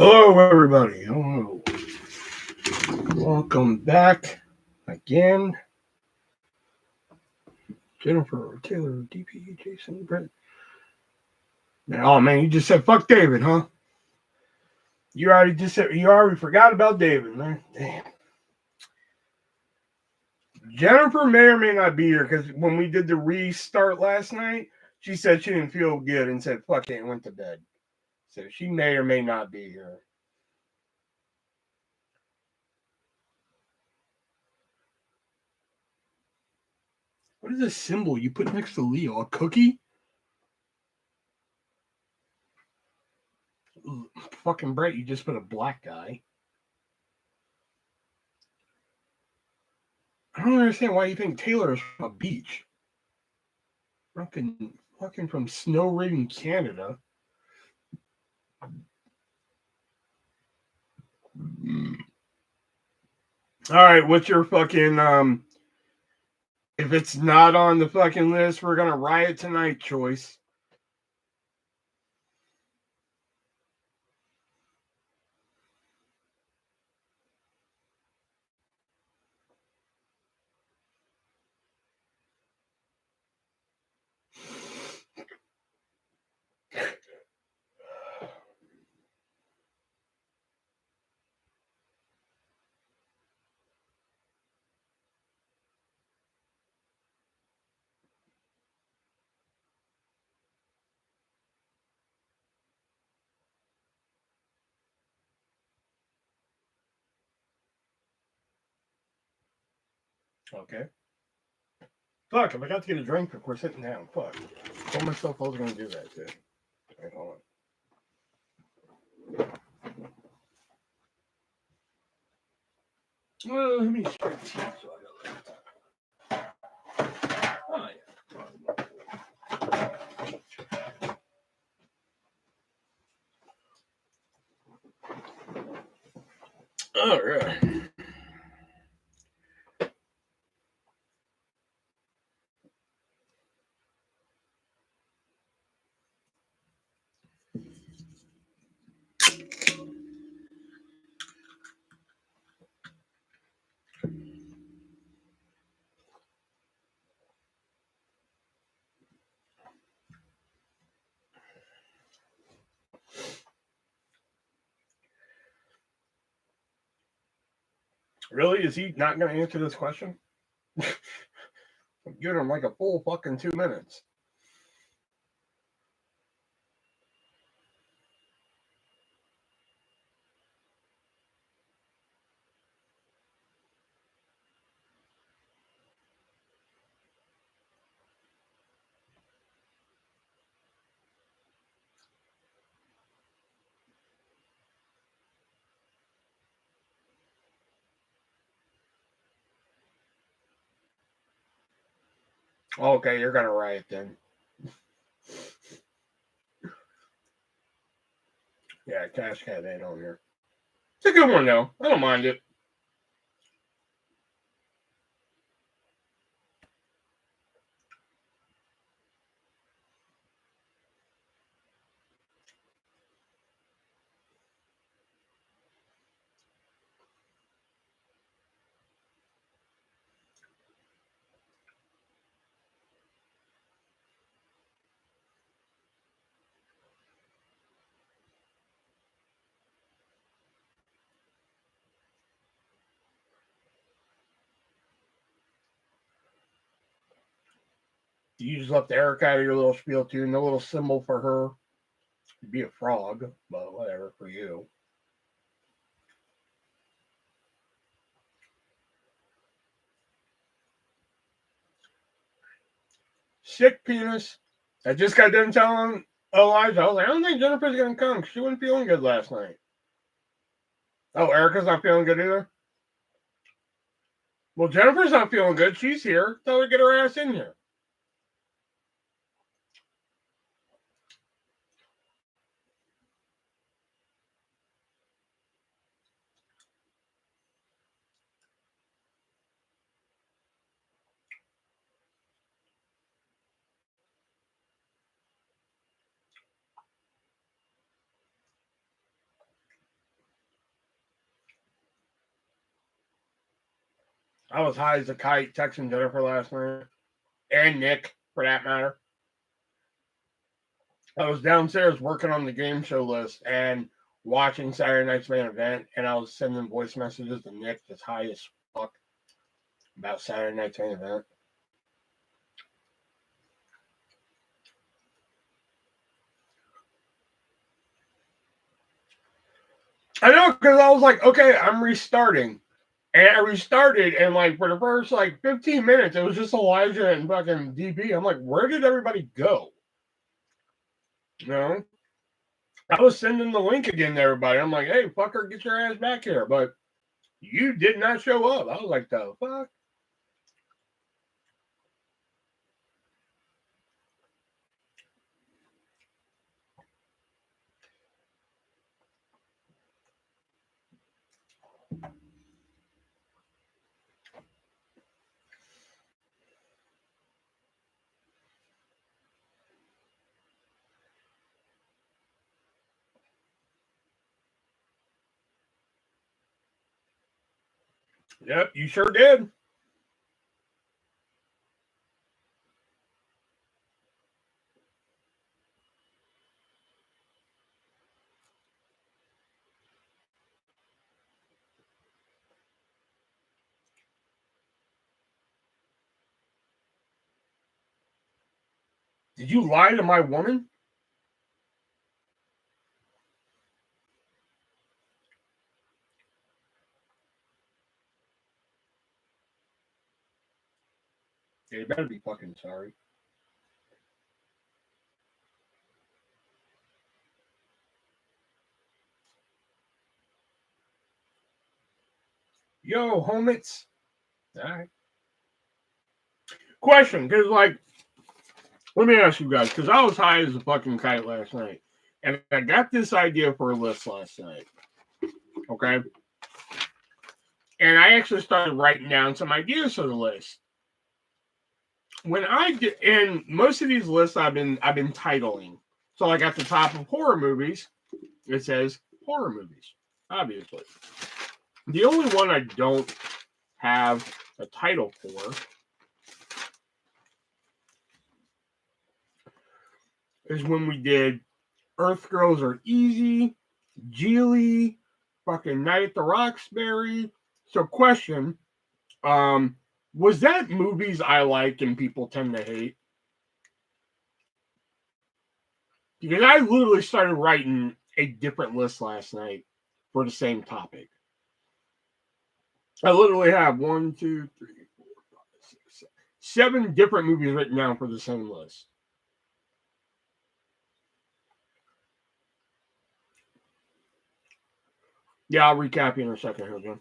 Hello, everybody. Hello. Welcome back again. Jennifer, Taylor, DP, Jason, Brett. Oh man, you just said fuck David, huh? You already forgot about David, man. Damn. Jennifer may or may not be here because when we did the restart last night, she said she didn't feel good and said fuck it and went to bed. So she may or may not be here. What is this symbol you put next to Leo? A cookie? Fucking Brett, you just put a black guy. I don't understand why you think Taylor is from a beach. Fucking from snow ridden Canada. All right, what's your fucking if it's not on the fucking list, we're gonna riot tonight choice. Okay. Fuck, if I got to get a drink before sitting down, fuck. I told myself I was gonna do that too. Right, hold on. Well, let me straight teeth so I got left. Oh yeah. All right. Really? Is he not gonna answer this question? I'm giving him like a full fucking 2 minutes. Okay, you're gonna riot then. Yeah, CASHAPP ain't on here. It's a good one though. I don't mind it. You just left Eric out of your little spiel too, and the little symbol for her would be a frog, but whatever for you. Sick penis. I just got done telling Elijah, I was like, I don't think Jennifer's gonna come. She wasn't feeling good last night. Oh, Erica's not feeling good either? Well, Jennifer's not feeling good. She's here. Tell her to get her ass in here. I was high as a kite texting Jennifer last night. And Nick, for that matter. I was downstairs working on the game show list and watching Saturday Night's Main Event, and I was sending voice messages to Nick that's high as fuck about Saturday Night's Main Event. I know, because I was like, okay, I'm restarting. And I restarted, and like for the first like 15 minutes, it was just Elijah and fucking DB. I'm like, where did everybody go? You know? I was sending the link again to everybody. I'm like, hey, fucker, get your ass back here. But you did not show up. I was like, the fuck? Yep, you sure did. Did you lie to my woman? Yeah, you better be fucking sorry. Yo, homies. All right. Question, because like, let me ask you guys, because I was high as a fucking kite last night, and I got this idea for a list last night. Okay. And I actually started writing down some ideas for the list. When I get in most of these lists, I've been titling. So like at the top of horror movies, it says horror movies, obviously. The only one I don't have a title for is when we did Earth Girls Are Easy, Geely, fucking Night at the Roxbury. So question, was that movies I like and people tend to hate? Because I literally started writing a different list last night for the same topic. I literally have 1, 2, 3, 4, 5, 6, 7 different movies written down for the same list. Yeah, I'll recap you in a second here, Jim.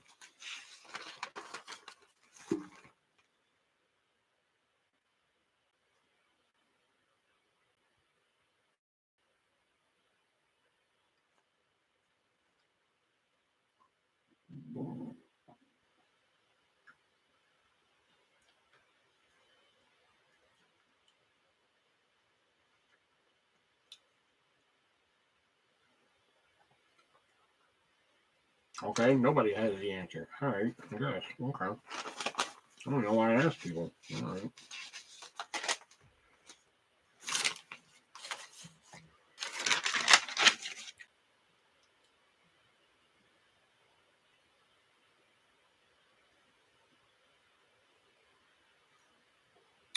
Okay, nobody has the answer. All right, I guess. Okay. I don't know why I asked people. All right.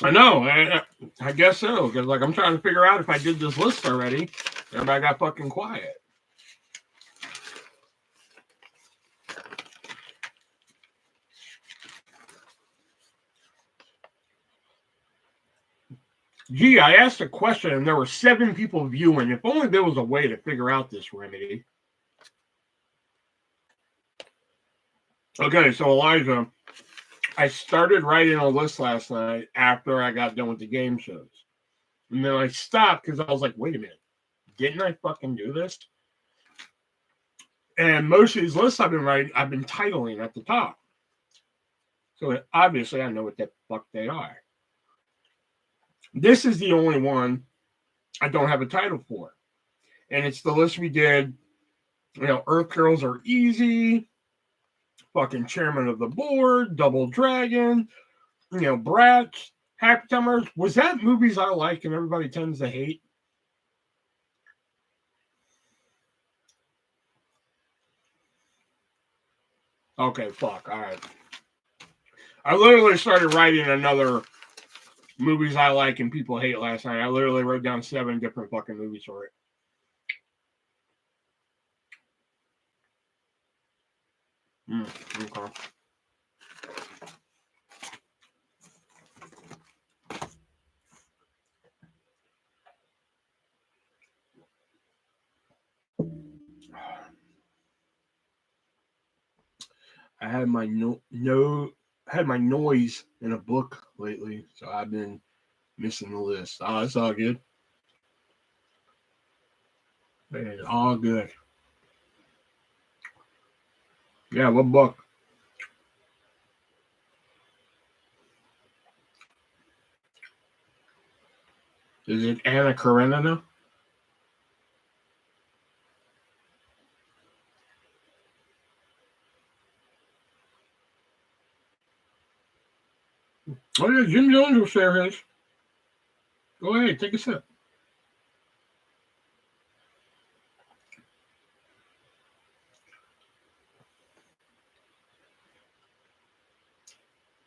I know. I guess so. Because like I'm trying to figure out if I did this list already. Everybody got fucking quiet. Gee, I asked a question and there were 7 people viewing. If only there was a way to figure out this remedy. Okay, so Elijah, I started writing a list last night after I got done with the game shows. And then I stopped because I was like, wait a minute. Didn't I fucking do this? And most of these lists I've been writing, I've been titling at the top. So obviously I know what the fuck they are. This is the only one I don't have a title for. And it's the list we did, Earth Girls Are Easy, fucking chairman of the board, Double Dragon, Bratz, Happy Timers. Was that movies I like and everybody tends to hate? Okay, fuck. All right. I literally started writing another movies I like and people hate last night. I literally wrote down 7 different fucking movies for it. Okay. I had my had my noise in a book lately, so I've been missing the list. Oh, it's all good. It's all good. Yeah, what book? Is it Anna Karenina? Oh yeah, Jim Jones will share his. Go ahead, take a sip.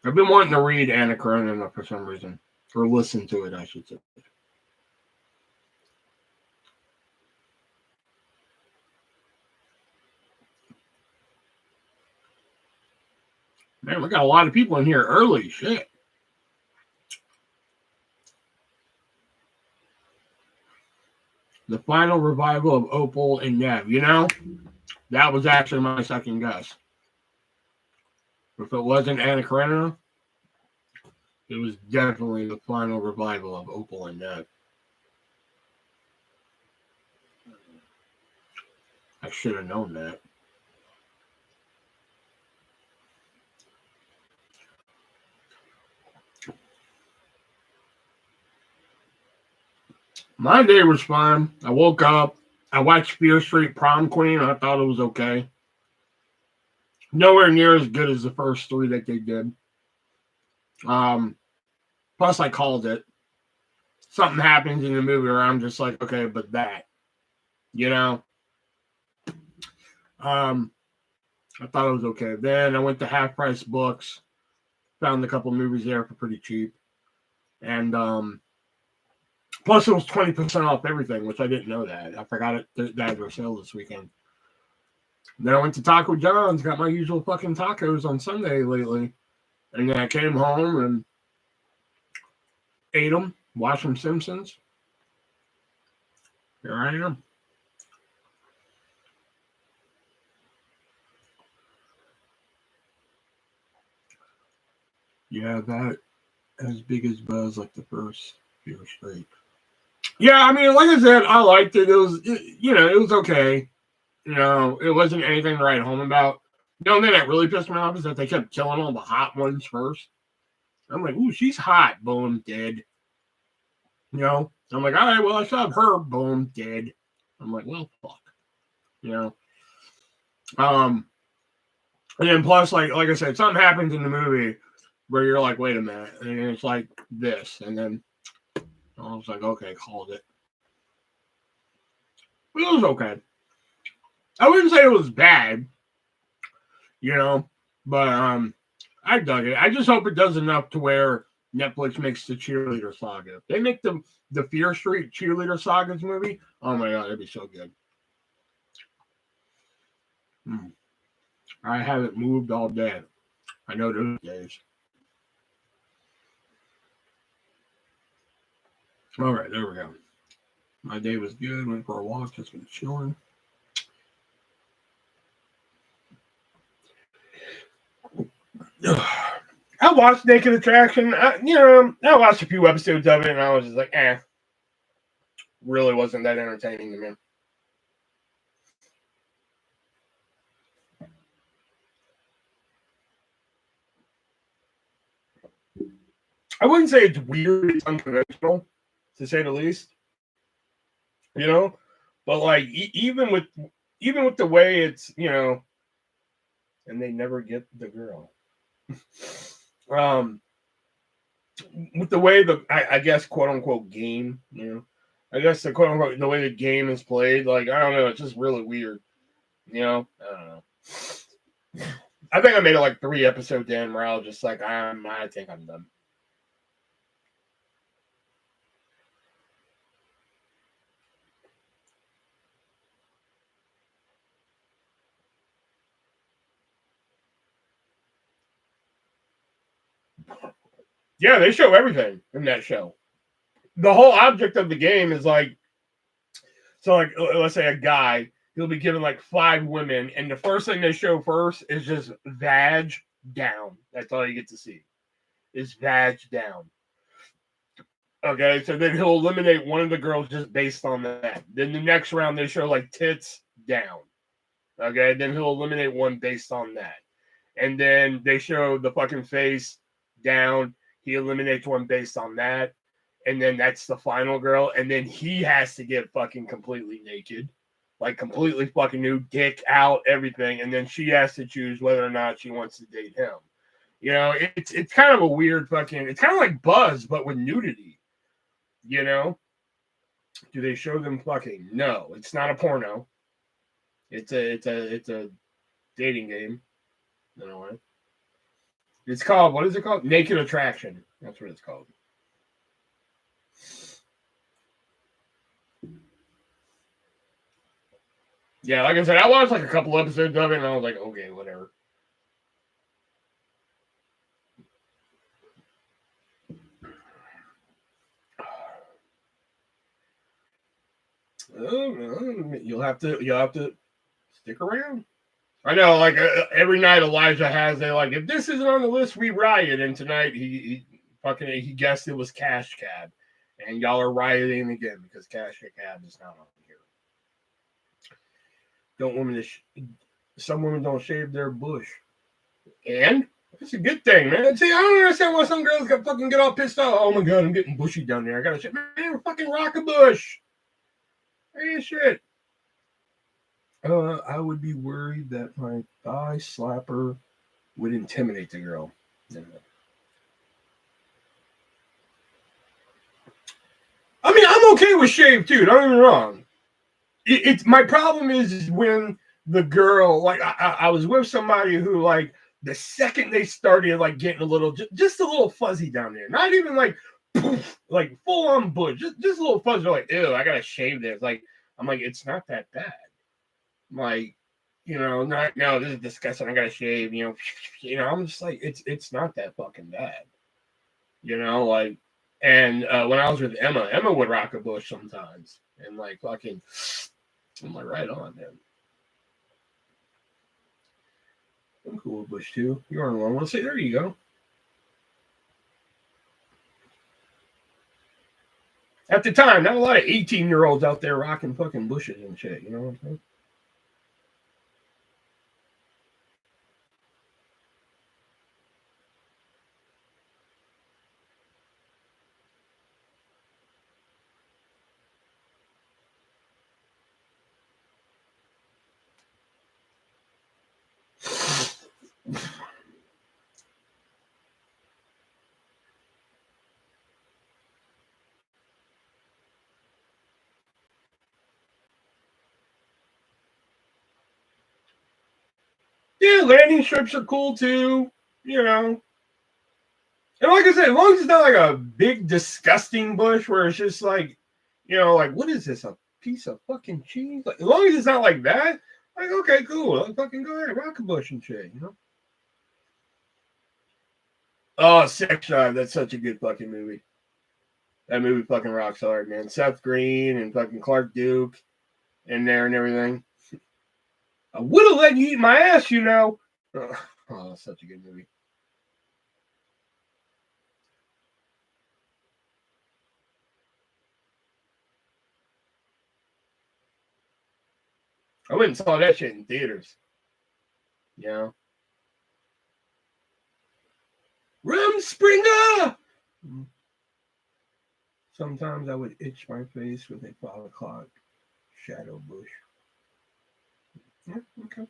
I've been wanting to read Anna Karenina for some reason, or listen to it, I should say. Man, we got a lot of people in here early. Shit. The final revival of Opal and Nev. That was actually my second guess. If it wasn't Anna Karenina, it was definitely the final revival of Opal and Nev. I should have known that. My day was fine. I woke up. I watched Fear Street Prom Queen. I thought it was okay. Nowhere near as good as the first 3 that they did. Plus, I called it. Something happens in the movie where I'm just like, okay, but that, I thought it was okay. Then I went to Half Price Books, found a couple movies there for pretty cheap, and plus it was 20% off everything, which I didn't know that. I forgot it that was sale this weekend. Then I went to Taco John's, got my usual fucking tacos on Sunday lately, and then I came home and ate them, watched some Simpsons. Here I am. Yeah, that as big as Buzz like the first Fear Street. Yeah, I mean, like I said, I liked it. It was, it was okay. It wasn't anything to write home about. The only thing that really pissed me off is that they kept killing all the hot ones first. I'm like, ooh, she's hot. Boom, dead. I'm like, all right, well, I saw her. Boom, dead. I'm like, well, fuck. And then plus, like I said, something happens in the movie where you're like, wait a minute, and it's like this, and then I was like, okay, called it. But it was okay. I wouldn't say it was bad, but I dug it. I just hope it does enough to where Netflix makes the Cheerleader Saga. If they make the Fear Street Cheerleader Sagas movie, oh my god, it'd be so good. I haven't moved all day. I know those days. All right, there we go. My day was good. Went for a walk, just been chilling. I watched Naked Attraction. I watched a few episodes of it, and I was just like, really wasn't that entertaining to me. I wouldn't say it's weird. It's unconventional, to say the least. But like even with the way it's and they never get the girl. um, with the way I guess quote unquote game, I guess the quote unquote the way the game is played, like I don't know, it's just really weird. I don't know. I think I made it like 3 episodes in where I was just like, I think I'm done. Yeah, they show everything in that show. The whole object of the game is like, so like, let's say a guy, he'll be given like 5 women, and the first thing they show first is just vag down. That's all you get to see. Is vag down. Okay, so then he'll eliminate one of the girls just based on that. Then the next round they show like tits down. Okay, then he'll eliminate one based on that. And then they show the fucking face down. He eliminates one based on that. And then that's the final girl. And then he has to get fucking completely naked. Like completely fucking nude, dick out, everything. And then she has to choose whether or not she wants to date him. It's kind of a weird fucking, it's kind of like Buzz, but with nudity. Do they show them fucking? No, it's not a porno. It's a dating game. In a way. It's called, what is it called? Naked Attraction. That's what it's called. Yeah, like I said, I watched like a couple episodes of it, and I was like, okay, whatever. You'll have to stick around. I know, like every night Elijah has a like, if this isn't on the list, we riot. And tonight he guessed it was Cash Cab, and y'all are rioting again because Cash Cab is not on here. Some women don't shave their bush, and it's a good thing, man. See, I don't understand why some girls fucking get all pissed off. Oh my god, I'm getting bushy down there. I gotta shit, man. Fucking rock a bush. Hey, shit. I would be worried that my thigh slapper would intimidate the girl. Yeah. I mean, I'm okay with shave too. Don't get me wrong. It's my problem is when the girl, like, I was with somebody who, like, the second they started like getting a little, just a little fuzzy down there, not even like poof, like full on bush, just a little fuzzy. They're like, ew, I gotta shave this. Like, I'm like, it's not that bad. Like, not no, this is disgusting. I gotta shave. I'm just like, it's not that fucking bad. Like, and when I was with Emma would rock a bush sometimes, and like fucking, I'm like, right on, man. I'm cool with bush too. You aren't alone. Well, say there you go. At the time, not a lot of 18-year-olds out there rocking fucking bushes and shit. You know what I'm saying? Yeah, landing strips are cool too. And like I said, as long as it's not like a big disgusting bush where it's just like, like what is this? A piece of fucking cheese? Like, as long as it's not like that, like okay, cool. I'll fucking go ahead, rock a bush and shit. Oh, Sex Drive, that's such a good fucking movie. That movie fucking rocks hard, man. Seth Green and fucking Clark Duke in there and everything. I would have let you eat my ass. Oh, such a good movie. I went and saw that shit in theaters. Rumspringer! Sometimes I would itch my face with a 5 o'clock shadow bush. Yeah, okay.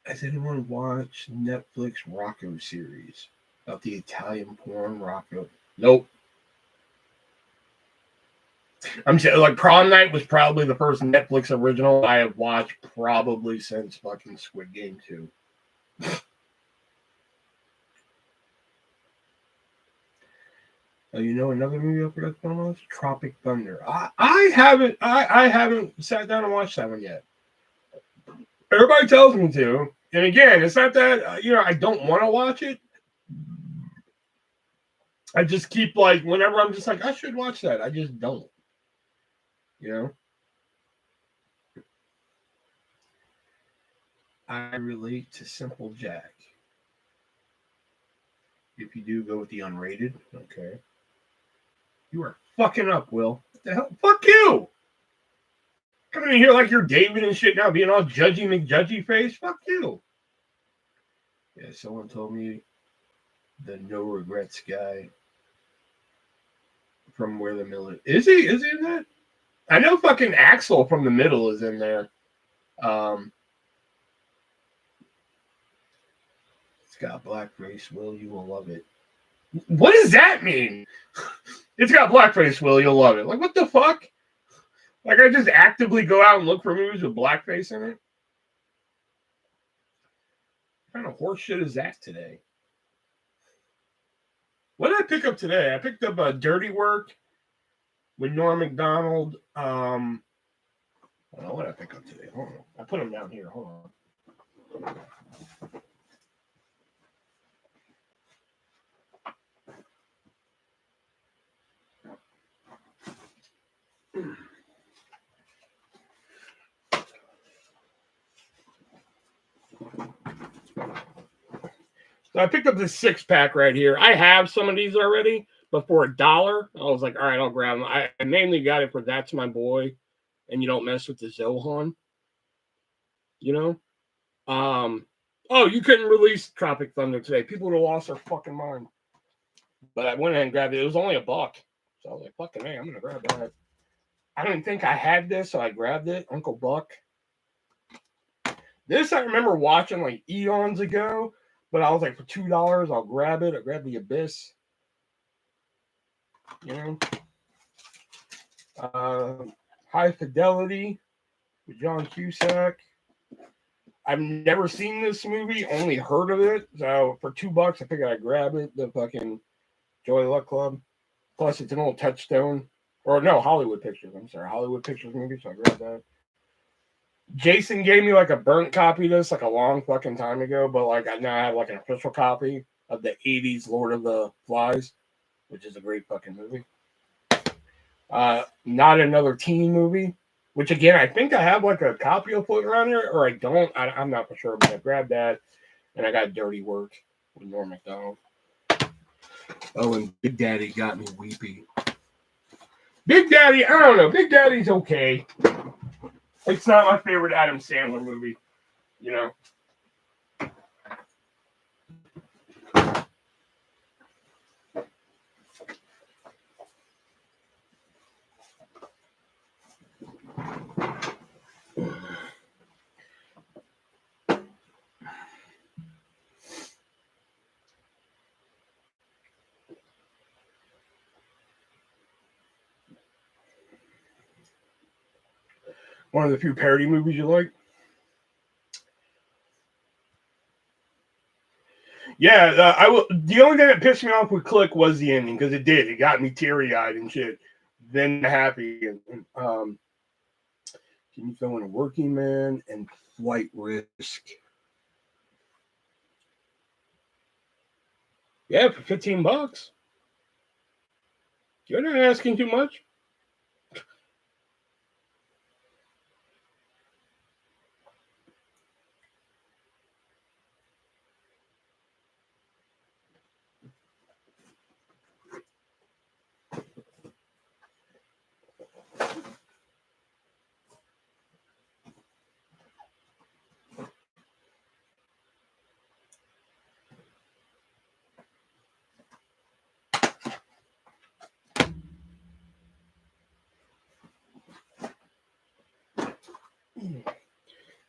Has anyone watched Netflix Rocco series about the Italian porn Rocco? Nope. I'm saying, like, Prom Night was probably the first Netflix original I have watched probably since fucking Squid Game 2. Oh, you know another movie I forgot to was Tropic Thunder. I haven't sat down and watched that one yet. Everybody tells me to, and again, it's not that I don't want to watch it. I just keep like whenever I'm just like I should watch that, I just don't. I relate to Simple Jack. If you do, go with the unrated. Okay. You are fucking up, Will. What the hell? Fuck you! Coming in here like you're David and shit now, being all judgy McJudgy face. Fuck you. Yeah, someone told me the no regrets guy from Where the Mill is. Is he in that? I know fucking Axel from The Middle is in there. It's got blackface, Will. You will love it. What does that mean? It's got blackface, Will. You'll love it. Like, what the fuck? Like, I just actively go out and look for movies with blackface in it? What kind of horse shit is that today? What did I pick up today? I picked up Dirty Work with Norm Macdonald. I don't know what I pick up today. Hold on. I put them down here. Hold on. So I picked up this 6-pack right here. I have some of these already, but for $1, I was like, all right, I'll grab them. I mainly got it for That's My Boy, and You Don't Mess with the Zohan. Oh, you couldn't release Tropic Thunder today. People would have lost their fucking mind. But I went ahead and grabbed it. It was only $1. So I was like, fucking hey, I'm going to grab that. I didn't think I had this, so I grabbed it. Uncle Buck. This I remember watching like eons ago, but I was like, for $2, I'll grab it. I grabbed The Abyss. High Fidelity with John Cusack. I've never seen this movie, only heard of it. So for $2, I figured I'd grab it. The fucking Joy Luck Club. Plus, it's an old Touchstone. Or no, Hollywood Pictures. I'm sorry, Hollywood Pictures movie. So I grabbed that. Jason gave me like a burnt copy of this like a long fucking time ago, but like I now have like an official copy of the 80s Lord of the Flies, which is a great fucking movie. Not Another Teen Movie, which again, I think I have like a copy of floating around here, or I don't. I'm not for sure, but I grabbed that, and I got Dirty Work with Norm Macdonald. Oh, and Big Daddy got me weepy. Big Daddy, I don't know. Big Daddy's okay. It's not my favorite Adam Sandler movie, One of the few parody movies you like? Yeah, the only thing that pissed me off with Click was the ending, because it did. It got me teary-eyed and shit. Then happy. And can you throw in a Working Man and Flight Risk? Yeah, for $15. You're not asking too much.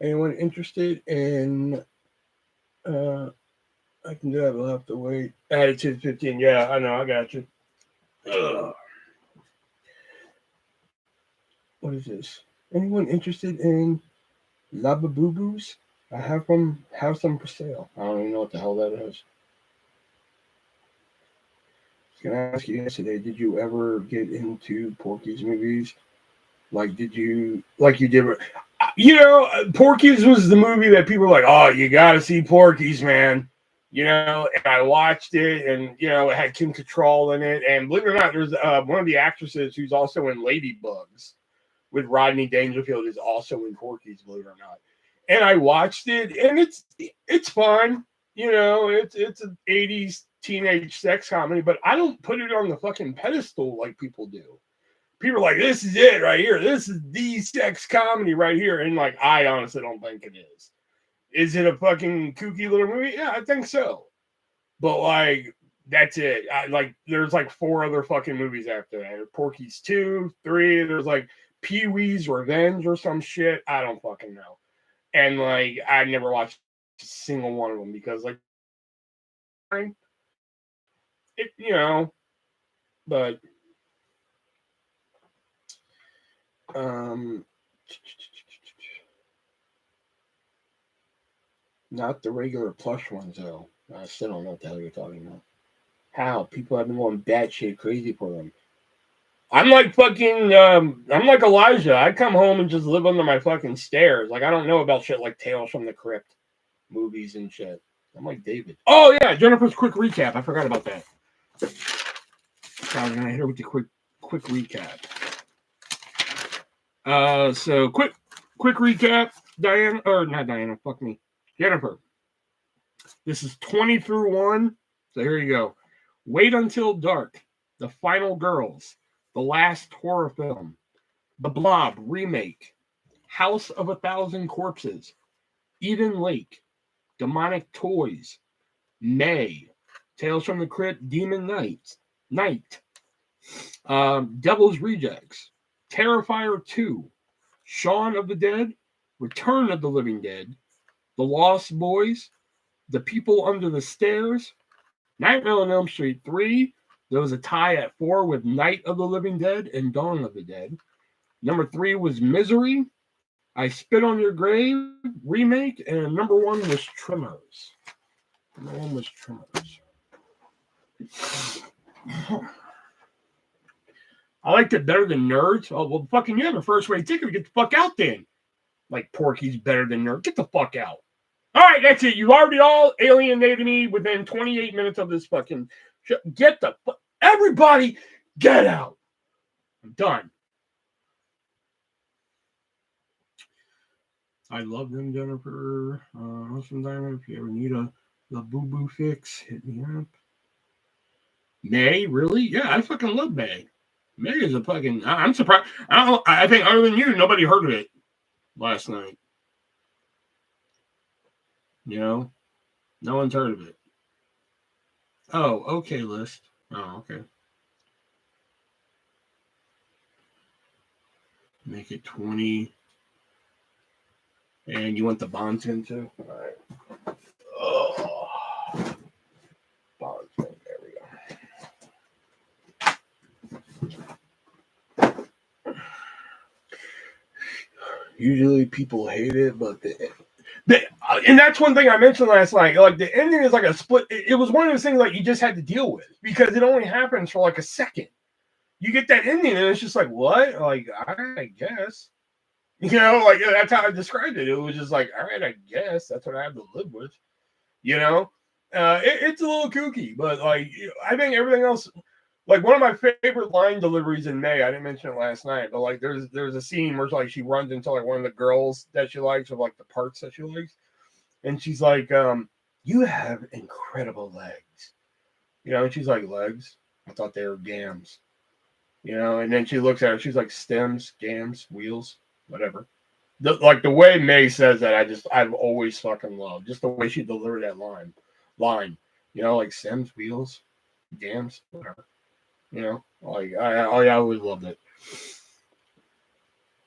Anyone interested in I can do that. We'll have to wait. Add it to 15. Yeah, I know. I got you. Ugh. What is this? Anyone interested in Lababubus? I have some for sale. I don't even know what the hell that is. I was gonna ask you yesterday, did you ever get into Porky's movies? Like, did you like you did? You know, Porky's was the movie that people were like, oh, you got to see Porky's, man. You know, and I watched it, and you know, it had Kim Cattrall in it, and believe it or not, there's one of the actresses who's also in Ladybugs with Rodney Dangerfield is also in Porky's, believe it or not. And I watched it, and it's fun. You know, it's an '80s teenage sex comedy, but I don't put it on the fucking pedestal like people do. People are like, this is it right here. This is the sex comedy right here. And like, I honestly don't think it is. Is it a fucking kooky little movie? Yeah, I think so. But like, that's it. There's like 4 other fucking movies after that. Porky's 2, 3. There's like Pee-wee's Revenge or some shit. I don't fucking know. And like, I never watched a single one of them because like, it, you know, but not the regular plush ones though. I still don't know what the hell you're talking about. How people have been going batshit crazy for them. I'm like fucking. I'm like Elijah. I come home and just live under my fucking stairs. Like I don't know about shit like Tales from the Crypt, movies and shit. I'm like David. Oh yeah, Jennifer's quick recap. I forgot about that. I was gonna hit her with the quick recap. So quick recap. Diana, or not Diana, fuck me. Jennifer. This is 20 through 1. So here you go. Wait Until Dark. The Final Girls. The Last Horror Film. The Blob Remake. House of 1,000 Corpses. Eden Lake. Demonic Toys. May. Tales from the Crypt. Demon Night. Devil's Rejects. Terrifier 2. Shaun of the Dead. Return of the Living Dead. The Lost Boys. The People Under the Stairs. Nightmare on Elm Street 3. There was a tie at 4 with Night of the Living Dead and Dawn of the Dead. Number 3 was Misery. I Spit on Your Grave remake. And number 1 was Tremors. I liked it better than Nerds. Oh, well, fucking you have a first rate ticket. Get the fuck out then. Like Porky's better than Nerds. Get the fuck out. All right, that's it. You've already all alienated me within 28 minutes of this fucking show. Get the fuck. Everybody, get out. I'm done. I love them, Jennifer. Awesome Diamond. If you ever need a boo-boo fix, hit me up. May, really? Yeah, I fucking love May. May is a fucking. I'm surprised. I think other than you, nobody heard of it last night. You know, no one's heard of it. Oh, okay, list. Oh, okay. Make it 20. And you want the Bondsman too? All right. Oh. Bondsman, there we go. Usually people hate it, but and that's one thing I mentioned last night. Like the ending is like a split. It was one of those things like you just had to deal with because it only happens for like a second. You get that ending and it's just like, what? Like, all right, I guess. You know, like that's how I described it. It was just like, all right, I guess that's what I have to live with. You know, it's a little kooky, but like I think everything else. Like one of my favorite line deliveries in May, I didn't mention it last night, but like there's a scene where like she runs into like one of the girls that she likes, or like the parts that she likes, and she's like, "You have incredible legs," you know, and she's like, "Legs? I thought they were gams," you know, and then she looks at her, she's like, "Stems, gams, wheels, whatever." Like the way May says that, I've always fucking loved just the way she delivered that line, you know, like stems, wheels, gams, whatever. You know, like I always loved it.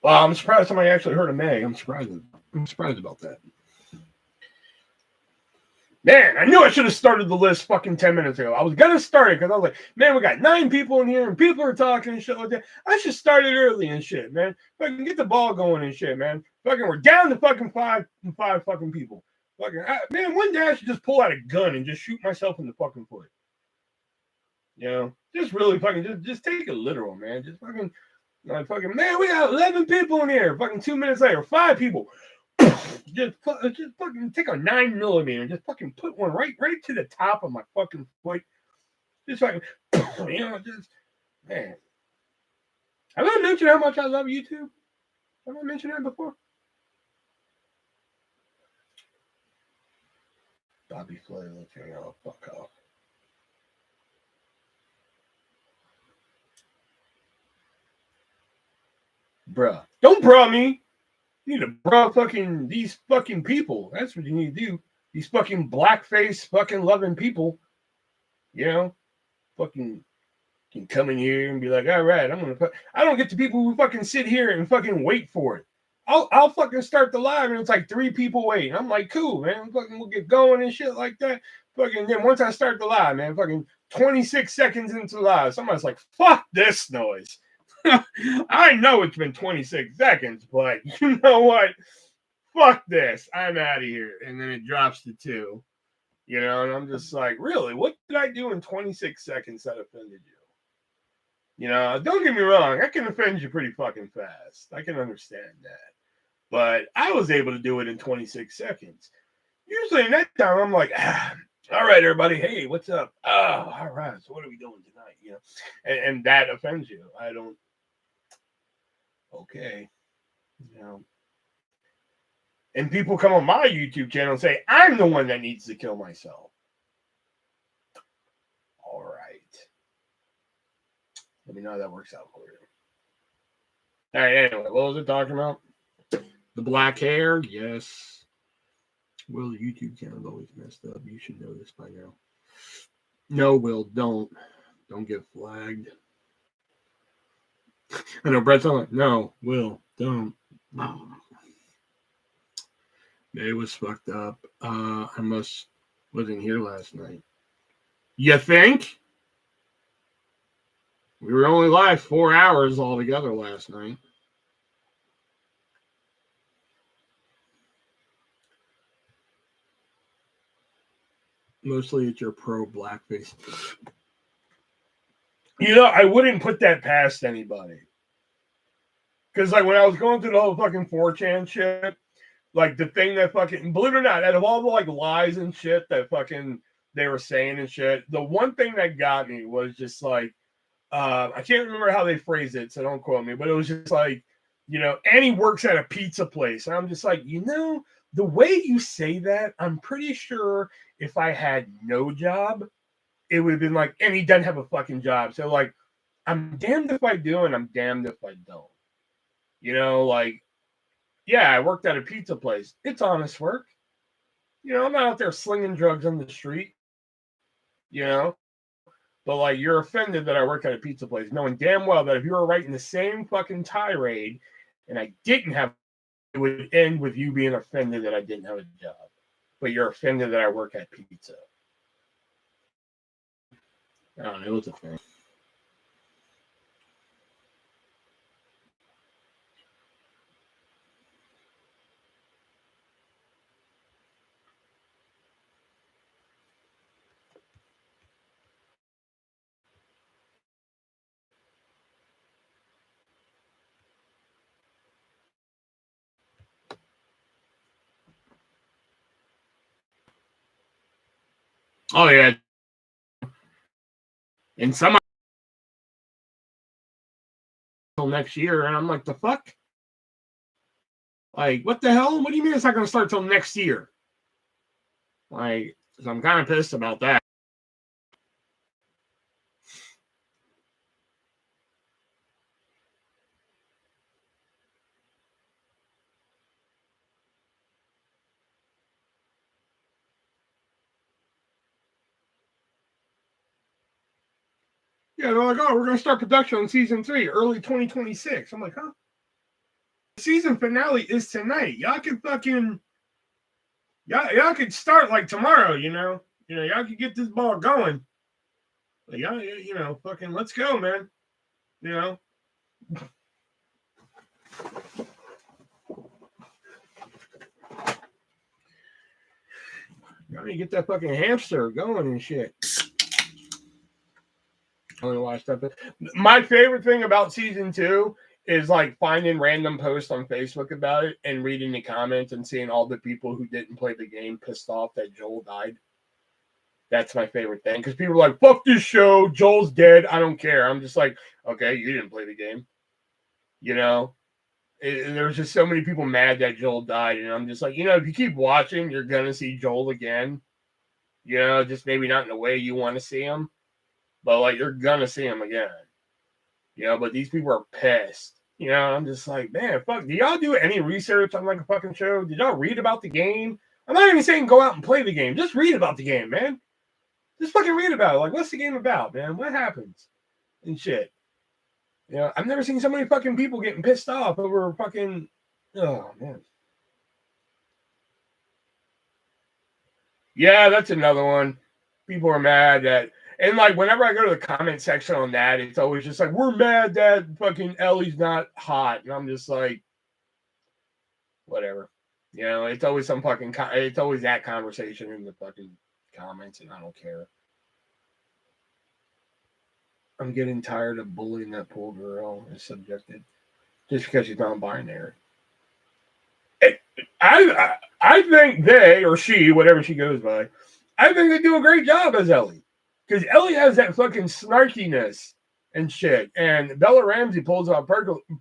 Well, I'm surprised somebody actually heard of May. I'm surprised about that. Man, I knew I should have started the list fucking 10 minutes ago. I was going to start it because I was like, man, we got 9 people in here and people are talking and shit like that. I should start it early and shit, man. Fucking get the ball going and shit, man. Fucking, we're down to fucking five fucking people. Fucking, man, one day I should just pull out a gun and just shoot myself in the fucking foot. You know, just really fucking, just take it literal, man. Just fucking, like, fucking, man, we got 11 people in here. Fucking 2 minutes later, 5 people. Just fucking take a 9mm and just fucking put one right to the top of my fucking foot. Just fucking, you know, just, man. Have I mentioned how much I love YouTube? Have I mentioned that before? Bobby Flay, let's hang out. Fuck off. Bruh. Don't bruh me. You need to bruh fucking these fucking people. That's what you need to do. These fucking blackface fucking loving people. You know? Fucking can come in here and be like, all right, I'm gonna I don't get to people who fucking sit here and fucking wait for it. I'll fucking start the live and it's like 3 people waiting. I'm like, cool, man. Fucking we'll get going and shit like that. Fucking then once I start the live, man, fucking 26 seconds into the live, somebody's like, fuck this noise. I know it's been 26 seconds, but you know what? Fuck this. I'm out of here. And then it drops to 2. You know, and I'm just like, really? What did I do in 26 seconds that offended you? You know, don't get me wrong. I can offend you pretty fucking fast. I can understand that. But I was able to do it in 26 seconds. Usually in that time, I'm like, all right, everybody. Hey, what's up? Oh, all right. So what are we doing tonight? You know, and that offends you. I don't. Okay. You know. And people come on my YouTube channel and say, I'm the one that needs to kill myself. All right. Let me know how that works out for you. All right, anyway, what was it talking about? The black hair? Yes. Will, the YouTube channel's always messed up. You should know this by now. No, Will, don't. Don't get flagged. I know Brett's on it. No, Will, don't. It was fucked up. I wasn't here last night. You think? We were only live 4 hours altogether last night. Mostly it's your pro blackface. You know, I wouldn't put that past anybody. Because, like, when I was going through the whole fucking 4chan shit, like, the thing that fucking, believe it or not, out of all the, like, lies and shit that fucking they were saying and shit, the one thing that got me was just, like, I can't remember how they phrased it, so don't quote me, but it was just like, you know, Annie works at a pizza place. And I'm just like, you know, the way you say that, I'm pretty sure if I had no job, it would have been like, and he doesn't have a fucking job. So, like, I'm damned if I do and I'm damned if I don't. You know, like, yeah, I worked at a pizza place. It's honest work. You know, I'm not out there slinging drugs on the street. You know? But, like, you're offended that I work at a pizza place, knowing damn well that if you were writing the same fucking tirade and I didn't have, it would end with you being offended that I didn't have a job. But you're offended that I work at pizza. I don't know. It was a thing. Oh, yeah. And some until next year, and I'm like, the fuck? Like, what the hell? What do you mean it's not going to start till next year? Like, so I'm kind of pissed about that. Yeah, they're like, oh, we're going to start production on season 3, early 2026. I'm like, huh? The season finale is tonight. Y'all can fucking Y'all could start like tomorrow, y'all could get this ball going. Like, fucking let's go, man. Y'all need to get that fucking hamster going and shit. I want to watch that. My favorite thing about season 2 is like finding random posts on Facebook about it and reading the comments and seeing all the people who didn't play the game pissed off that Joel died. That's my favorite thing, because people are like, fuck this show, Joel's dead, I don't care. I'm just like, okay, you didn't play the game. There was just so many people mad that Joel died, and I'm just like, if you keep watching, you're going to see Joel again. Just maybe not in the way you want to see him, but like you're going to see him again. But these people are pissed. I'm just like, man, fuck, do y'all do any research on like a fucking show? Did y'all read about the game? I'm not even saying go out and play the game. Just read about the game, man. Just fucking read about it. Like, what's the game about, man? What happens? And shit. I've never seen so many fucking people getting pissed off over fucking... Oh, man. Yeah, that's another one. People are mad that... And, like, whenever I go to the comment section on that, it's always just like, we're mad that fucking Ellie's not hot. And I'm just like, whatever. It's always some fucking... It's always that conversation in the fucking comments, and I don't care. I'm getting tired of bullying that poor girl and subjected just because she's non-binary. I think they, or she, whatever she goes by, I think they do a great job as Ellie. Because Ellie has that fucking snarkiness and shit. And Bella Ramsey pulls it off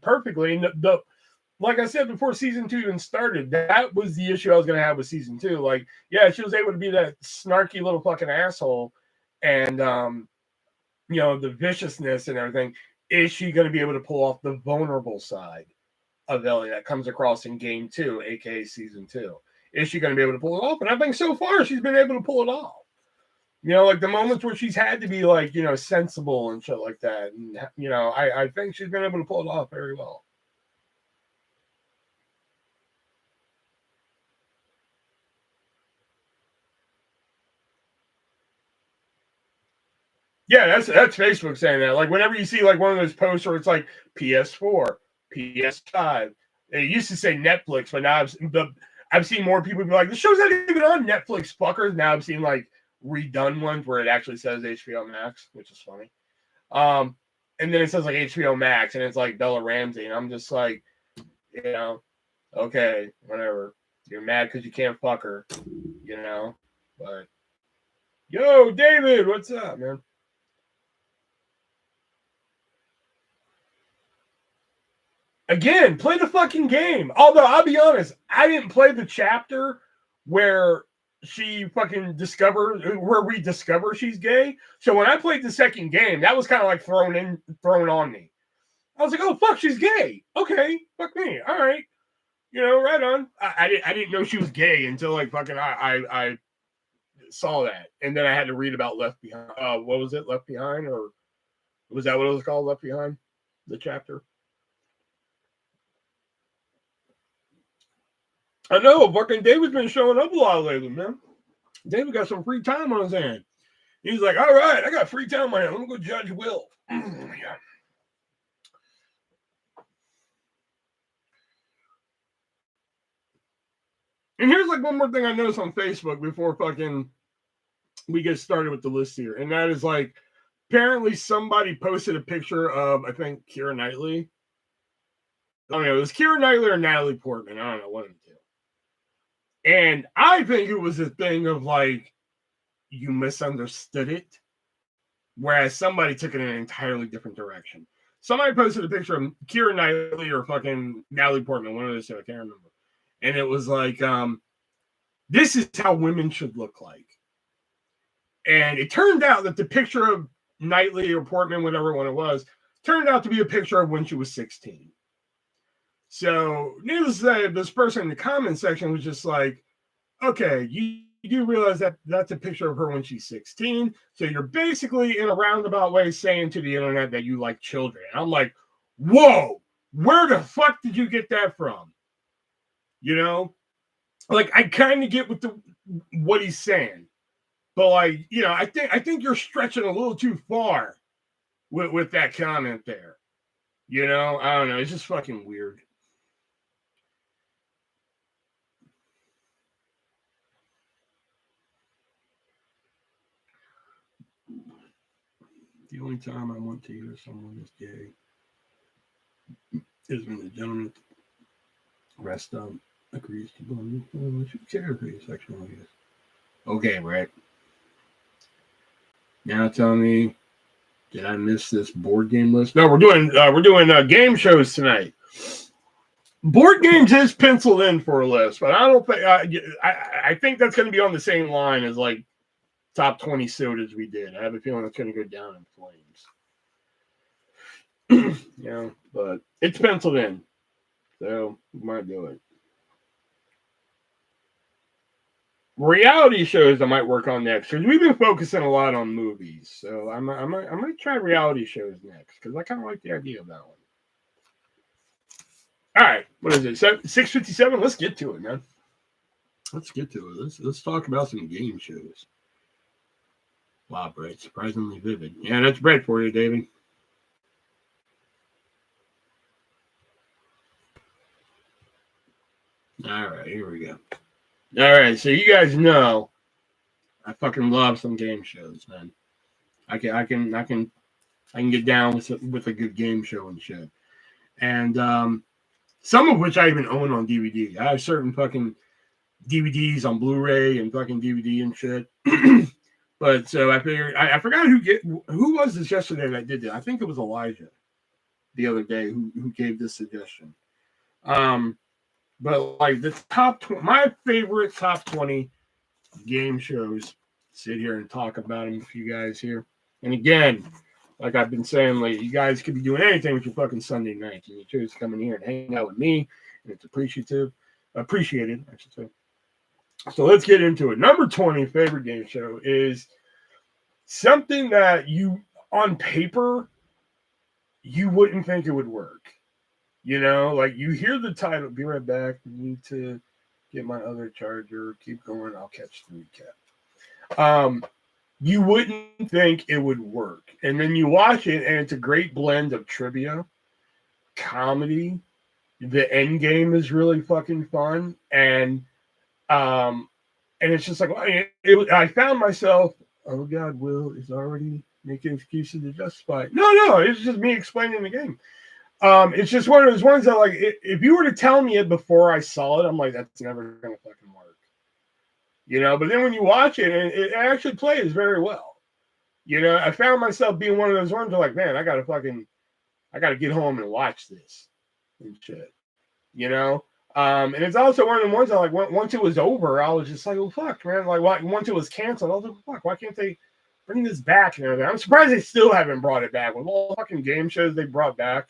perfectly. And like I said before season 2 even started, that was the issue I was going to have with season 2. Like, yeah, she was able to be that snarky little fucking asshole. And, the viciousness and everything. Is she going to be able to pull off the vulnerable side of Ellie that comes across in game 2, aka season 2? Is she going to be able to pull it off? And I think so far she's been able to pull it off. Like the moments where she's had to be like, sensible and shit like that. And, I think she's been able to pull it off very well. Yeah, that's Facebook saying that. Like whenever you see like one of those posts where it's like PS4, PS5, it used to say Netflix, but now I've seen more people be like, the show's not even on Netflix, fuckers. Now I've seen like redone ones where it actually says HBO Max, which is funny. And then it says like HBO Max, and it's like Bella Ramsey, and I'm just like, okay, whatever. You're mad because you can't fuck her, but yo, David, what's up, man? Again, play the fucking game. Although, I'll be honest, I didn't play the chapter where she fucking where we discover she's gay. So when I played the second game, that was kind of like thrown on me. I was like, oh, fuck, she's gay. Okay, fuck me. All right. Right on. I didn't know she was gay until like fucking I saw that. And then I had to read about Left Behind. What was it? Left Behind? Or was that what it was called? Left Behind? The chapter? I know, fucking David's been showing up a lot lately, man. David got some free time on his hand. He's like, all right, I got free time on my hand. Let me go judge Will. Yeah. And here's like one more thing I noticed on Facebook before fucking we get started with the list here. And that is like, apparently somebody posted a picture of, I think, Keira Knightley. I don't know, it was Keira Knightley or Natalie Portman. I don't know, one of the two. And I think it was a thing of like, you misunderstood it. Whereas somebody took it in an entirely different direction. Somebody posted a picture of Keira Knightley or fucking Natalie Portman, one of those two, I can't remember. And it was like, this is how women should look like. And it turned out that the picture of Knightley or Portman, whatever one it was, turned out to be a picture of when she was 16. So, needless to say, this person in the comment section was just like, okay, you do realize that that's a picture of her when she's 16. So you're basically in a roundabout way saying to the internet that you like children. And I'm like, whoa, where the fuck did you get that from? like I kind of get what he's saying, but like, you know, I think you're stretching a little too far with that comment there. You know, I don't know. It's just fucking weird. The only time I want to hear someone is gay is when the gentleman at the rest stop agrees to believe. Well, who cares who your sexuality is? Okay, right. Now tell me, did I miss this board game list? No, we're doing game shows tonight. Board games is penciled in for a list, but I don't think I think that's going to be on the same line as like top 20 sodas we did. I have a feeling it's going to go down in flames. Yeah, but it's penciled in, so we might do it. Reality shows I might work on next because we've been focusing a lot on movies, so I might try reality shows next because I kind of like the idea of that one. All right, what is it? 6:57. Let's get to it, man. Let's get to it. Let's talk about some game shows. Wow, Brett, surprisingly vivid. Yeah, that's Brett for you, David. All right, here we go. All right, so you guys know I fucking love some game shows, man. I can get down with a good game show and shit. And some of which I even own on DVD. I have certain fucking DVDs on Blu-ray and fucking DVD and shit. But so I figured I forgot who was this yesterday that did that. I think it was Elijah the other day who gave this suggestion. But like the my favorite top 20 game shows. Sit here and talk about them with you guys here. And again, like I've been saying, like you guys could be doing anything with your fucking Sunday night, and you choose to come in here and hang out with me, and it's appreciated, I should say. So let's get into it. Number 20 favorite game show is something that you, on paper, you wouldn't think it would work. You know, like you hear the title, be right back, need to get my other charger, keep going, I'll catch the recap. You wouldn't think it would work. And then you watch it, and it's a great blend of trivia, comedy. The end game is really fucking fun. And it's just like, I found myself, oh God, Will is already making excuses to justify it. No, it's just me explaining the game. It's just one of those ones that, like, if you were to tell me it before I saw it, I'm like, that's never gonna fucking work, you know. But then when you watch it, it actually plays very well. You know, I found myself being one of those ones where, like, man, I gotta get home and watch this and shit, you know. And it's also one of the ones that, like, once it was over, I was just like, well, fuck, man. Like, once it was canceled, I was like, fuck, why can't they bring this back and everything? I'm surprised they still haven't brought it back with all the fucking game shows they brought back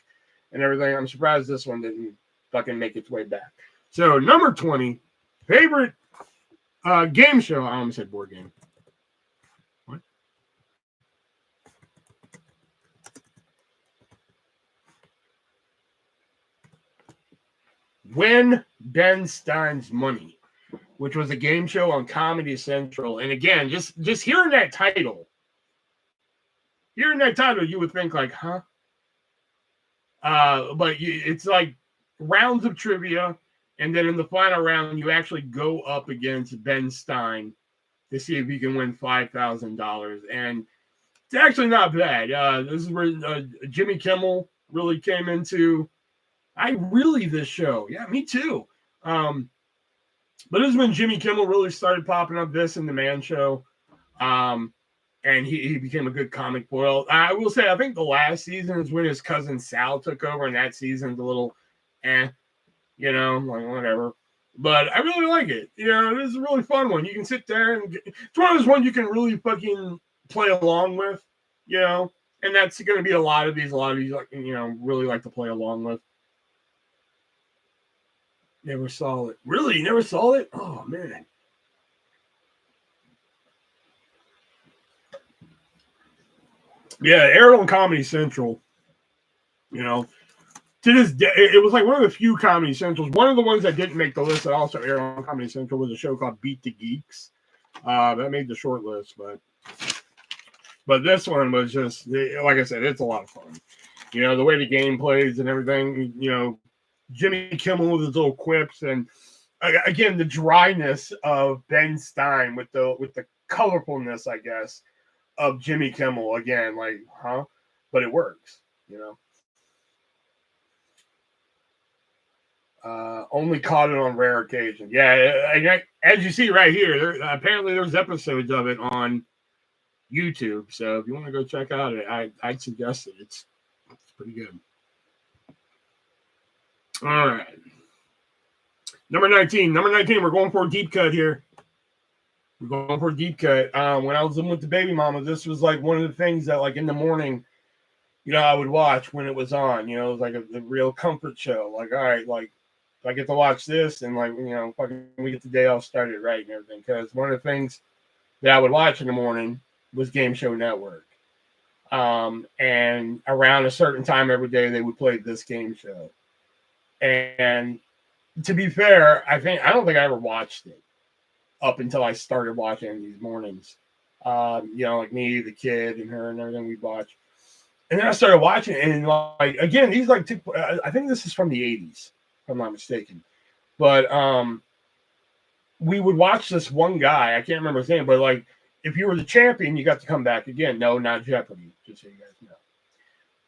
and everything. I'm surprised this one didn't fucking make its way back. So number 20, favorite game show. I almost said board game. What? Win Ben Stein's Money, which was a game show on Comedy Central. And again, just hearing that title, you would think like, huh? But it's like rounds of trivia, and then in the final round, you actually go up against Ben Stein to see if you can win $5,000. And it's actually not bad. This is where Jimmy Kimmel really came into. This show. Yeah, me too. But this is when Jimmy Kimmel really started popping up. This and the Man Show. And he became a good comic foil. I will say, I think the last season is when his cousin Sal took over, and that season's a little, you know, like whatever. But I really like it. You know, it is a really fun one. You can sit there and it's one of those ones you can really fucking play along with, you know. And that's going to be a lot of these, like, you know, really like to play along with. Never saw it. Really? You never saw it? Oh, man. Yeah, aired on Comedy Central. You know, to this day, it was like one of the few Comedy Centrals. One of the ones that didn't make the list that also aired on Comedy Central was a show called Beat the Geeks. That made the short list, but this one was just, like I said, it's a lot of fun. You know, the way the game plays and everything, you know, Jimmy Kimmel with his little quips, and again, the dryness of Ben Stein with the colorfulness, I guess, of Jimmy Kimmel. Again, like, huh? But it works, you know. Only caught it on rare occasion. Yeah, as you see right here, apparently there's episodes of it on YouTube. So if you want to go check out it, I'd suggest it. It's pretty good. All right. Number 19. Number 19, we're going for a deep cut here. We're going for a deep cut. When I was living with the baby mama, this was like one of the things that, like, in the morning, you know, I would watch when it was on. You know, it was like a real comfort show. Like, all right, like, I get to watch this, and, like, you know, fucking we get the day all started right and everything. Because one of the things that I would watch in the morning was Game Show Network. And around a certain time every day, they would play this game show. And to be fair, I don't think I ever watched it up until I started watching these mornings. You know, like me, the kid, and her, and everything we'd watch. And then I started watching it, and, like, again, these, like, I think this is from the 80s, if I'm not mistaken. But we would watch this one guy, I can't remember his name, but, like, if you were the champion, you got to come back again. No, not Jeopardy, just so you guys know.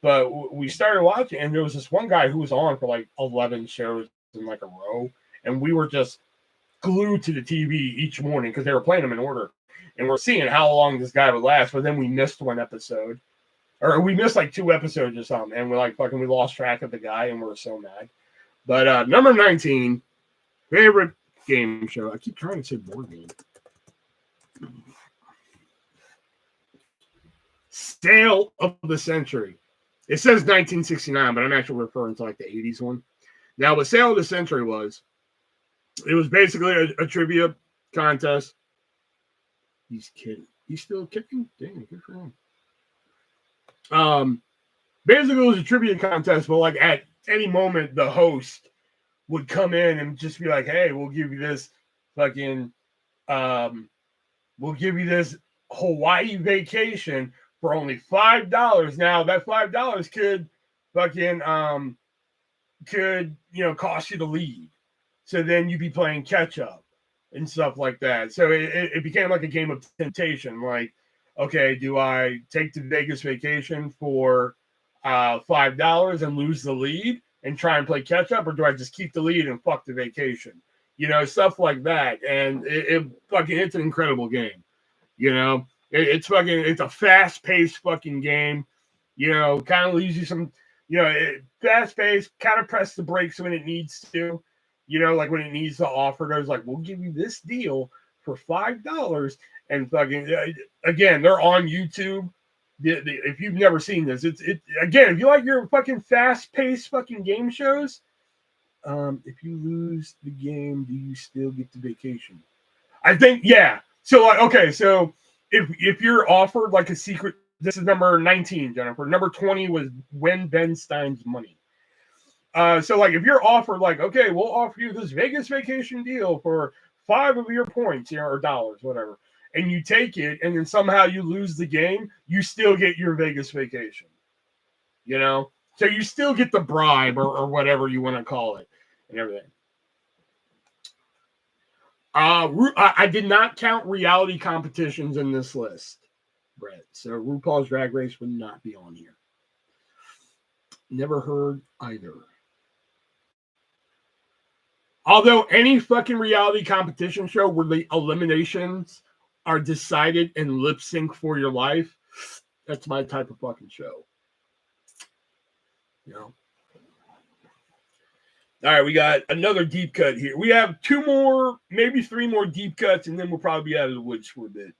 But we started watching, and there was this one guy who was on for like 11 shows in like a row, and we were just glued to the TV each morning because they were playing them in order, and we're seeing how long this guy would last. But then we missed one episode, or we missed like 2 episodes or something, and we're like, fucking, we lost track of the guy, and we're so mad. But number 19, favorite game show. I keep trying to say board game. Sale of the Century. It says 1969, but I'm actually referring to like the 80s one. Now, what Sale of the Century was, it was basically a trivia contest. He's kidding. He's still kicking? Dang, good for him. Basically, it was a trivia contest, but like at any moment, the host would come in and just be like, hey, we'll give you this fucking, we'll give you this Hawaii vacation for only $5. Now that $5 could fucking could, you know, cost you the lead. So then you'd be playing catch up and stuff like that. So it became like a game of temptation. Like, okay, do I take the Vegas vacation for $5 and lose the lead and try and play catch up, or do I just keep the lead and fuck the vacation? You know, stuff like that. And it's an incredible game. You know, it's a fast-paced fucking game. You know, kind of leaves you some, you know, fast-paced, kind of press the brakes when it needs to. You know, like when it needs to offer, goes like, we'll give you this deal for $5, and fucking again, they're on YouTube. If you've never seen this, it's again, if you like your fucking fast-paced fucking game shows, if you lose the game, do you still get the vacation? I think, yeah. So, like, okay, so if you're offered like a secret, this is number 19, Jennifer. Number 20 was Win Ben Stein's Money. So, like, if you're offered, like, okay, we'll offer you this Vegas vacation deal for 5 of your points, you know, or dollars, whatever, and you take it, and then somehow you lose the game, you still get your Vegas vacation. You know? So you still get the bribe or whatever you want to call it and everything. I did not count reality competitions in this list, Brett. So RuPaul's Drag Race would not be on here. Never heard either. Although any fucking reality competition show where the eliminations are decided in lip sync for your life, that's my type of fucking show. You know? All right, we got another deep cut here. We have 2 more, maybe 3 more deep cuts, and then we'll probably be out of the woods for a bit.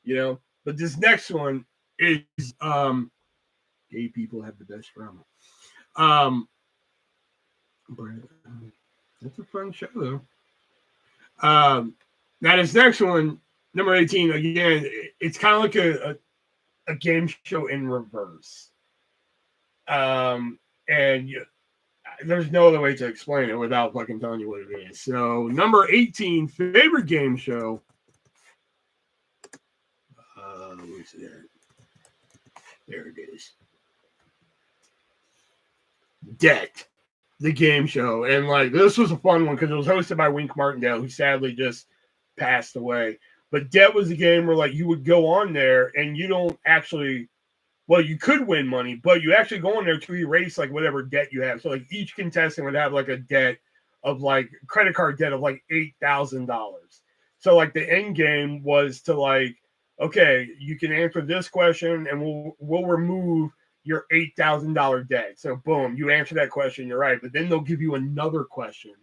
You know? But this next one is gay people have the best drama. That's a fun show, though. Now, this next one, number 18, again, it's kind of like a game show in reverse. And there's no other way to explain it without fucking telling you what it is. So, number 18, favorite game show. Where's it at? There it is. Debt, the game show. And like, this was a fun one because it was hosted by Wink Martindale, who sadly just passed away. But Debt was a game where like you would go on there and you don't actually, well, you could win money, but you actually go on there to erase like whatever debt you have. So like each contestant would have like a debt of like credit card debt of like $8,000. So like the end game was to like, okay, you can answer this question and we'll remove your $8,000 debt. So boom, you answer that question, you're right. But then they'll give you another question.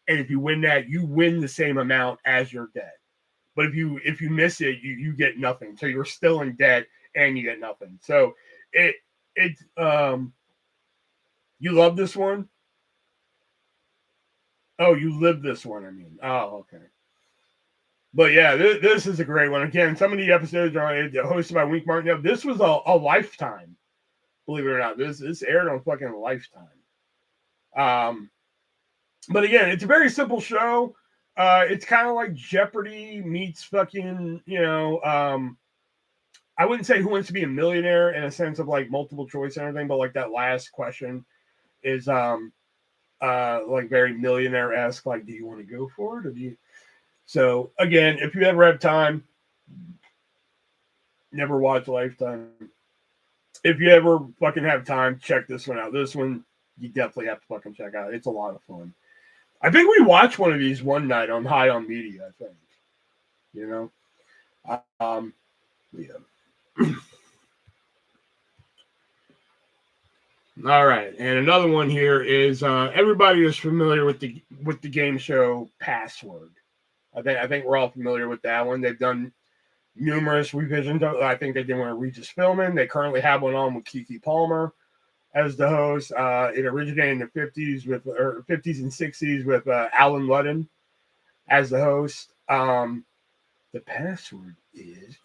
And if you win that, you win the same amount as your debt. But if you miss it, you get nothing. So you're still in debt and you get nothing. So you love this one? Oh, you live this one, I mean. Oh, okay. But yeah, this is a great one. Again, some of the episodes are hosted by Wink Martindale. This was a Lifetime, believe it or not. This aired on fucking Lifetime. But again, it's a very simple show. It's kind of like Jeopardy meets fucking, I wouldn't say Who Wants to Be a Millionaire in a sense of like multiple choice and everything, but like that last question is like very millionaire-esque. Like, do you want to go for it or do you? So again, if you ever have time, never watch Lifetime. If you ever fucking have time, check this one out. This one you definitely have to fucking check out. It's a lot of fun. I think we watched one of these one night on High on Media, I think. Yeah. All right, and another one here is everybody is familiar with the game show Password. I think we're all familiar with that one. They've done numerous revisions. I think they did one with Regis Philbin. They currently have one on with Keke Palmer as the host. It originated in the 50s and 60s with Alan Ludden as the host. The Password is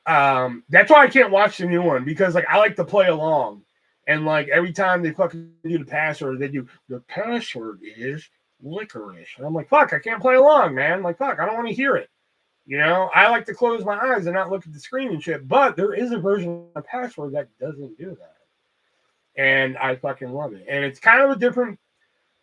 that's why I can't watch the new one because like I like to play along. And like every time they fucking do the password, they do the password is licorice. And I'm like, fuck, I can't play along, man. Like, fuck, I don't want to hear it. I like to close my eyes and not look at the screen and shit. But there is a version of Password that doesn't do that. And I fucking love it. And it's kind of a different,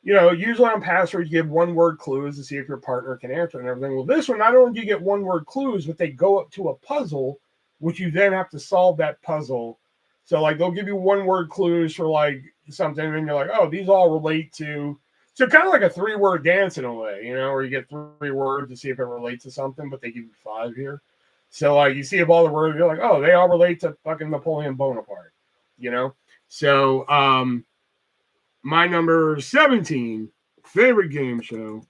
usually on Password, you give one-word clues to see if your partner can answer and everything. Well, this one, not only do you get one-word clues, but they go up to a puzzle, which you then have to solve that puzzle. So, like, they'll give you one-word clues for, like, something, and you're like, oh, these all relate to... So, kind of like a three-word dance in a way, where you get 3 words to see if it relates to something, but they give you 5 here. So, like, you see if all the words, you're like, oh, they all relate to fucking Napoleon Bonaparte, So, my number 17 favorite game show.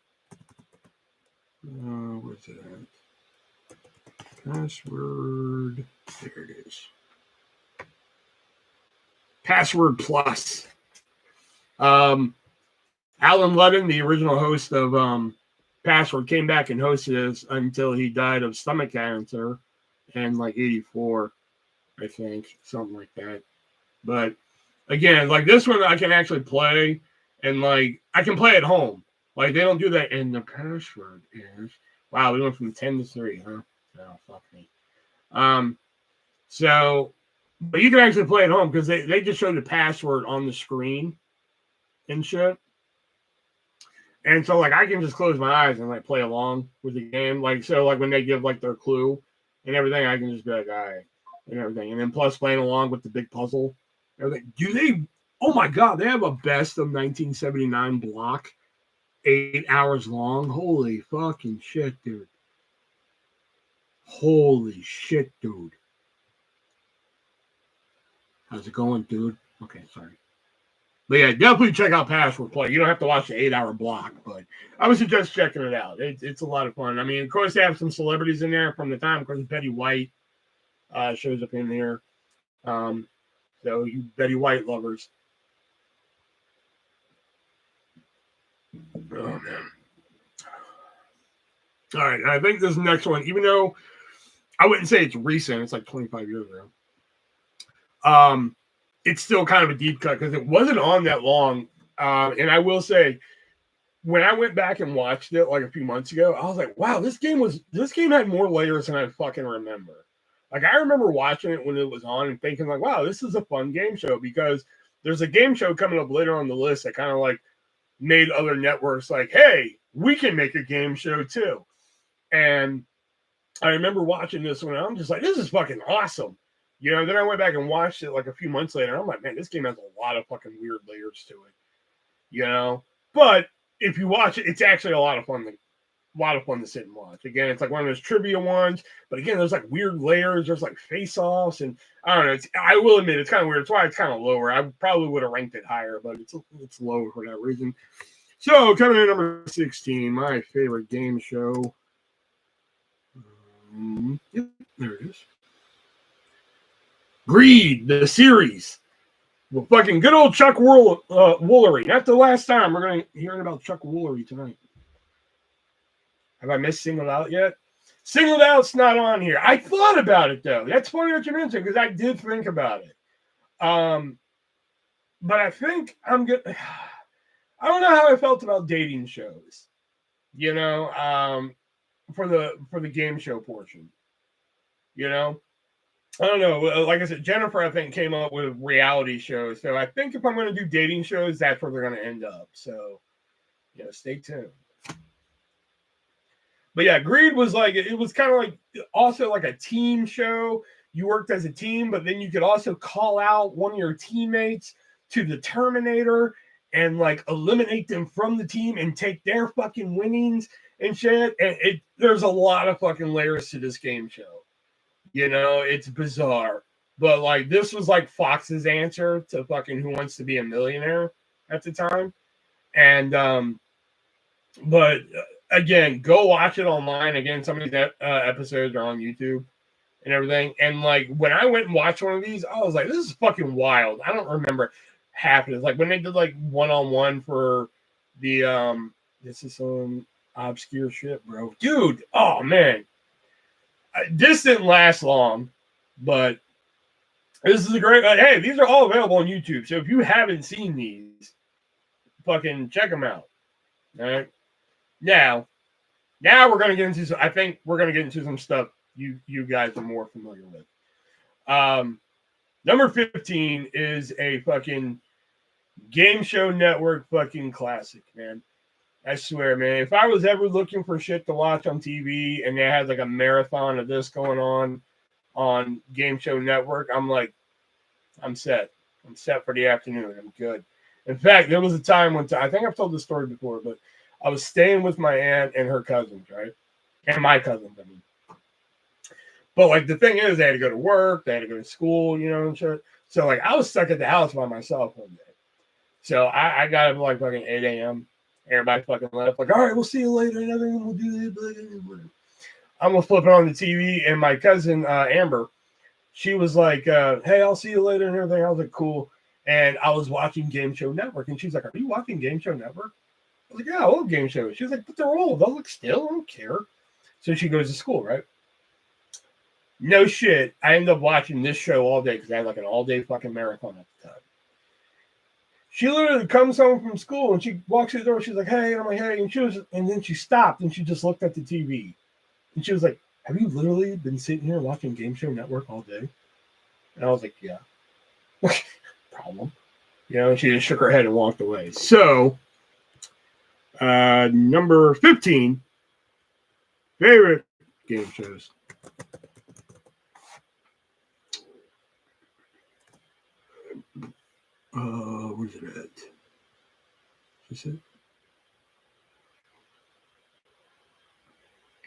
Where's it at? Password. There it is. Password Plus. Alan Ludden, the original host of Password, came back and hosted this until he died of stomach cancer in like 84, I think, something like that. But again, like this one I can actually play and like I can play at home. Like they don't do that. And the password is wow, we went from 10 to 3, huh? Oh, fuck me. So but you can actually play at home because they just show the password on the screen and shit. And so like I can just close my eyes and like play along with the game. Like so like when they give like their clue and everything, I can just be like, all right, and everything. And then plus playing along with the big puzzle. Everything. Do they oh my god, they have a best of 1979 block 8 hours long. Holy fucking shit, dude. Holy shit, dude. How's it going, dude? Okay, sorry. But yeah, definitely check out Password Play. You don't have to watch the 8-hour block, but I would suggest checking it out. It's a lot of fun. I mean, of course, they have some celebrities in there from the time. Of course, Betty White shows up in there. So you Betty White lovers. Oh, man. All right, I think this next one, even though I wouldn't say it's recent, it's like 25 years ago. It's still kind of a deep cut because it wasn't on that long And I will say, when I went back and watched it like a few months ago, I was like, wow, this game had more layers than I fucking remember. Like, I remember watching it when it was on and thinking like, wow, this is a fun game show, because there's a game show coming up later on the list that kind of like made other networks like, hey, we can make a game show too. And I remember watching this one, and I'm just like, this is fucking awesome. You know, then I went back and watched it like a few months later. And I'm like, man, this game has a lot of fucking weird layers to it. You know? But if you watch it, it's actually a lot of fun to sit and watch. Again, it's like one of those trivia ones, but again, there's like weird layers. There's like face-offs, and I don't know. I will admit it's kind of weird. It's why it's kind of lower. I probably would have ranked it higher, but it's lower for that reason. So coming in number 16, my favorite game show. Yep, there it is. Greed, the series. Well, fucking good old Chuck Woolery. Not the last time we're going to hear about Chuck Woolery tonight. Have I missed Singled Out yet? Singled Out's not on here. I thought about it, though. That's funny that you mentioned, because I did think about it. But I think I'm good. I don't know how I felt about dating shows, you know, for the game show portion. You know, I don't know. Like I said, Jennifer, I think, came up with reality shows. So I think if I'm going to do dating shows, that's where they're going to end up. So, you know, stay tuned. But yeah, Greed was like, it was kind of like also like a team show. You worked as a team, but then you could also call out one of your teammates to the Terminator and like eliminate them from the team and take their fucking winnings and shit. And there's a lot of fucking layers to this game show. You know, it's bizarre. But like, this was like Fox's answer to fucking Who Wants to Be a Millionaire at the time. And, but again, go watch it online. Again, some of these episodes are on YouTube and everything. And like, when I went and watched one of these, I was like, this is fucking wild. I don't remember half of it. Like when they did like one-on-one for the, this is some obscure shit, bro. Dude, oh man. This didn't last long, but this is a great, hey, these are all available on YouTube. So if you haven't seen these, fucking check them out. All right. Now we're going to get into I think we're going to get into some stuff you guys are more familiar with. Number 15 is a fucking Game Show Network fucking classic, man. I swear, man. If I was ever looking for shit to watch on TV and they had like a marathon of this going on Game Show Network, I'm like, I'm set. I'm set for the afternoon. I'm good. In fact, there was a time when I think I've told this story before, but I was staying with my aunt and her cousins, right? And my cousins, I mean. But like the thing is, they had to go to work, they had to go to school, you know, and shit. So like I was stuck at the house by myself one day. So I got up like fucking 8 a.m. Everybody fucking left. Like, all right, we'll see you later and everything. We'll do that. I'm gonna flip it on the TV, and my cousin Amber, she was like, "Hey, I'll see you later and everything." I was like, "Cool." And I was watching Game Show Network, and she's like, "Are you watching Game Show Network?" I was like, "Yeah, I love game shows." She was like, "But they're old. They'll look still. I don't care." So she goes to school, right? No shit. I ended up watching this show all day because I had like an all-day fucking marathon at the time. She literally comes home from school and she walks through the door. She's like, "Hey," and I'm like, "Hey," and then she stopped and she just looked at the TV, and she was like, "Have you literally been sitting here watching Game Show Network all day?" And I was like, "Yeah." Problem, you know. And she just shook her head and walked away. So, number 15, favorite game shows. Where's it at? Is it?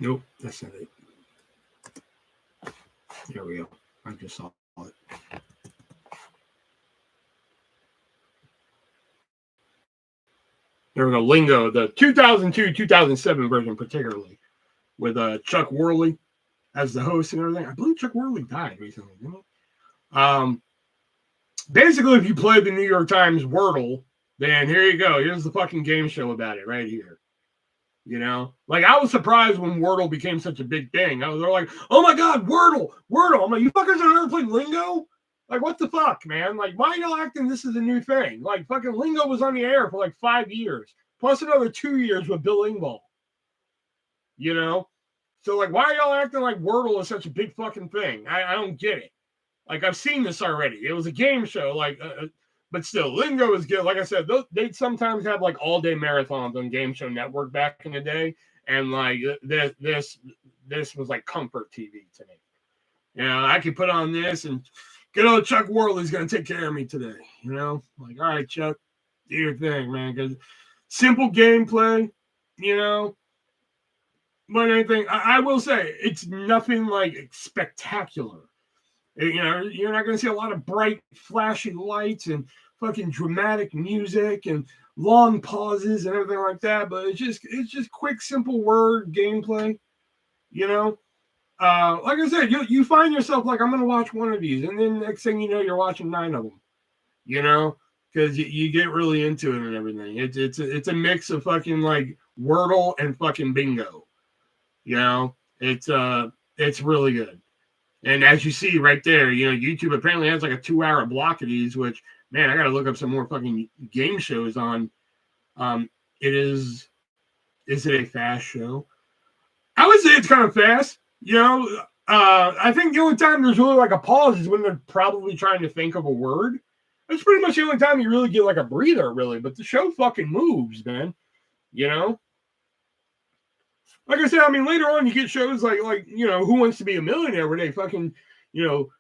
Nope, that's not it. There we go. I just saw it. There we go. Lingo, the 2002-2007 version, particularly, with Chuck Woolery as the host and everything. I believe Chuck Woolery died recently, didn't he? Basically, if you play the New York Times Wordle, then here you go. Here's the fucking game show about it right here. You know, like I was surprised when Wordle became such a big thing. They're like, "Oh my god, Wordle!" I'm like, "You fuckers have never played Lingo?" Like, what the fuck, man? Like, why are y'all acting this is a new thing? Like, fucking Lingo was on the air for like 5 years, plus another 2 years with Bill Engvall. You know? So, like, why are y'all acting like Wordle is such a big fucking thing? I don't get it. Like, I've seen this already. It was a game show, like, but still, Lingo is good. Like I said, they'd sometimes have like all-day marathons on Game Show Network back in the day, and like this was like comfort TV to me. You know, I could put on this and good old Chuck Worley's going to take care of me today. You know, like, all right, Chuck, do your thing, man. Because simple gameplay, you know, more than anything, I will say it's nothing like spectacular. You know, you're not going to see a lot of bright, flashy lights and fucking dramatic music and long pauses and everything like that. But it's just quick, simple word gameplay. You know, like I said, you find yourself like, I'm going to watch one of these, and then next thing you know, you're watching 9 of them. You know, because you get really into it and everything. It's a mix of fucking like Wordle and fucking bingo. You know, it's really good. And as you see right there, you know, YouTube apparently has like a 2-hour block of these, which, man, I got to look up some more fucking game shows on. Is it a fast show? I would say it's kind of fast. You know, I think the only time there's really like a pause is when they're probably trying to think of a word. That's pretty much the only time you really get like a breather, really. But the show fucking moves, man. You know? Like I said, I mean, later on you get shows like you know, Who Wants to Be a Millionaire, where they fucking, you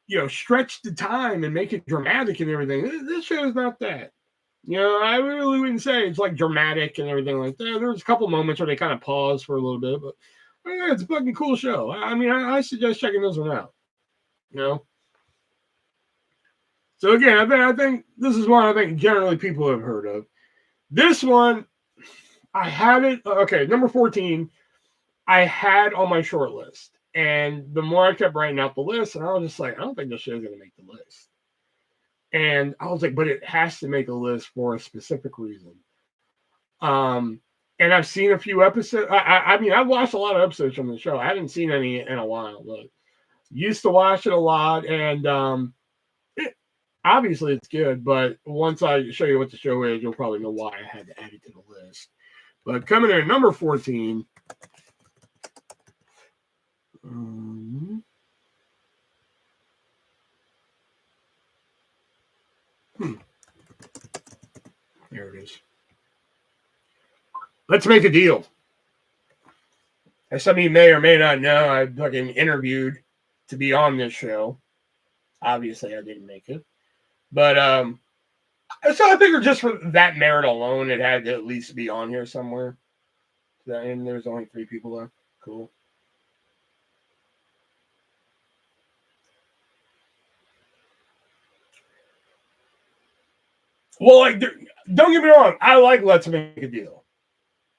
know, stretch the time and make it dramatic and everything. This show is not that. You know, I really wouldn't say it's like dramatic and everything like that. There's a couple moments where they kind of pause for a little bit, but yeah, it's a fucking cool show. I mean, I suggest checking this one out. You know. So again, I think this is one I think generally people have heard of. This one, I had it. Okay, number 14, I had on my short list. And the more I kept writing out the list, and I was just like, I don't think this show's going to make the list. And I was like, but it has to make a list for a specific reason. And I've seen a few episodes. I mean, I've watched a lot of episodes from the show. I haven't seen any in a while, but used to watch it a lot. And obviously it's good, but once I show you what the show is, you'll probably know why I had to add it to the list. But coming in at number 14. There it is. Let's Make a Deal. As some of you may or may not know, I fucking interviewed to be on this show. Obviously, I didn't make it. But so I figured just for that merit alone, it had to at least be on here somewhere. And there's only 3 people left. Cool. Well, like, don't get me wrong. I like Let's Make a Deal.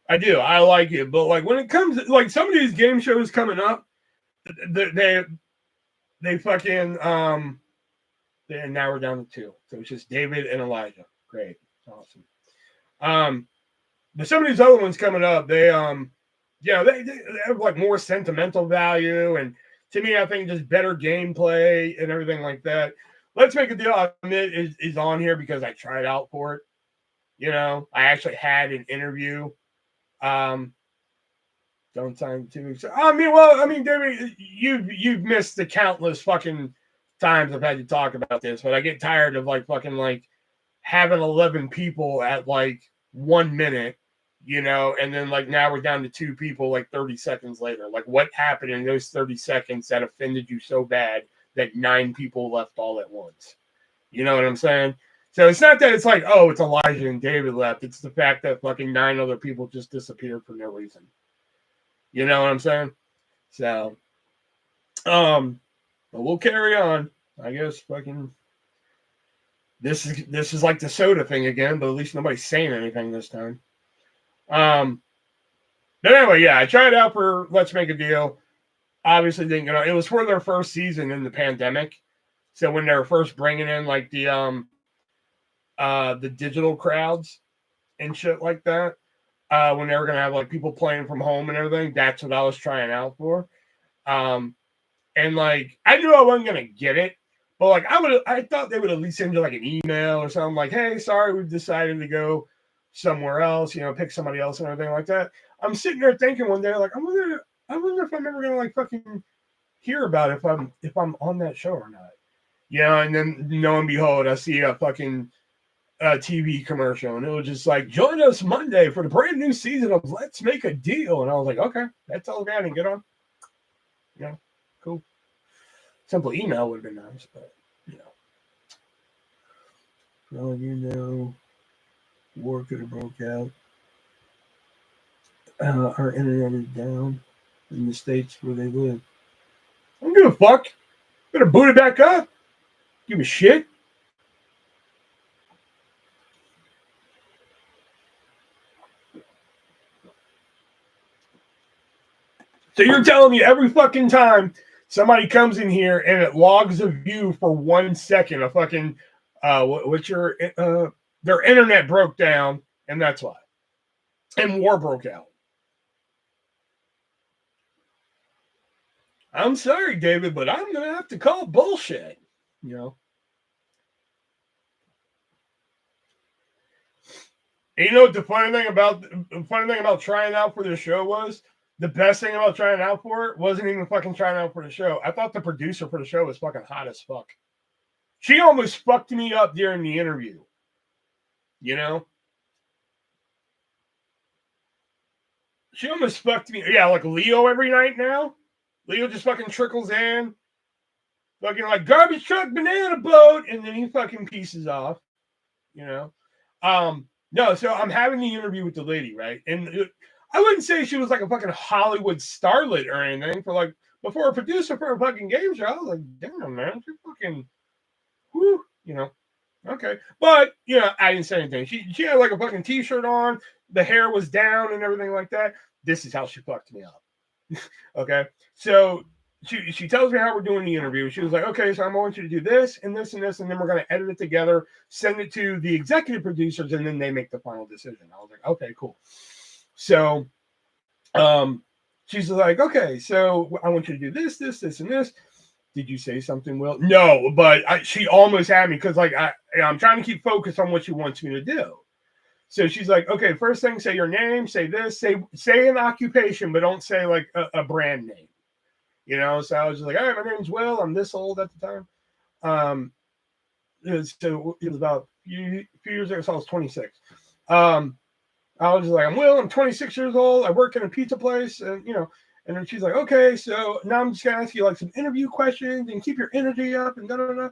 I do. I like it. But, like, when it comes to, like, some of these game shows coming up, they fucking, and now we're down to 2. So it's just David and Elijah. Great. Awesome. But some of these other ones coming up, they have, like, more sentimental value. And to me, I think just better gameplay and everything like that. Let's Make a Deal, I admit, is on here because I tried out for it. You know, I actually had an interview. Don't sign 2 weeks. I mean, David, you've missed the countless fucking times I've had to talk about this, but I get tired of like fucking like having 11 people at like 1 minute, you know, and then like now we're down to 2 people like 30 seconds later. Like, what happened in those 30 seconds that offended you so bad that 9 people left all at once? You know what I'm saying? So it's not that it's like, oh, it's Elijah and David left. It's the fact that fucking 9 other people just disappeared for no reason. You know what I'm saying? So, but we'll carry on. I guess fucking this is like the soda thing again, but at least nobody's saying anything this time. But anyway, yeah, I tried out for Let's Make a Deal. Obviously didn't get on. It was for their first season in the pandemic. So when they were first bringing in like the digital crowds and shit like that, when they were gonna have like people playing from home and everything, that's what I was trying out for. And like I knew I wasn't gonna get it, But like I thought they would at least send you like an email or something like, hey, sorry, we've decided to go somewhere else, pick somebody else and everything like that. I'm sitting there thinking one day, like, I wonder if I'm ever gonna like fucking hear about it if I'm on that show or not. And then lo and behold, I see a fucking TV commercial, and it was just like, join us Monday for the brand new season of Let's Make a Deal. And I was like, okay, that's all I can get on. Cool. Simple email would have been nice, but well, war could have broke out. Our internet is down in the states where they live. I don't give a fuck. Better boot it back up. Give a shit. So you're telling me every fucking time somebody comes in here and it logs a view for 1 second, a fucking their internet broke down, and that's why. And war broke out. I'm sorry, David, but I'm gonna have to call bullshit. And you know what the funny thing about trying out for the show was? The best thing about trying out for it wasn't even fucking trying out for the show. I thought the producer for the show was fucking hot as fuck. She almost fucked me up during the interview. She almost fucked me. Yeah, like Leo every night now. Leo just fucking trickles in. Fucking like garbage truck, banana boat, and then he fucking pieces off. No, so I'm having the interview with the lady, right? And I wouldn't say she was like a fucking Hollywood starlet or anything but for a producer for a fucking game show, I was like, damn, man, you're fucking, whoo, okay. But, I didn't say anything. She had like a fucking t-shirt on, the hair was down and everything like that. This is how she fucked me up. Okay. So she tells me how we're doing the interview. She was like, okay, so I want you to do this and this and this, and then we're going to edit it together, send it to the executive producers, and then they make the final decision. I was like, okay, cool. So she's like, okay, so I want you to do this, this, this, and this. Did you say something, Will? No, but she almost had me because like I'm trying to keep focused on what she wants me to do. So she's like, okay, first thing, say your name, say this, say an occupation, but don't say like a brand name. So I was just like, all right, my name's Will. I'm this old at the time. So it was about a few years ago, so I was 26. I was just like, I'm Will. I'm 26 years old. I work in a pizza place, and and then she's like, okay, so now I'm just gonna ask you like some interview questions and keep your energy up and da da da.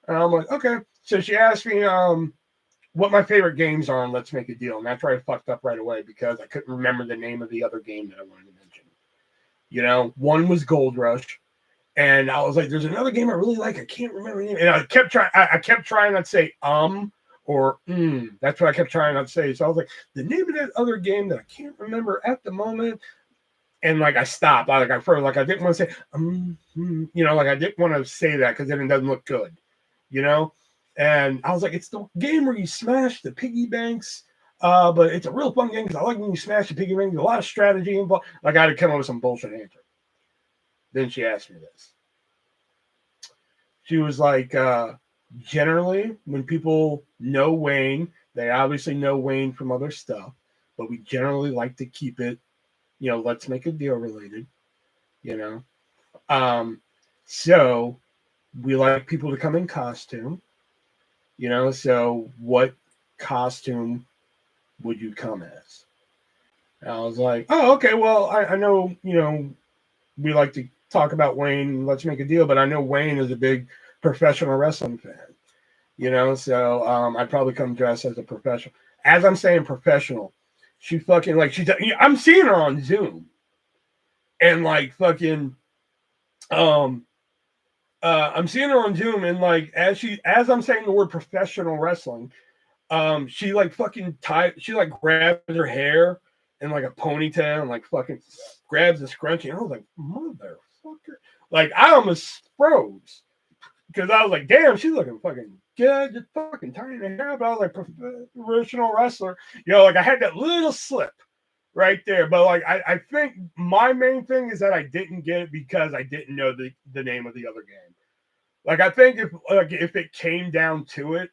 And I'm like, okay. So she asked me what my favorite games are, and Let's Make a Deal. And that's where I fucked up right away because I couldn't remember the name of the other game that I wanted to mention. One was Gold Rush, and I was like, there's another game I really like. I can't remember the name. And I kept trying not to say or that's what I kept trying not to say. So I was like, the name of that other game that I can't remember at the moment. And like I stopped. I didn't want to say like I didn't want to say that because then it doesn't look good. And I was like, it's the game where you smash the piggy banks. But it's a real fun game because I like when you smash the piggy bank. There's a lot of strategy involved. Like I had to come up with some bullshit answer. Then she asked me this. She was like, generally, when people know Wayne, they obviously know Wayne from other stuff, but we generally like to keep it, Let's Make a Deal related, So we like people to come in costume, so what costume would you come as? And I was like, oh, okay, well, I know, we like to talk about Wayne, Let's Make a Deal, but I know Wayne is a big professional wrestling fan, so I'd probably come dressed as a professional. As I'm saying professional, she fucking like I'm seeing her on Zoom, and like fucking I'm seeing her on Zoom, and like as I'm saying the word professional wrestling, she like fucking she like grabs her hair in like a ponytail and like fucking grabs the scrunchie. And I was like, motherfucker. Like I almost froze because I was like, damn, she's looking fucking good, just fucking tying her hair up. I was like, professional wrestler. Like I had that little slip right there. But like I think my main thing is that I didn't get it because I didn't know the name of the other game. Like, I think if it came down to it,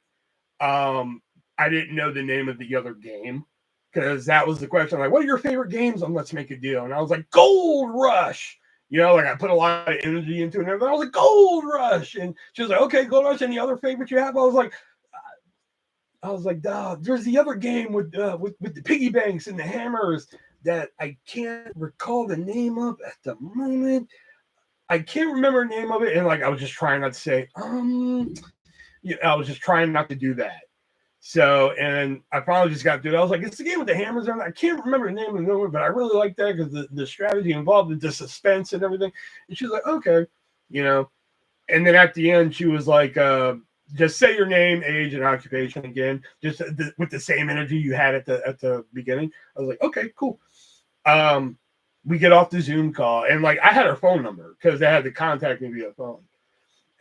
I didn't know the name of the other game, because that was the question. Like, what are your favorite games on Let's Make a Deal? And I was like, Gold Rush. You know, like I put a lot of energy into it and everything. I was like, Gold Rush. And she was like, okay, Gold Rush. Any other favorites you have? I was like, there's the other game with the piggy banks and the hammers that I can't recall the name of at the moment. I can't remember the name of it, and like I was just trying not to say, yeah, I was just trying not to do that. So, and I finally just got through it. I was like, it's the game with the hammers on it. I can't remember the name of the one, but I really like that because the strategy involved, the suspense and everything. And she was like, okay, you know. And then at the end, she was like, just say your name, age, and occupation again, just with the same energy you had at the beginning. I was like, okay, cool. We get off the Zoom call, and like I had her phone number because they had to contact me via phone.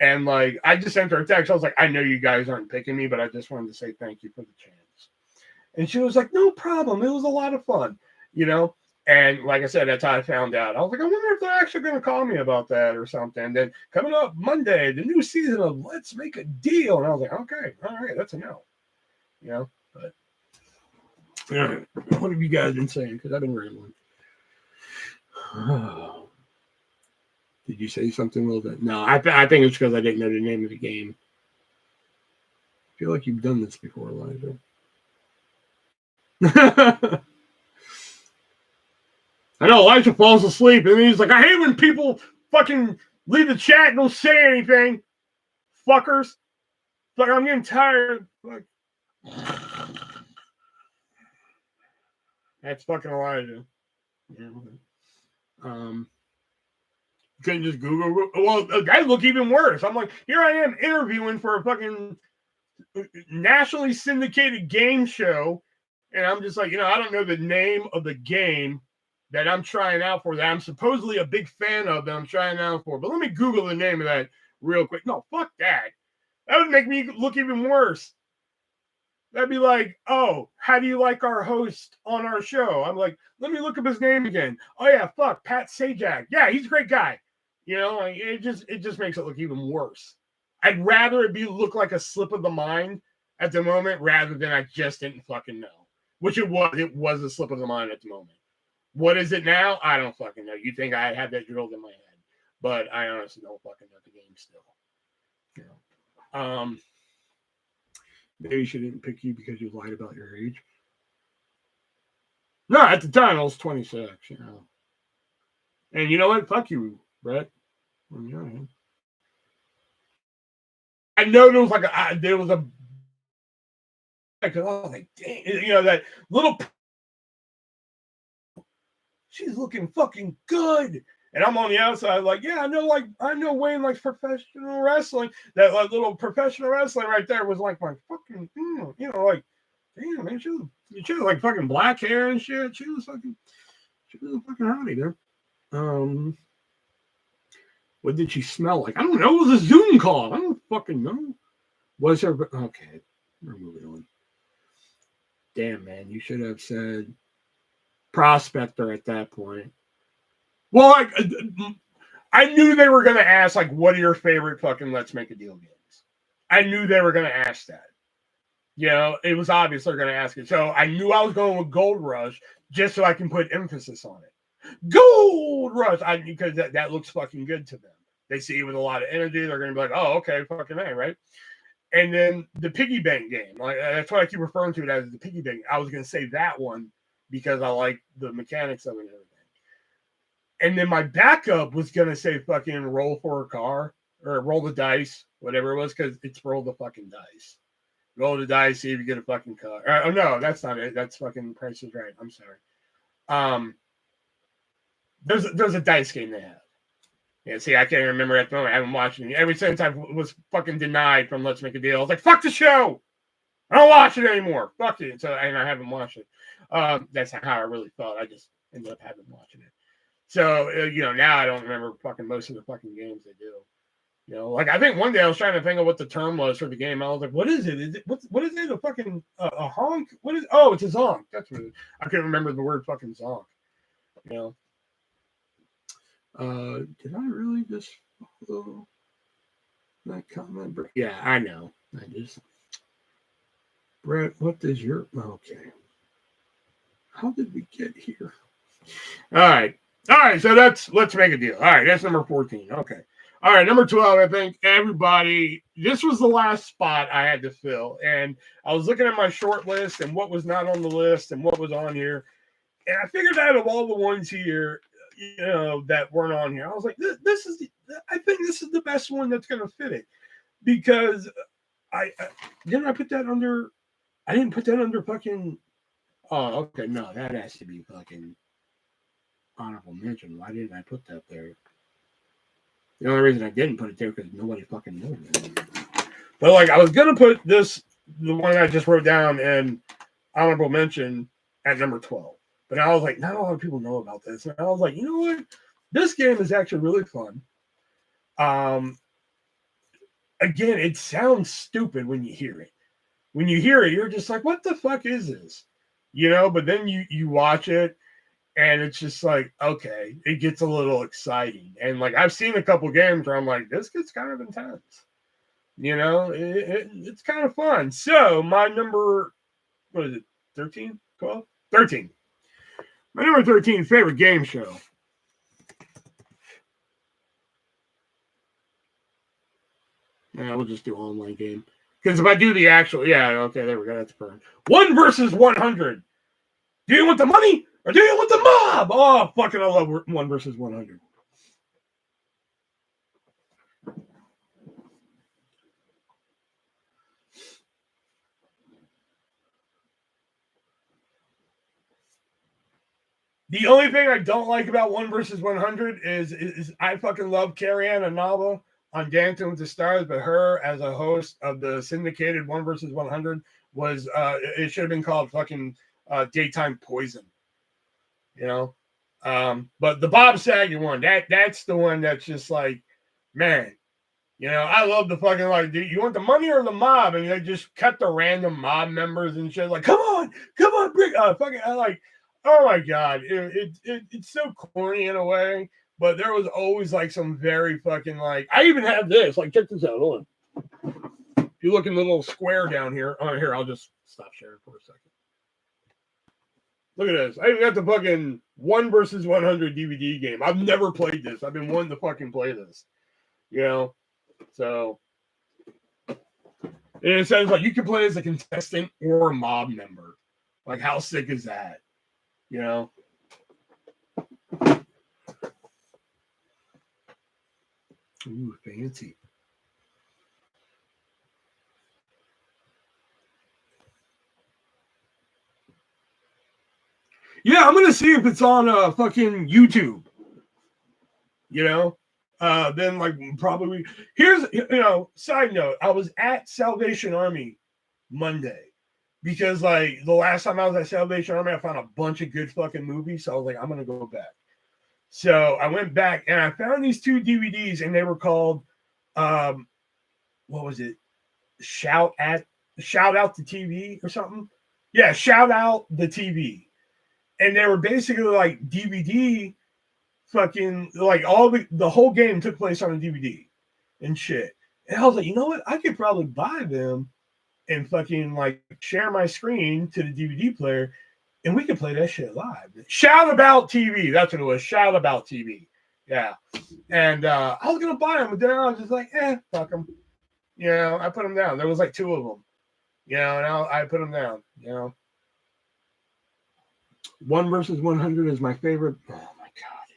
And like I just sent her a text. I was like, I know you guys aren't picking me, but I just wanted to say thank you for the chance. And she was like, no problem. It was a lot of fun, you know? And like I said, that's how I found out. I was like, I wonder if they're actually going to call me about that or something. And then coming up Monday, the new season of Let's Make a Deal. And I was like, okay, all right, that's a no. You know? But yeah, what have you guys been saying? Because I've been rambling. Did you say something a little bit? No, I think it's because I didn't know the name of the game. I feel like you've done this before, Elijah. I know Elijah falls asleep, and he's like, I hate when people fucking leave the chat and don't say anything. Fuckers. Like, I'm getting tired. Like, that's fucking Elijah. Yeah. You couldn't just Google. Well, I look even worse. I'm like, here I am interviewing for a fucking nationally syndicated game show, and I'm just like, I don't know the name of the game that I'm trying out for, that I'm supposedly a big fan of, that I'm trying out for. But let me Google the name of that real quick. No, fuck that. That would make me look even worse. That'd be like, oh, how do you like our host on our show? I'm like, let me look up his name again. Oh yeah, fuck, Pat Sajak. Yeah, he's a great guy. Like, it just makes it look even worse. I'd rather it look like a slip of the mind at the moment rather than I just didn't fucking know. Which it was. It was a slip of the mind at the moment. What is it now? I don't fucking know. You think I had that drilled in my head, but I honestly don't fucking know the game still. Maybe she didn't pick you because you lied about your age. No, at the time I was 26. And you know what? Fuck you, Brett. I know there was like because I was like, dang, that little. She's looking fucking good. And I'm on the outside, like, yeah, I know Wayne likes professional wrestling. That like, little professional wrestling right there was like my fucking, like, damn, man, she was like fucking black hair and shit. She was fucking hottie there. What did she smell like? I don't know. It was a Zoom call. I don't fucking know. Was her okay? We're moving on. Damn, man, you should have said prospector at that point. Well, I knew they were going to ask, like, what are your favorite fucking Let's Make a Deal games? I knew they were going to ask that. It was obvious they're going to ask it. So I knew I was going with Gold Rush just so I can put emphasis on it. Gold Rush! Because that looks fucking good to them. They see it with a lot of energy. They're going to be like, oh, okay, fucking A, right? And then the piggy bank game. Like, that's what I keep referring to it as, the piggy bank. I was going to say that one because I like the mechanics of it and everything. And then my backup was going to say fucking roll for a car or roll the dice, whatever it was, because it's roll the fucking dice. Roll the dice, see if you get a fucking car. Oh, no, that's not it. That's fucking Price is Right. I'm sorry. There's a dice game they have. Yeah, see, I can't remember at the moment. I haven't watched it. Ever since I was fucking denied from Let's Make a Deal, I was like, fuck the show. I don't watch it anymore. Fuck it. So, and I haven't watched it. That's how I really felt. I just ended up having watching it. So, now I don't remember fucking most of the fucking games they do. Like I think one day I was trying to think of what the term was for the game. I was like, what is it? Is it what is it? A fucking a honk? What is? Oh, it's a zonk. That's what it is. I couldn't remember the word fucking zonk. Did I really just follow? Not comment. Yeah, I know. I just. Brett, what does your. Okay. How did we get here? All right. So let's make a deal. All right. That's number 14. Okay. All right. Number 12, I think everybody, this was the last spot I had to fill. And I was looking at my short list and what was not on the list and what was on here. And I figured out of all the ones here, that weren't on here, I was like, I think this is the best one that's going to fit it. Because I didn't put that under fucking. Oh, okay. No, that has to be fucking honorable mention. Why didn't I put that there? The only reason I didn't put it there because nobody fucking knows it. But like, I was gonna put the one I just wrote down, in honorable mention at number 12. But I was like, not a lot of people know about this. And I was like, you know what? This game is actually really fun. Again, it sounds stupid when you hear it. When you hear it, you're just like, what the fuck is this? But then you watch it and it's just like, okay, it gets a little exciting. And like, I've seen a couple games where I'm like, this gets kind of intense. It's kind of fun. So my number, what is it? 13, 12, 13. My number 13 favorite game show. Yeah, we'll just do online game. Because if I do the actual, okay, there we go. That's perfect. 1 versus 100. Do you want the money or do you want the mob? Oh, fucking, I love 1 versus 100. The only thing I don't like about 1 versus 100 is I fucking love Carrie-Ann Inaba on Dancing with the Stars, but her as a host of the syndicated 1 versus 100 was it should have been called fucking Daytime Poison. But the Bob Saget one, that's the one that's just like, man, I love the fucking, like, do you want the money or the mob? And they just cut the random mob members and shit, like, come on, bring fucking, I like, oh my god, it's so corny in a way, but there was always like some very fucking, like, I even have this, like, check this out, hold on. If you look in the little square down here, here, I'll just stop sharing for a second. Look at this. I even got the fucking 1 versus 100 DVD game. I've never played this. I've been wanting to fucking play this. So and it says like you can play as a contestant or a mob member. Like, how sick is that? Ooh, fancy. Yeah, I'm gonna see if it's on fucking YouTube. Then like probably here's side note. I was at Salvation Army Monday because like the last time I was at Salvation Army, I found a bunch of good fucking movies. So I was like, I'm gonna go back. So I went back and I found these 2 DVDs and they were called what was it? Shout Out the TV or something. Yeah, Shout Out the TV. And they were basically like DVD fucking, like, all the whole game took place on a DVD and shit. And I was like, you know what? I could probably buy them and fucking like share my screen to the DVD player and we could play that shit live. Shout About TV. That's what it was. Shout About TV. Yeah. And I was going to buy them, but then I was just like, fuck them. I put them down. There was like 2 of them, and I put them down, 1 versus 100 is my favorite. Oh my god.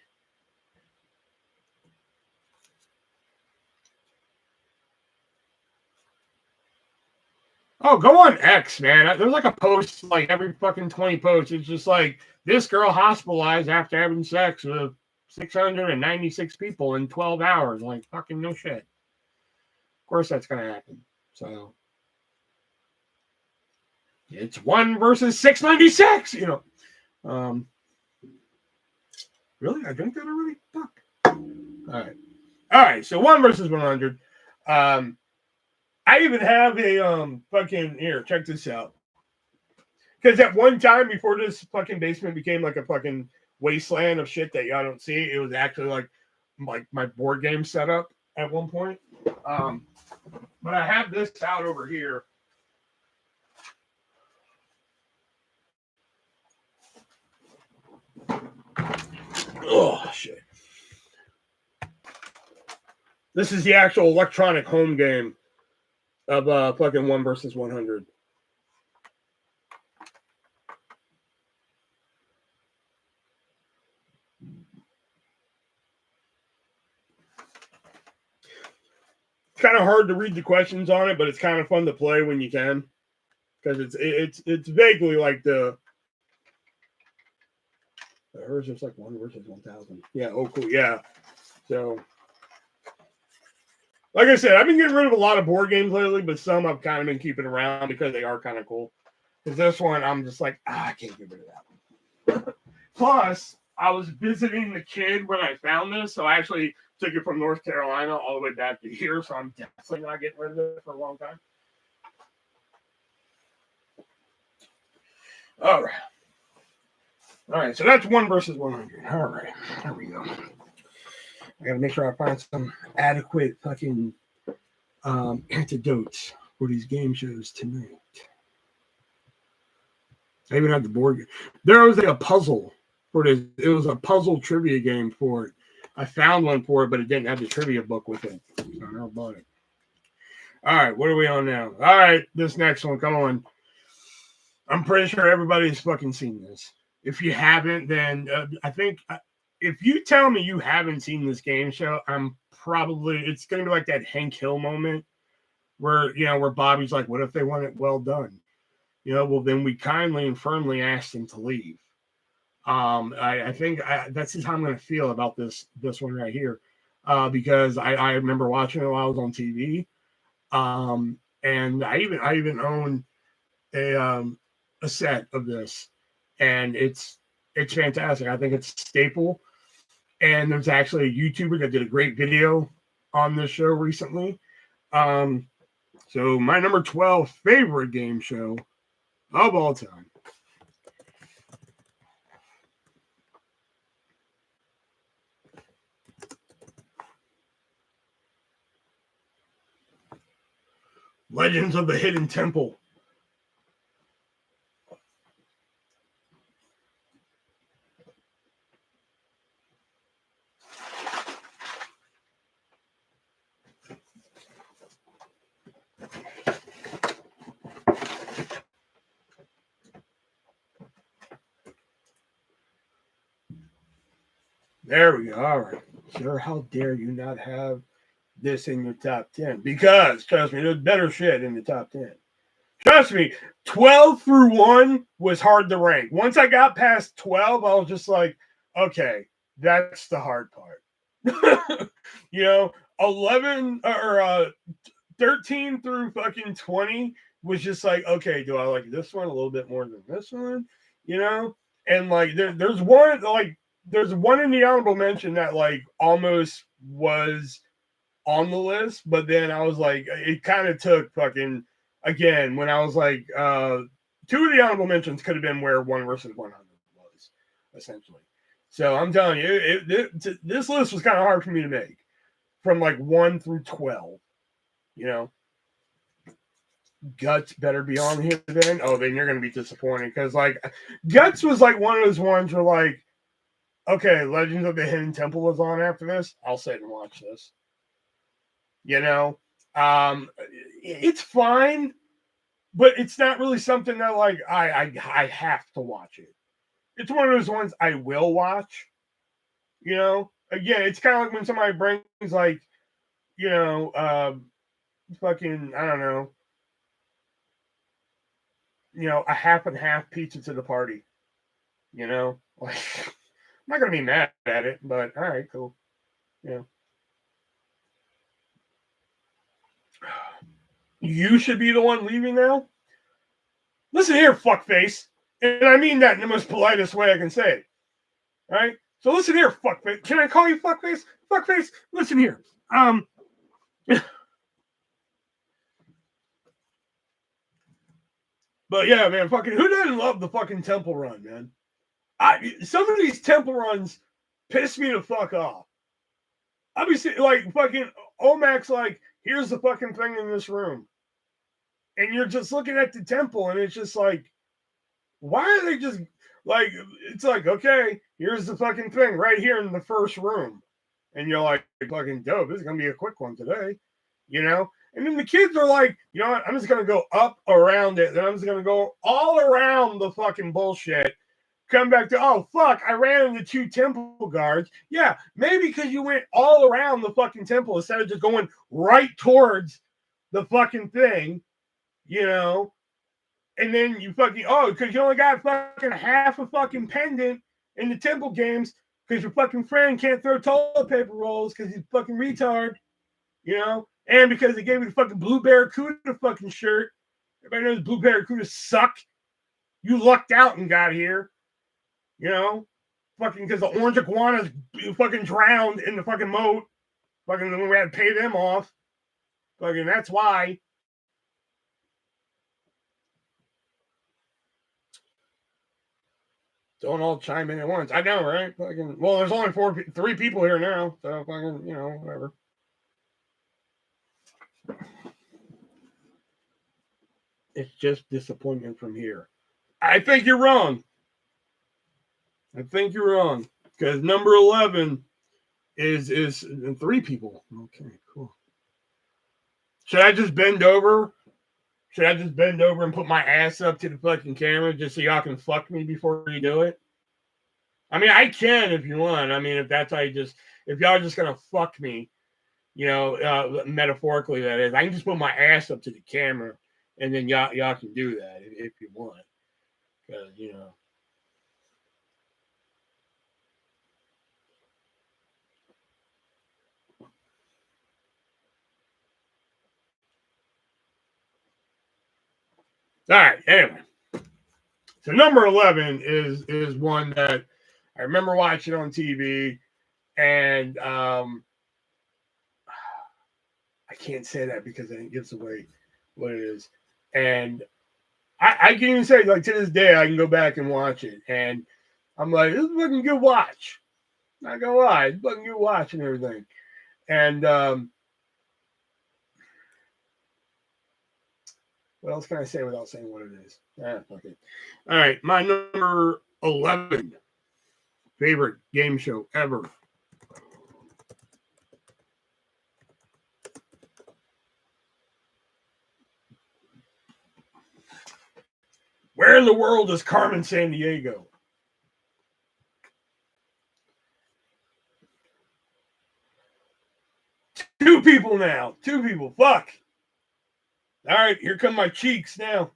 Oh, go on X, man. There's like a post like every fucking 20 posts. It's just like this girl hospitalized after having sex with 696 people in 12 hours. Like, fucking no shit. Of course that's gonna happen. So it's 1 versus 696, Really? I drank that already? Fuck. All right. So 1 versus 100. I even have a fucking, here, check this out. Because at one time before this fucking basement became like a fucking wasteland of shit that y'all don't see, it was actually like my board game setup at one point. But I have this out over here. Oh, shit. This is the actual electronic home game of fucking 1 versus 100. It's kind of hard to read the questions on it, but it's kind of fun to play when you can, because it's vaguely like the hers is like 1 versus 1,000. Yeah. Oh, cool. Yeah. So, like I said, I've been getting rid of a lot of board games lately, but some I've kind of been keeping around because they are kind of cool. Because this one, I'm just like, I can't get rid of that one. Plus, I was visiting the kid when I found this, so I actually took it from North Carolina all the way back to here, so I'm definitely not getting rid of it for a long time. All right. All right, so that's 1 versus 100. All right, there we go. I gotta make sure I find some adequate fucking antidotes for these game shows tonight. I even had the board game. There was a puzzle for this. It was a puzzle trivia game for it. I found one for it, but it didn't have the trivia book with it. So I never bought it. All right, what are we on now? All right, this next one, come on. I'm pretty sure everybody's fucking seen this. If you haven't, then I think if you tell me you haven't seen this game show, it's going to be like that Hank Hill moment where Bobby's like, what if they want it well done? Well, then we kindly and firmly asked him to leave. I think that's just how I'm going to feel about this one right here, because I remember watching it while I was on TV, and I even own a set of this, and it's fantastic. I think it's a staple. And there's actually a YouTuber that did a great video on this show recently. So my number 12 favorite game show of all time. Legends of the Hidden Temple. There we go. All right. Sir, how dare you not have this in your top 10? Because, trust me, there's better shit in the top 10. Trust me, 12 through 1 was hard to rank. Once I got past 12, I was just like, okay, that's the hard part. 11 or 13 through fucking 20 was just like, okay, do I like this one a little bit more than this one? And like there's one in the honorable mention that like almost was on the list, but then I was like, it kind of took fucking again when I was like, 2 of the honorable mentions could have been where 1 versus 100 was essentially. So I'm telling you, this list was kind of hard for me to make from like 1 through 12. Guts better be on here then. Oh, then you're gonna be disappointed because like Guts was like one of those ones where like, okay, Legends of the Hidden Temple was on after this. I'll sit and watch this. It's fine, but it's not really something that like I have to watch it. It's one of those ones I will watch. Again, it's kind of like when somebody brings like, fucking I don't know. A half and half pizza to the party. Like I'm not gonna be mad at it, but all right, cool. You should be the one leaving now. Listen here, fuckface, and I mean that in the most politest way I can say it. All right. So listen here, fuckface. Can I call you fuckface? Fuckface. Listen here. But yeah, man, fucking who doesn't love the fucking temple run, man? Some of these temple runs piss me the fuck off. Obviously, like fucking Omax, like here's the fucking thing in this room. And you're just looking at the temple, and it's just like, why are they just like, it's like, okay, here's the fucking thing right here in the first room. And you're like, fucking dope. This is going to be a quick one today, you know? And then the kids are like, you know what? I'm just going to go up around it. Then I'm just going to go all around the fucking bullshit. Come back to, oh, fuck, I ran into 2 temple guards. Yeah, maybe because you went all around the fucking temple instead of just going right towards the fucking thing, you know? And then you fucking, oh, because you only got fucking half a fucking pendant in the temple games because your fucking friend can't throw toilet paper rolls because he's fucking retard, you know? And because they gave me the fucking Blue Barracuda fucking shirt. Everybody knows Blue Barracudas suck. You lucked out and got here, you know? Fucking because the orange iguanas fucking drowned in the fucking moat. Fucking we had to pay them off. Fucking that's why. Don't all chime in at once. I know, right? Fucking, well, there's only 3 people here now, so fucking, you know, whatever. It's just disappointment from here. I think you're wrong. I think you're wrong because number 11 is 3 people. Okay, cool. Should I just bend over? Should I just bend over and put my ass up to the fucking camera just so y'all can fuck me before you do it? I mean, I can if you want. I mean, if that's how you just, if y'all are just gonna fuck me, you know, metaphorically that is, I can just put my ass up to the camera, and then y'all can do that if you want, because you know. All right. Anyway, so number 11 is one that I remember watching on TV, and I can't say that because it gives away what it is. And I can even say, like, to this day, I can go back and watch it, and I'm like, this is a fucking good watch. Not gonna lie, it's a fucking good watch and everything. And what else can I say without saying what it is? Fuck it. All right, my number 11 favorite game show ever. Where in the world is Carmen Sandiego? Two people now. 2 people. Fuck. All right, here come my cheeks now.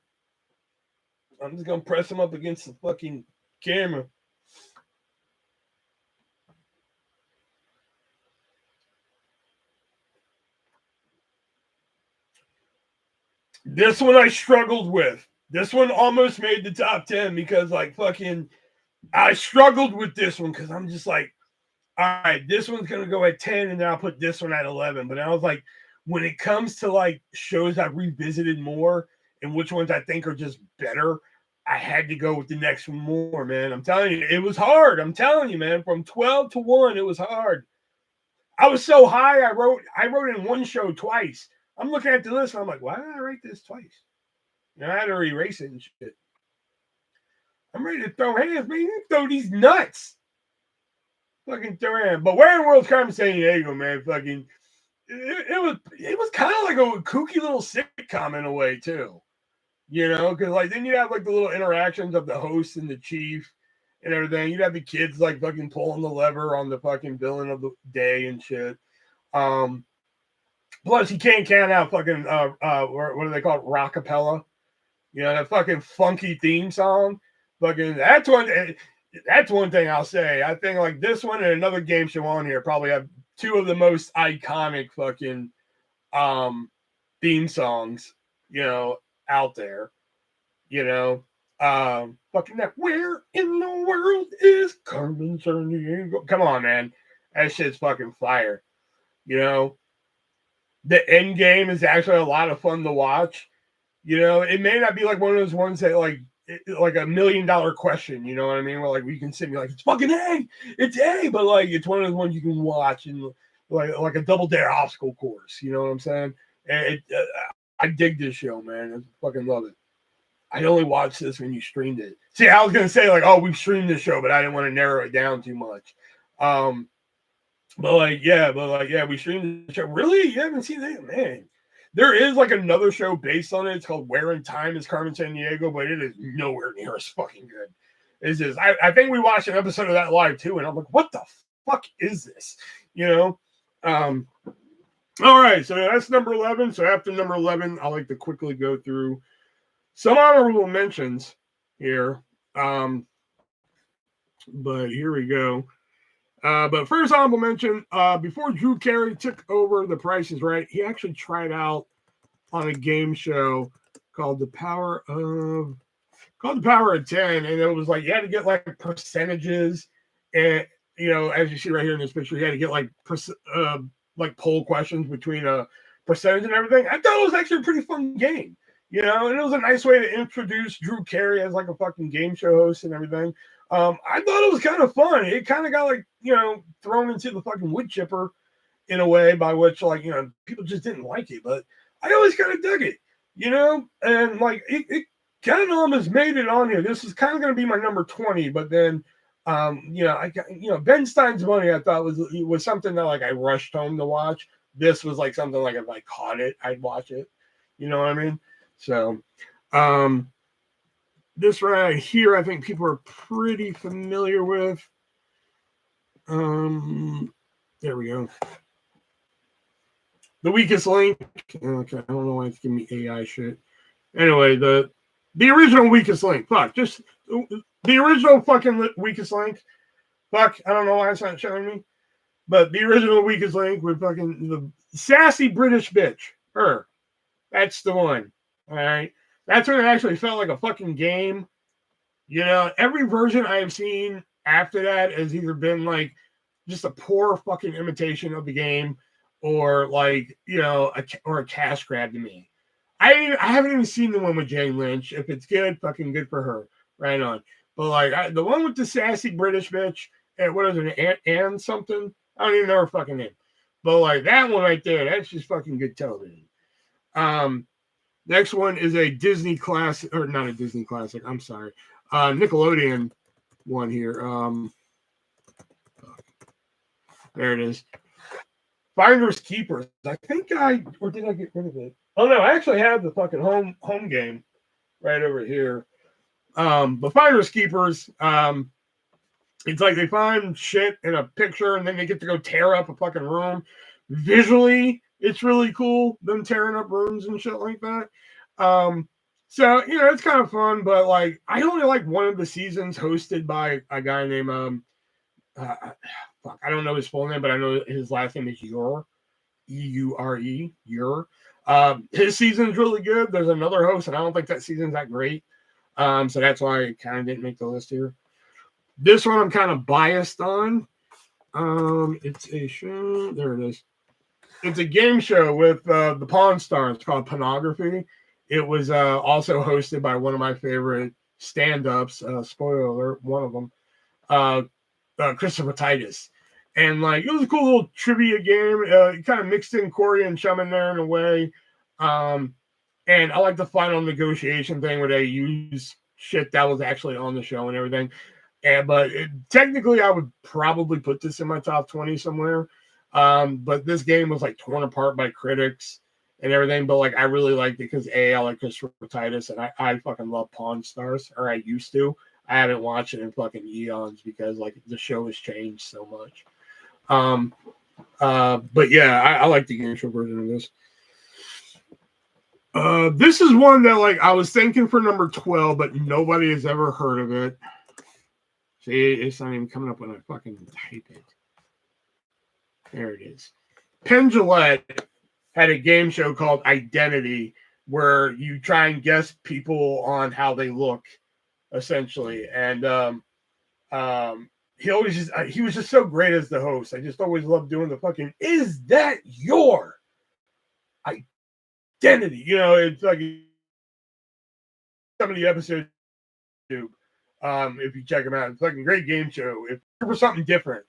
I'm just going to press them up against the fucking camera. This one I struggled with. This one almost made the top 10 because, like, fucking, I struggled with this one because I'm just like, all right, this one's going to go at 10 and then I'll put this one at 11. But I was like, when it comes to, like, shows I've revisited more and which ones I think are just better, I had to go with the next one more, man. I'm telling you, it was hard. I'm telling you, man. From 12 to 1, it was hard. I was so high, I wrote in one show twice. I'm looking at the list and I'm like, why did I write this twice? And I had to erase it and shit. I'm ready to throw hands, man. You throw these nuts. Fucking throw hands. But where in the world's Carmen Sandiego, man? Fucking, it was kind of like a kooky little sitcom in a way, too. You know, because like then you have like the little interactions of the host and the chief and everything. You'd have the kids like fucking pulling the lever on the fucking villain of the day and shit. Plus, you can't count out fucking what do they call it? Rockapella. You know, that fucking funky theme song. Fucking that's one thing I'll say. I think like this one and another game show on here probably have 2 of the most iconic fucking theme songs, you know, out there. You know, fucking that. Where in the world is Carmen Sandiego? Come on, man. That shit's fucking fire. You know, the end game is actually a lot of fun to watch. You know, it may not be like one of those ones that like $1 million question. You know what I mean? Where like we can sit and be like, it's fucking A, it's A, but like it's one of those ones you can watch and like a double dare obstacle course. You know what I'm saying? And I dig this show, man. I fucking love it. I only watched this when you streamed it. See, I was gonna say like, oh, we've streamed this show, but I didn't want to narrow it down too much. But yeah, we streamed the show. Really, you haven't seen it, man? There is like another show based on it. It's called Where in Time is Carmen Sandiego, but it is nowhere near as fucking good. It's just I think we watched an episode of that live too, and I'm like, what the fuck is this? You know? All right, so that's number 11. So after number 11, I like to quickly go through some honorable mentions here. But here we go. But first honorable mention, before Drew Carey took over The Price is Right, he actually tried out on a game show called The Power of 10, and it was like you had to get like percentages, and you know, as you see right here in this picture, you had to get like poll questions between a percentage and everything. I thought it was actually a pretty fun game, you know, and it was a nice way to introduce Drew Carey as like a fucking game show host and everything. I thought it was kind of fun. It kind of got like, you know, thrown into the fucking wood chipper in a way by which, like, you know, people just didn't like it, but I always kind of dug it, you know, and like it kind of almost made it on here. This is kind of going to be my number 20, but then, you know, Ben Stein's Money I thought was something that like I rushed home to watch. This was like something like if I caught it, I'd watch it. You know what I mean? So, this right here, I think people are pretty familiar with. There we go. The Weakest Link. Okay, I don't know why it's giving me AI shit. Anyway, the original Weakest Link. Fuck, just the original fucking Weakest Link. Fuck, I don't know why it's not showing me. But the original Weakest Link with fucking the sassy British bitch. Her. That's the one. All right. That's when it actually felt like a fucking game. You know, every version I have seen after that has either been like just a poor fucking imitation of the game or like, you know, a cash grab to me. I haven't even seen the one with Jane Lynch. If it's good, fucking good for her. Right on. But like the one with the sassy British bitch, and what is it, Anne something? I don't even know her fucking name. But like that one right there, that's just fucking good television. Next one is a Disney classic, or not a Disney classic. I'm sorry, Nickelodeon one here. There it is. Finders Keepers. I think did I get rid of it? Oh no, I actually have the fucking home game right over here. But Finders Keepers, it's like they find shit in a picture and then they get to go tear up a fucking room. Visually, it's really cool, them tearing up rooms and shit like that. So, you know, it's kind of fun, but like I only like one of the seasons hosted by a guy named fuck, I don't know his full name, but I know his last name is Ure. E-U-R-E, Ure. His season's really good. There's another host, and I don't think that season's that great. So that's why I kind of didn't make the list here. This one I'm kind of biased on. It's a show. There it is. It's a game show with the Pawn Stars called Pornography. It was also hosted by one of my favorite stand-ups. Spoiler alert, one of them, Christopher Titus. And like it was a cool little trivia game. It kind of mixed in Corey and Chum in there in a way. And I like the final negotiation thing where they use shit that was actually on the show and everything. But technically, I would probably put this in my top 20 somewhere. But this game was like torn apart by critics and everything. But like, I really liked it because I like Christopher Titus and I fucking love Pawn Stars, or I used to. I haven't watched it in fucking eons because like the show has changed so much. But yeah, I like the game show version of this. This is one that like I was thinking for number 12, but nobody has ever heard of it. See, it's not even coming up when I fucking type it. There it is. Penn Jillette had a game show called Identity where you try and guess people on how they look, essentially. And he was just so great as the host. I just always loved doing the fucking, is that your identity? You know, it's like some of the episodes, if you check them out, it's like a great game show. If for something different,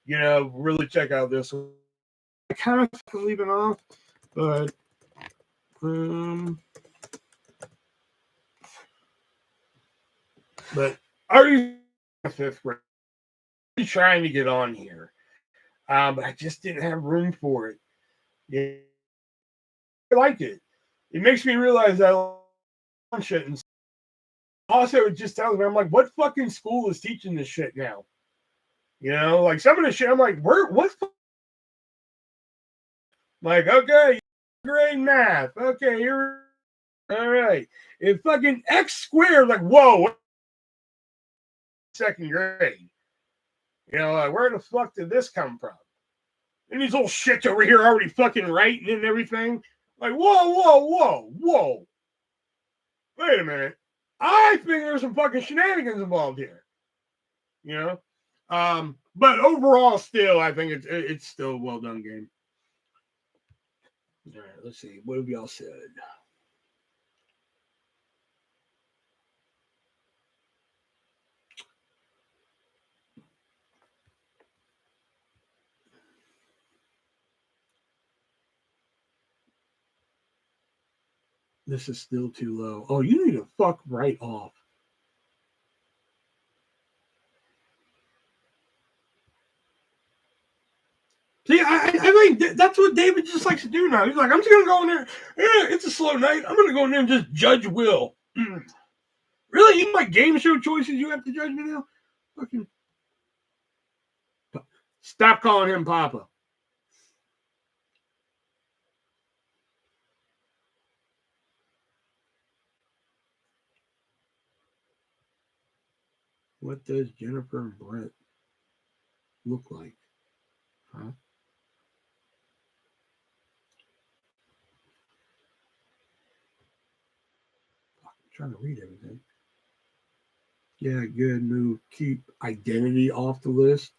you know, really check out this one. kind of leave it off, but already 5th grade, trying to get on here, but I just didn't have room for it. Yeah, I like it. It makes me realize that shit. And also, it just tells me, I'm like, what fucking school is teaching this shit now? You know, like some of the shit, I'm like, what? Like, okay, grade math. Okay, here. All right. If fucking X squared, like, whoa, 2nd grade. You know, like, where the fuck did this come from? And these old shits over here already fucking writing and everything. Like, whoa. Wait a minute. I think there's some fucking shenanigans involved here. You know? But overall, still, I think it's still a well done game. All right, let's see. What have y'all said? This is still too low. Oh, you need to fuck right off. See, I think that's what David just likes to do now. He's like, I'm just going to go in there. It's a slow night. I'm going to go in there and just judge Will. Really? Even my game show choices, you have to judge me now? Fucking stop calling him Papa. What does Jennifer and Brett look like? Huh? I'm trying to read everything. Yeah, good move. Keep identity off the list.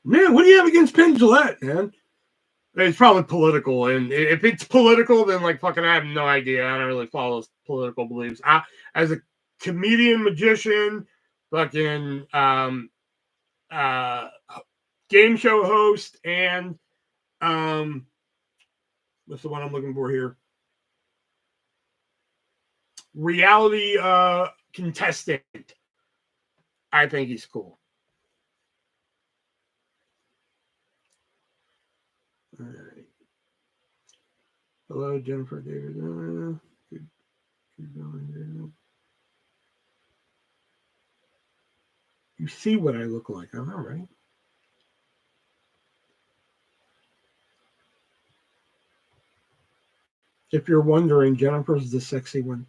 Man, what do you have against Penn Jillette, man? It's probably political, and if it's political, then like fucking, I have no idea. I don't really follow political beliefs. As a comedian, magician, fucking game show host, and what's the one I'm looking for here? Reality contestant. I think he's cool. All right. Hello, Jennifer David. Keep going. You see what I look like. I'm all right. If you're wondering, Jennifer's the sexy one.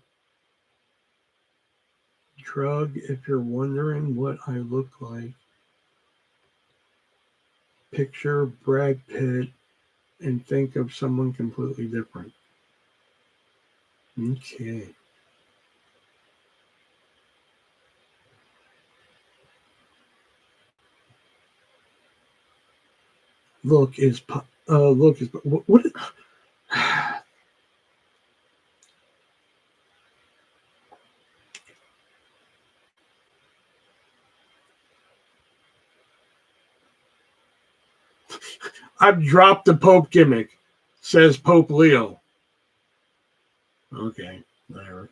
Drug, if you're wondering what I look like, picture Brad Pitt and think of someone completely different. Okay. Look is what I've dropped the Pope gimmick, says Pope Leo. Okay, whatever.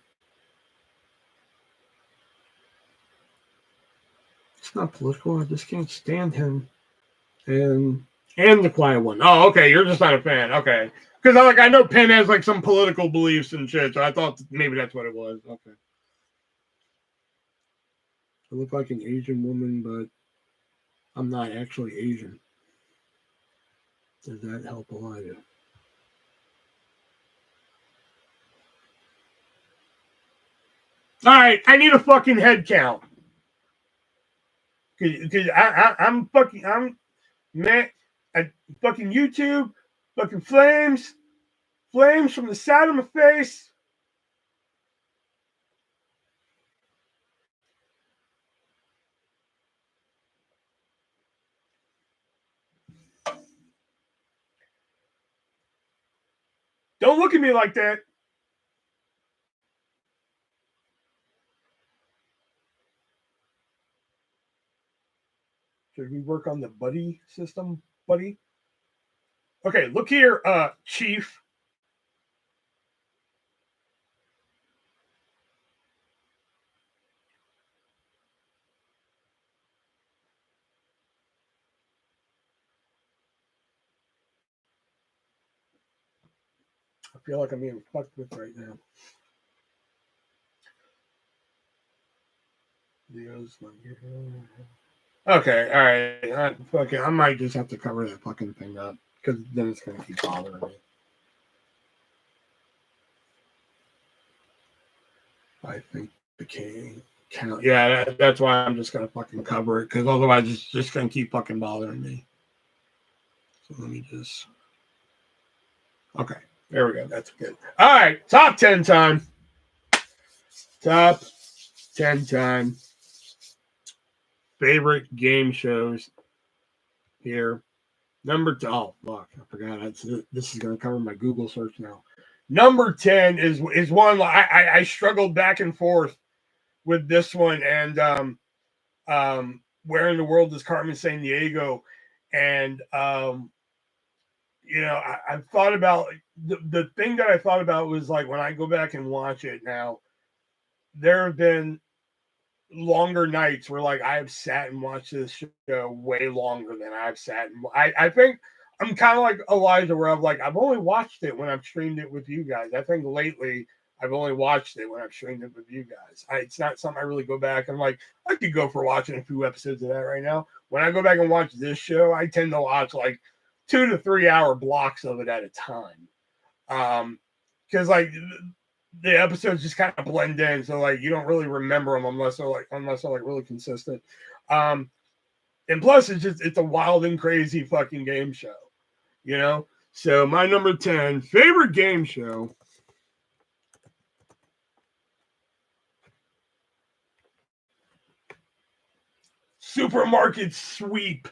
It's not political. I just can't stand him. And the quiet one. Oh, okay. You're just not a fan. Okay, because I know Penn has like some political beliefs and shit. So I thought maybe that's what it was. Okay. I look like an Asian woman, but I'm not actually Asian. Does that help a lot? All right, I need a fucking head count. Because I'm man, fucking YouTube, fucking flames from the side of my face. Don't look at me like that. Should we work on the buddy system, buddy? Okay, look here, Chief. I feel like I'm being fucked with right now. Okay, all right. Fucking, I might just have to cover that fucking thing up because then it's gonna keep bothering me. I think the king count. Yeah, that's why I'm just gonna fucking cover it because otherwise it's just gonna keep fucking bothering me. So let me just. Okay, there we go. That's good. All right, top 10 time. Top 10 time. Favorite game shows here. Number 2. Oh, fuck. I forgot. This is going to cover my Google search now. Number 10 is one I struggled back and forth with this one. And where in the world is Carmen San Diego? And, I've thought about the thing that I thought about was like when I go back and watch it now, there have been longer nights where like I have sat and watched this show way longer than I've sat and I think I'm kind of like Elijah where I've only watched it when I've streamed it with you guys. I think lately I've only watched it when I've streamed it with you guys. It's not something I really go back and like I could go for watching a few episodes of that right now. When I go back and watch this show, I tend to watch like 2 to 3 hour blocks of it at a time. Because like the episodes just kind of blend in, so like you don't really remember them unless they're like really consistent. Um, and plus, it's a wild and crazy fucking game show, you know. So my number 10 favorite game show. Supermarket Sweep.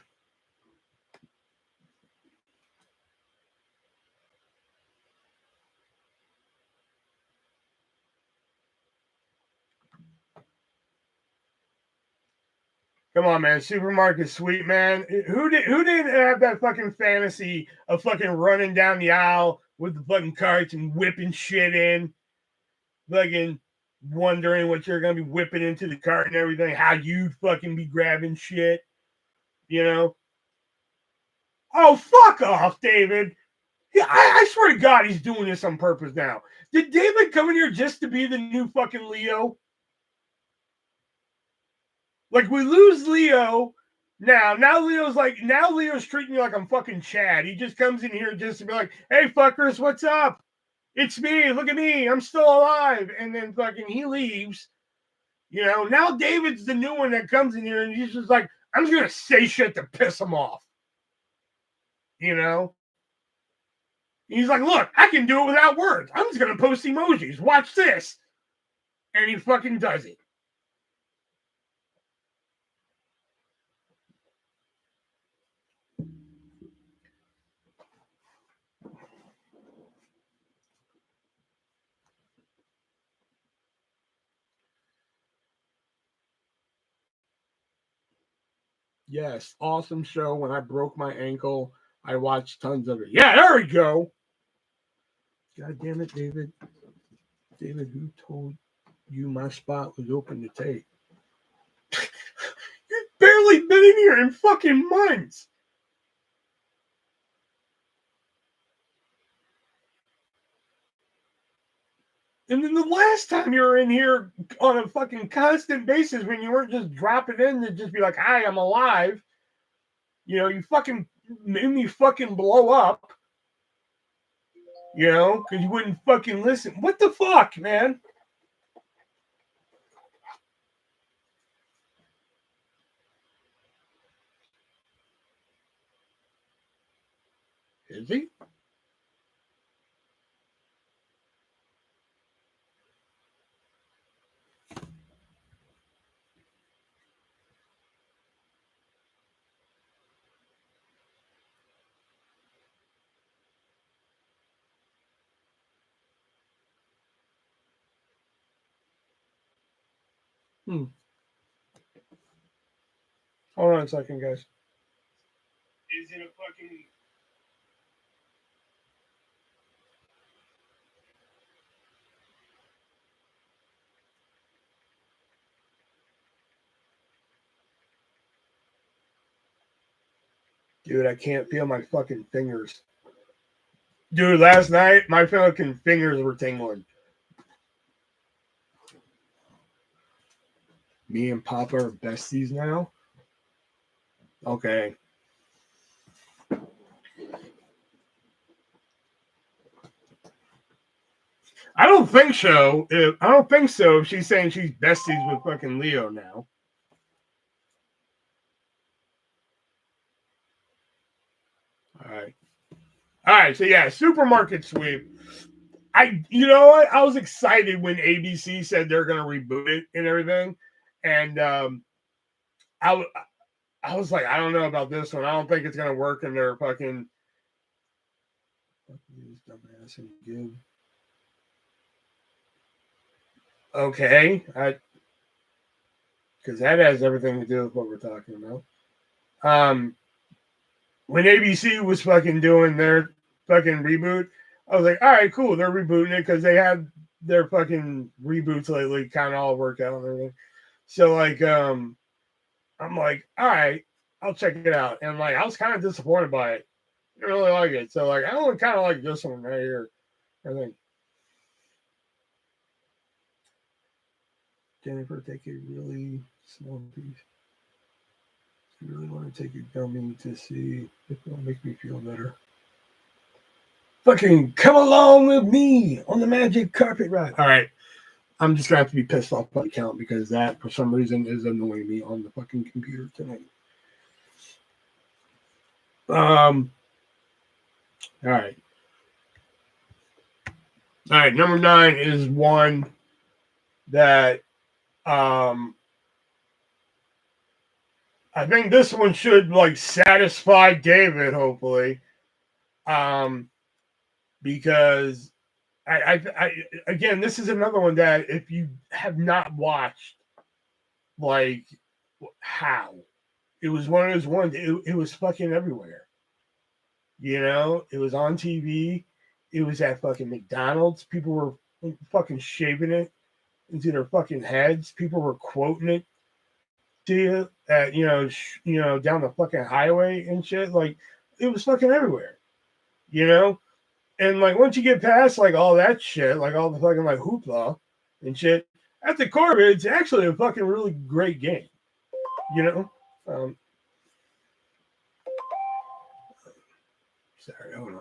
Come on, man. Supermarket Sweep, man. Who didn't have that fucking fantasy of fucking running down the aisle with the fucking carts and whipping shit in? Fucking wondering what you're gonna be whipping into the cart and everything, how you'd fucking be grabbing shit, you know? Oh, fuck off, David. Yeah, I swear to God, he's doing this on purpose now. Did David come in here just to be the new fucking Leo? Like we lose Leo now. Now Leo's treating me like I'm fucking Chad. He just comes in here just to be like, "Hey fuckers, what's up? It's me. Look at me. I'm still alive." And then fucking he leaves. You know, now David's the new one that comes in here and he's just like, "I'm just gonna say shit to piss him off." You know? He's like, "Look, I can do it without words. I'm just gonna post emojis. Watch this." And he fucking does it. Yes, awesome show. When I broke my ankle, I watched tons of it. Yeah, there we go. God damn it, David. David, who told you my spot was open to take? You've barely been in here in fucking months. And then the last time you were in here on a fucking constant basis when you weren't just dropping in to just be like, "Hi, I'm alive." You know, you fucking made me fucking blow up. You know, because you wouldn't fucking listen. What the fuck, man? Is he? Hmm. Hold on a second, guys. Is it a fucking Dude, I can't feel my fucking fingers. Dude, last night, my fucking fingers were tingling. Me and Papa are besties now? Okay. I don't think so. I don't think so if she's saying she's besties with fucking Leo now. All right. So yeah, supermarket sweep. You know what? I was excited when ABC said they're going to reboot it and everything, and I was like, I don't know about this one. I don't think it's going to work in their fucking. Dumbass and good. Okay, because that has everything to do with what we're talking about. When ABC was fucking doing their fucking reboot, I was like, all right, cool, they're rebooting it because they had their fucking reboots lately kind of all work out and everything. So like, I'm like, all right, I'll check it out. And like, I was kind of disappointed by it. I didn't really like it. So like, I only kind of like this one right here. I think. Jennifer, take a really small piece. I really want to take a gummy to see if it'll make me feel better. Fucking come along with me on the magic carpet ride. All right. I'm just going to have to be pissed off by the count because that, for some reason, is annoying me on the fucking computer tonight. All right. All right. Number 9 is one that I think this one should like satisfy David, hopefully. Because I again, this is another one that if you have not watched, like, how it was one of those ones, it was fucking everywhere. You know, it was on TV. It was at fucking McDonald's. People were fucking shaving it into their fucking heads. People were quoting it to you at down the fucking highway and shit. Like, it was fucking everywhere. You know, and like once you get past like all that shit, like all the fucking like hoopla and shit, at the core of it, it's actually a fucking really great game. You know. Sorry, hold on.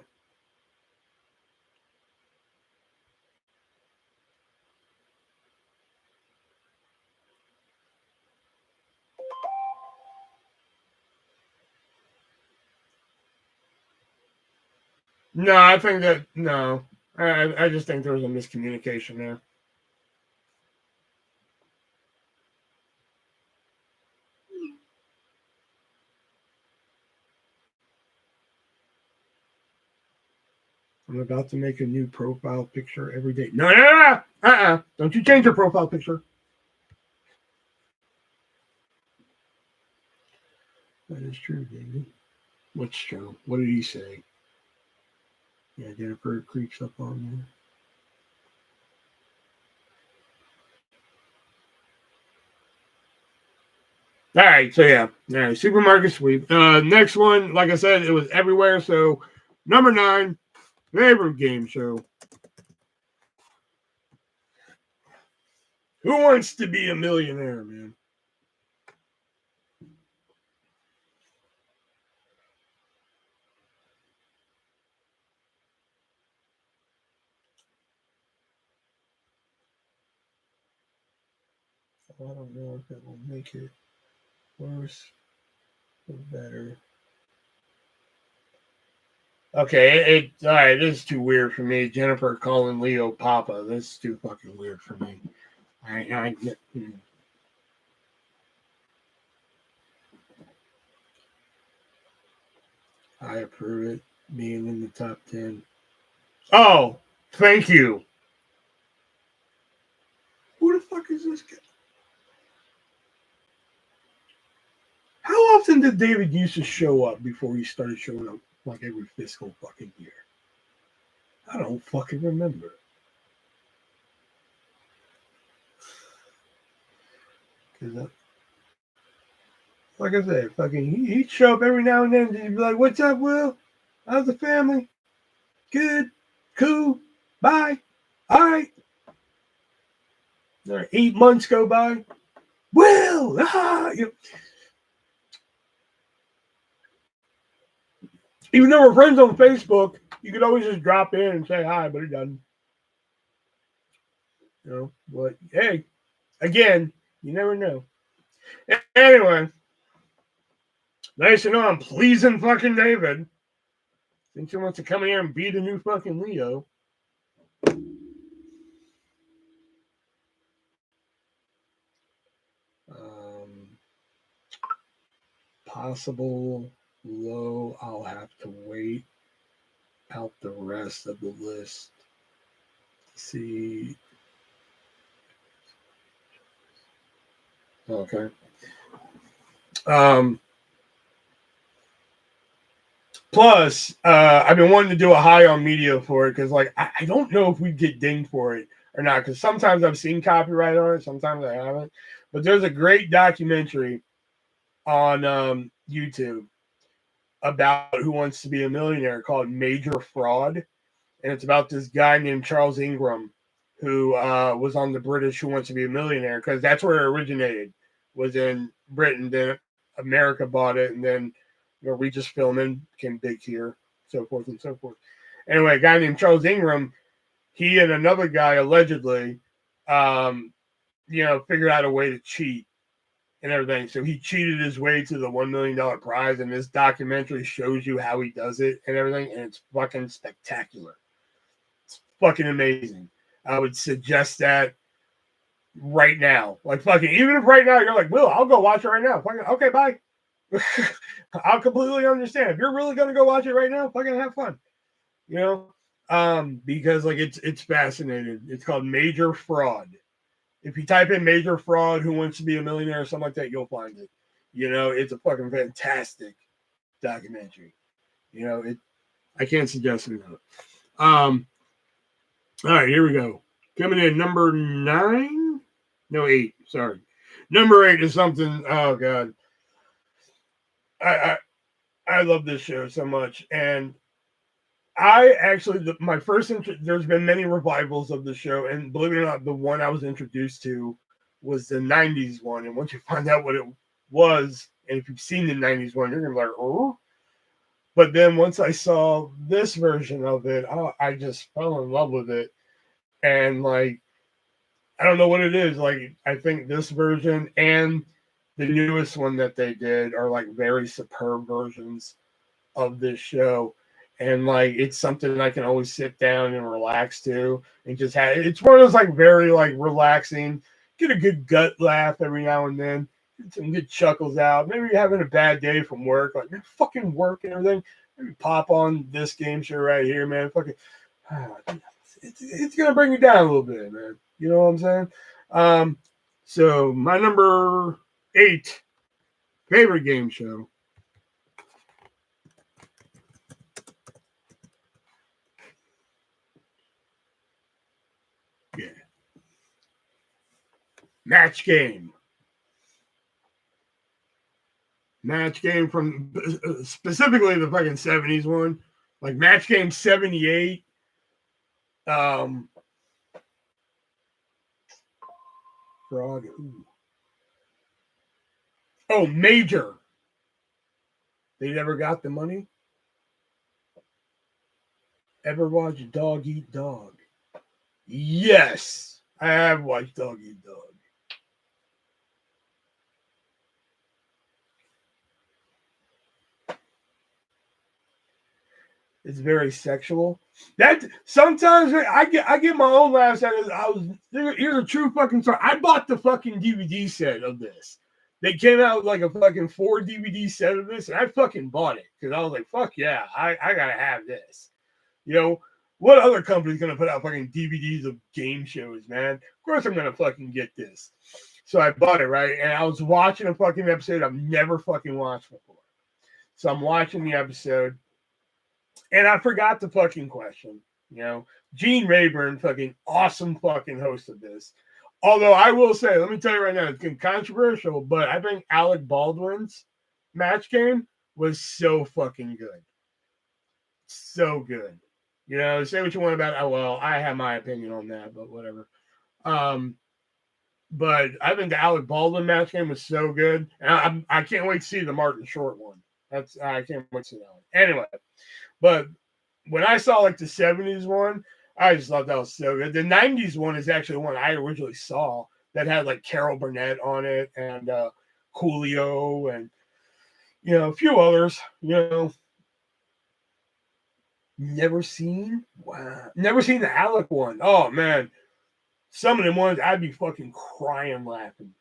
No, I think that no. I just think there was a miscommunication there. I'm about to make a new profile picture every day. No. Don't you change your profile picture. That is true, David. What's true? What did he say? Yeah, Jennifer creeps up on you. All right, so yeah, all right, supermarket sweep. Next one, like I said, it was everywhere. So number 9, favorite game show. Who wants to be a millionaire, man? I don't know if it will make it worse or better. Okay, all right. This is too weird for me. Jennifer calling Leo Papa. This is too fucking weird for me. I approve it. Being in the top 10. Oh, thank you. Who the fuck is this guy? How often did David used to show up before he started showing up like every fiscal fucking year? I don't fucking remember. like I said, fucking, he'd show up every now and then and be like, "What's up, Will? How's the family? Good, cool, bye, all right." 8 months go by. Will, even though we're friends on Facebook, you could always just drop in and say hi, but it doesn't. But hey, again, you never know. Anyway, nice to know I'm pleasing fucking David. Since he wants to come here and beat a new fucking Leo. Possible low, I'll have to wait out the rest of the list to see. Okay. Plus, I've been wanting to do a high on media for it because, like, I don't know if we get dinged for it or not. Because sometimes I've seen copyright on it, sometimes I haven't. But there's a great documentary on YouTube about Who Wants to Be a Millionaire called Major Fraud, and it's about this guy named Charles Ingram who was on the British Who Wants to Be a Millionaire, because that's where it originated, was in Britain. Then America bought it, and then Regis Philbin became big here, so forth and so forth. Anyway, a guy named Charles Ingram, he and another guy allegedly, figured out a way to cheat and everything. So he cheated his way to the $1 million prize, and this documentary shows you how he does it and everything, and it's fucking spectacular. It's fucking amazing. I would suggest that right now. Like, fucking, even if right now you're like, Will, I'll go watch it right now. Fucking, okay, bye. I'll completely understand. If you're really gonna go watch it right now, fucking have fun. Because like it's fascinating. It's called Major Fraud. If you type in Major Fraud, Who Wants to Be a Millionaire, or something like that, you'll find it. It's a fucking fantastic documentary. I can't suggest it enough. All right, here we go. Coming in number 9. No, 8. Sorry. Number 8 is something. Oh God. I love this show so much, and I actually my first there's been many revivals of the show, and believe it or not, the one I was introduced to was the 90s one. And once you find out what it was, and if you've seen the 90s one, you're gonna be like, oh. But then once I saw this version of it, I just fell in love with it. And like, I don't know what it is. Like, I think this version and the newest one that they did are like very superb versions of this show. And like, it's something I can always sit down and relax to, and just have. It's one of those like very like relaxing, get a good gut laugh every now and then, get some good chuckles out. Maybe you're having a bad day from work, like you're fucking work and everything. Maybe pop on this game show right here, man. Fucking, it's gonna bring you down a little bit, man. You know what I'm saying? So my number 8 favorite game show. Yeah. Match Game. Match Game from specifically the fucking 70s one. Like Match Game 78. Frog. Ooh. Oh, Major. They never got the money. Ever watch Dog Eat Dog? Yes, I have watched Dog Eat Dog. It's very sexual. That sometimes I get my own laughs at it. Here's a true fucking story. I bought the fucking DVD set of this. They came out with like a fucking 4 DVD set of this, and I fucking bought it because I was like, fuck yeah, I gotta have this. What other company's gonna put out fucking DVDs of game shows, man? Of course I'm gonna fucking get this. So I bought it, right? And I was watching a fucking episode I've never fucking watched before. So I'm watching the episode, and I forgot the fucking question. Gene Rayburn, fucking awesome fucking host of this. Although I will say, let me tell you right now, it's controversial, but I think Alec Baldwin's match game was so fucking good. So good. You know, say what you want about it. Oh, well, I have my opinion on that, but whatever. Um, but I think the Alec Baldwin match game was so good. And I can't wait to see the Martin Short one. I can't wait to see that one. Anyway, but when I saw like the 70s one, I just thought that was so good. The 90s one is actually one I originally saw that had like Carol Burnett on it and Coolio and, you know, a few others, you know. Never seen? Wow. Never seen the Alec one. Oh, man. Some of them ones, I'd be fucking crying laughing.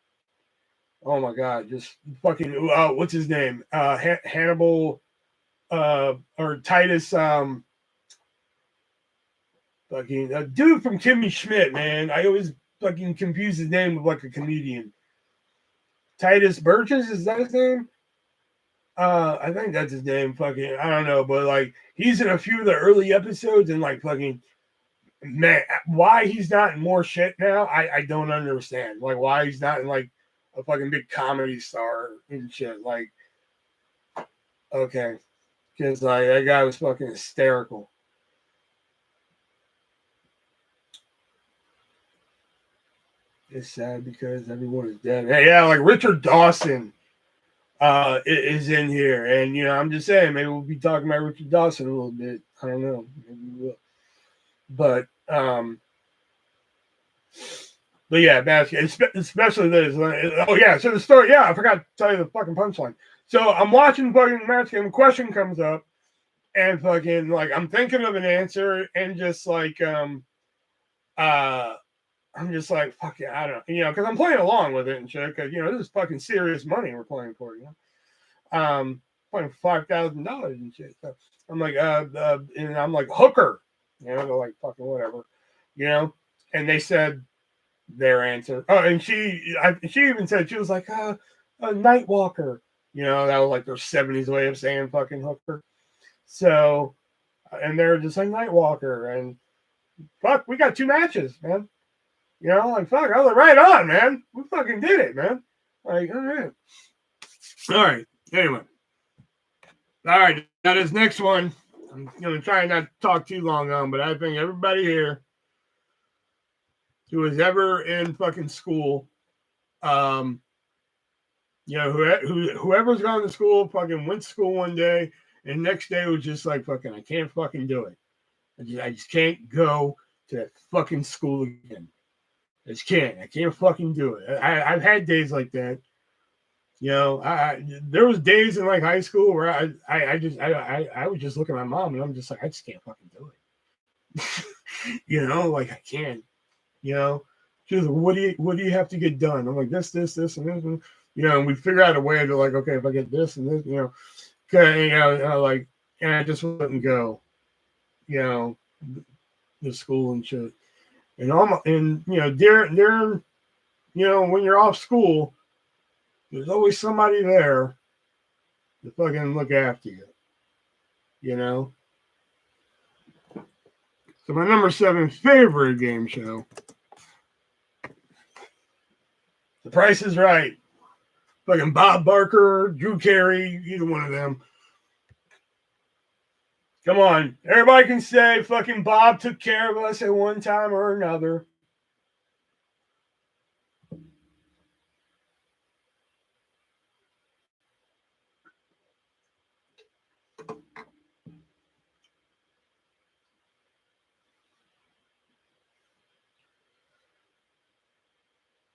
Oh, my God. Just fucking, what's his name? Hannibal, or Titus, fucking dude from Kimmy Schmidt, man. I always fucking confuse his name with like a comedian. Titus Burgess, is that his name? I think that's his name. Fucking, I don't know, but like he's in a few of the early episodes and like fucking man, why he's not in more shit now, I don't understand. Like why he's not in like a fucking big comedy star and shit. Like, okay. Because like that guy was fucking hysterical. It's sad because everyone is dead. Yeah, like Richard Dawson is in here. And you know, I'm just saying, maybe we'll be talking about Richard Dawson a little bit. I don't know. Maybe we will. But yeah, especially this. Oh yeah, so the story. Yeah, I forgot to tell you the fucking punchline. So I'm watching fucking match game. A question comes up, and fucking like I'm thinking of an answer, and just like I'm just like fuck yeah, I don't know, you know, because I'm playing along with it and shit. Because you know this is fucking serious money we're playing for, you know. Playing $5,000 and shit. So I'm like and I'm like hooker, you know, they're like fucking whatever, you know. And they said their answer. Oh, and she even said she was like a night walker. You know, that was like their 70s way of saying fucking hooker. So, and they're just like night walker, and fuck, we got 2 matches, man. You know, like fuck, I was like, right on, man. We fucking did it, man. Like, all right. Anyway, all right. Now this next one, I'm gonna try not to talk too long on, but I think everybody here who was ever in fucking school, you know, whoever's gone to school fucking went to school one day, and next day was just like fucking, I can't fucking do it. I just can't go to that fucking school again. I just can't. I can't fucking do it. I've had days like that. You know, there was days in like high school where I would just look at my mom and I'm just like, I just can't fucking do it. You know, like I can't. You know, she was like, what do you have to get done? I'm like this, and this, and you know, and we figure out a way to like, okay, if I get this and this, you know, okay, you know, like, and I just wouldn't go, you know, to school and shit. And you know, during you know, when you're off school, there's always somebody there to fucking look after you. You know. So my number 7 favorite game show, The Price is Right. Fucking Bob Barker, Drew Carey, either one of them. Come on. Everybody can say fucking Bob took care of us at one time or another.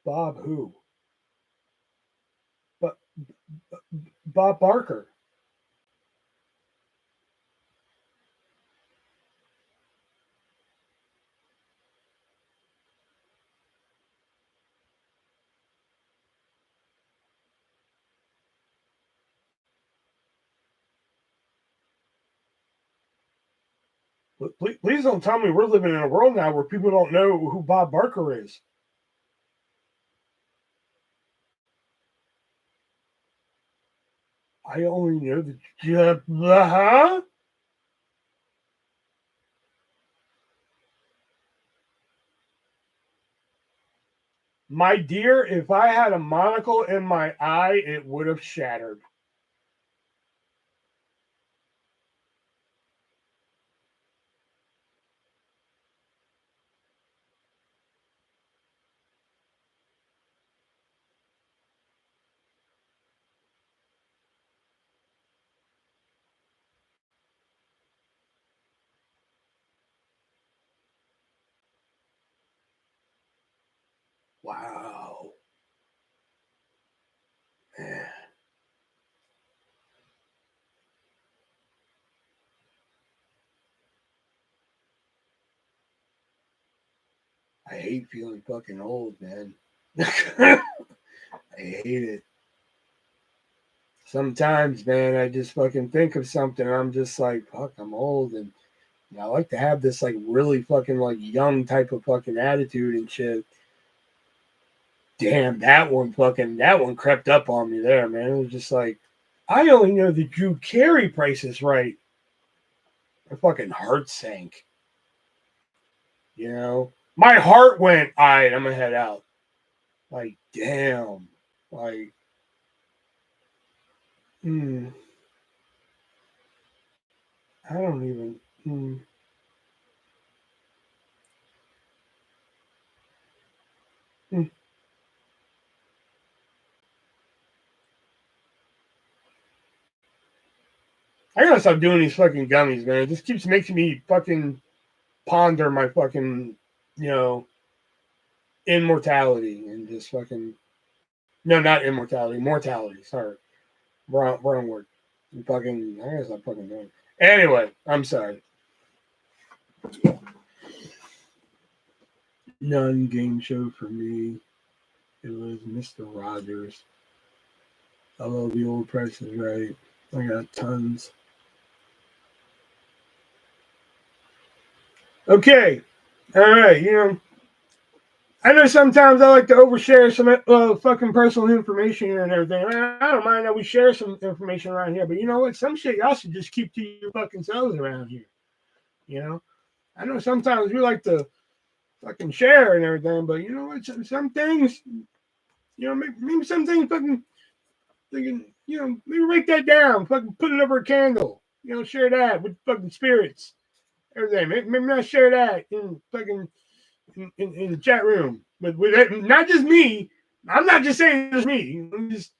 Bob who? But Bob Barker. Please don't tell me we're living in a world now where people don't know who Bob Barker is. I only know the huh? My dear, if I had a monocle in my eye, it would have shattered. Wow. Man. I hate feeling fucking old, man. I hate it. Sometimes, man, I just fucking think of something and I'm just like, fuck, I'm old. And I like to have this like really fucking like young type of fucking attitude and shit. Damn, that one crept up on me there, man. It was just like, I only know the Drew Carey Price is Right. My fucking heart sank. You know? My heart went, all right, I'm gonna head out. Like, damn. Like, I don't even. Hmm. I gotta stop doing these fucking gummies, man. It just keeps making me fucking ponder my fucking, you know, immortality and just fucking. No, not immortality, mortality. Sorry. Wrong word. Fucking, I gotta stop fucking doing it. Anyway, I'm sorry. None game show for me. It was Mr. Rogers. I love the old Price is Right. I got tons. Okay. All right. You know, I know sometimes I like to overshare some fucking personal information here and everything. I don't mind that we share some information around here, but you know what? Some shit y'all should just keep to your fucking selves around here. You know, I know sometimes we like to fucking share and everything, but you know what? Some things, you know, maybe some things fucking, you know, maybe write that down, fucking put it over a candle. You know, share that with fucking spirits, everything. Maybe not share that in fucking in the chat room with it, not just me. I'm not just saying it's me. Let me just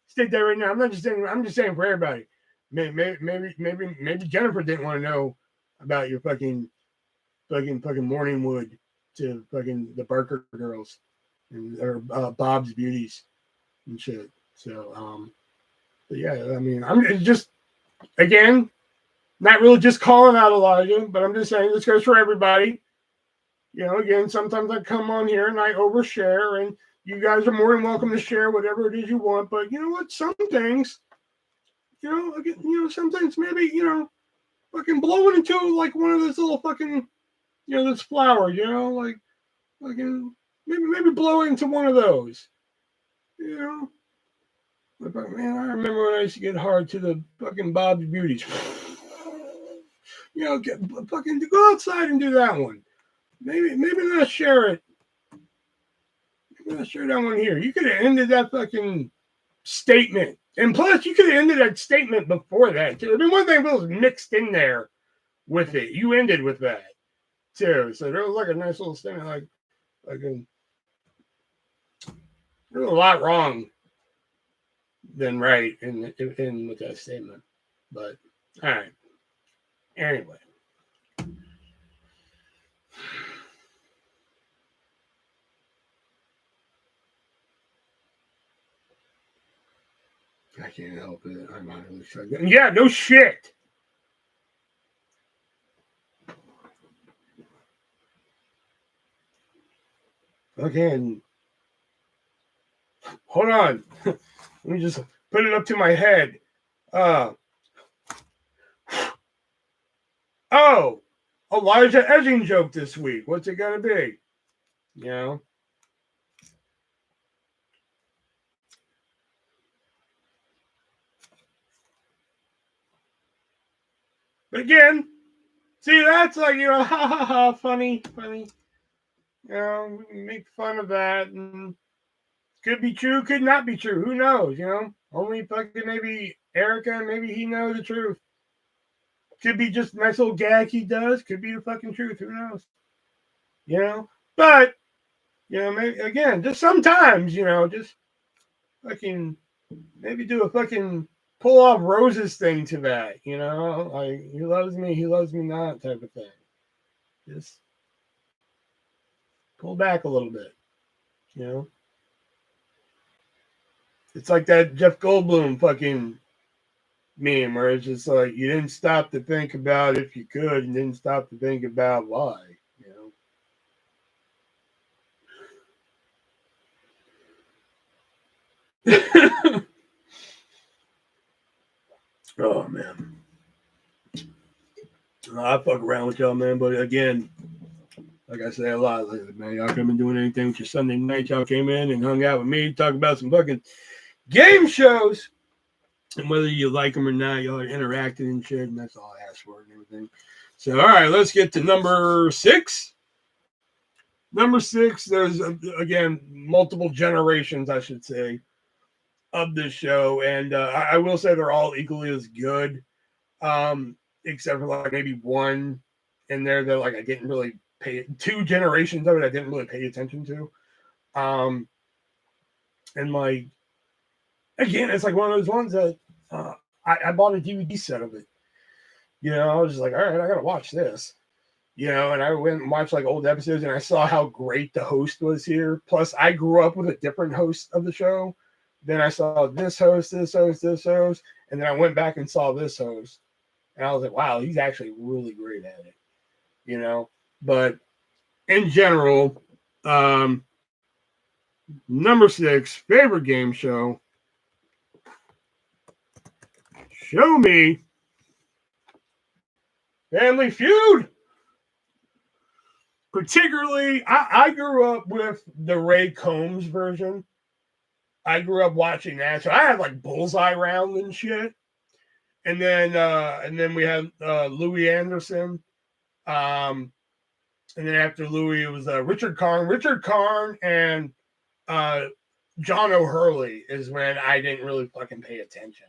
state that right now. I'm not just saying. I'm just saying for everybody. Maybe Jennifer didn't want to know about your fucking morning wood to fucking the Barker girls and or Bob's Beauties and shit. So but yeah, I mean, I'm just again not really just calling out Elijah, but I'm just saying this goes for everybody. You know, again, sometimes I come on here and I overshare, and you guys are more than welcome to share whatever it is you want. But you know what? Some things, some things maybe, fucking blowing into like one of those little fucking, those flowers, like fucking maybe blow into one of those, you know. But man, I remember when I used to get hard to the fucking Bob's Beauties. Fucking go outside and do that one. Maybe not share it. Maybe not share that one here. You could have ended that fucking statement. And plus, you could have ended that statement before that, too. I mean, one thing was mixed in there with it. You ended with that, too. So there was like a nice little statement, there's a lot wrong than right in with that statement. But, all right. Anyway. I can't help it. I'm not really sure. Yeah, no shit. Again, hold on. Let me just put it up to my head. Oh, Elijah edging joke this week. What's it gonna be? You know. But again, see that's like ha ha ha, funny. You know, we make fun of that, and Could be true, could not be true. Who knows, Only fucking maybe Erica, maybe he knows the truth. Could be just a nice little gag he does. Could be the fucking truth. Who knows? But, maybe, again, just sometimes, just fucking maybe do a fucking pull off roses thing to that, like he loves me not type of thing. Just pull back a little bit, It's like that Jeff Goldblum fucking meme where it's just like you didn't stop to think about if you could and didn't stop to think about why, Oh man. I fuck around with y'all, man, but again, like I say a lot lately, man, y'all haven't been doing anything with your Sunday night. Y'all came in and hung out with me, talk about some fucking game shows, and whether you like them or not, y'all interacted and shit, and that's all I asked for and everything. So, all right, let's get to number 6. Number 6, there's, again, multiple generations, I should say, of this show, and I will say they're all equally as good, except for like maybe one in there that like I didn't really pay. 2 generations of it I didn't really pay attention to, and like again, it's like one of those ones that I bought a DVD set of it. I was just like, all right, I gotta watch this. And I went and watched like old episodes, and I saw how great the host was here. Plus, I grew up with a different host of the show. Then I saw this host, and then I went back and saw this host, and I was like, wow, he's actually really great at it. But in general, number 6, favorite game show. Show me Family Feud. Particularly, I grew up with the Ray Combs version. I grew up watching that, so I had like Bullseye Round and shit. And then we had Louis Anderson. And then after Louis, it was Richard Karn. Richard Karn and John O'Hurley is when I didn't really fucking pay attention.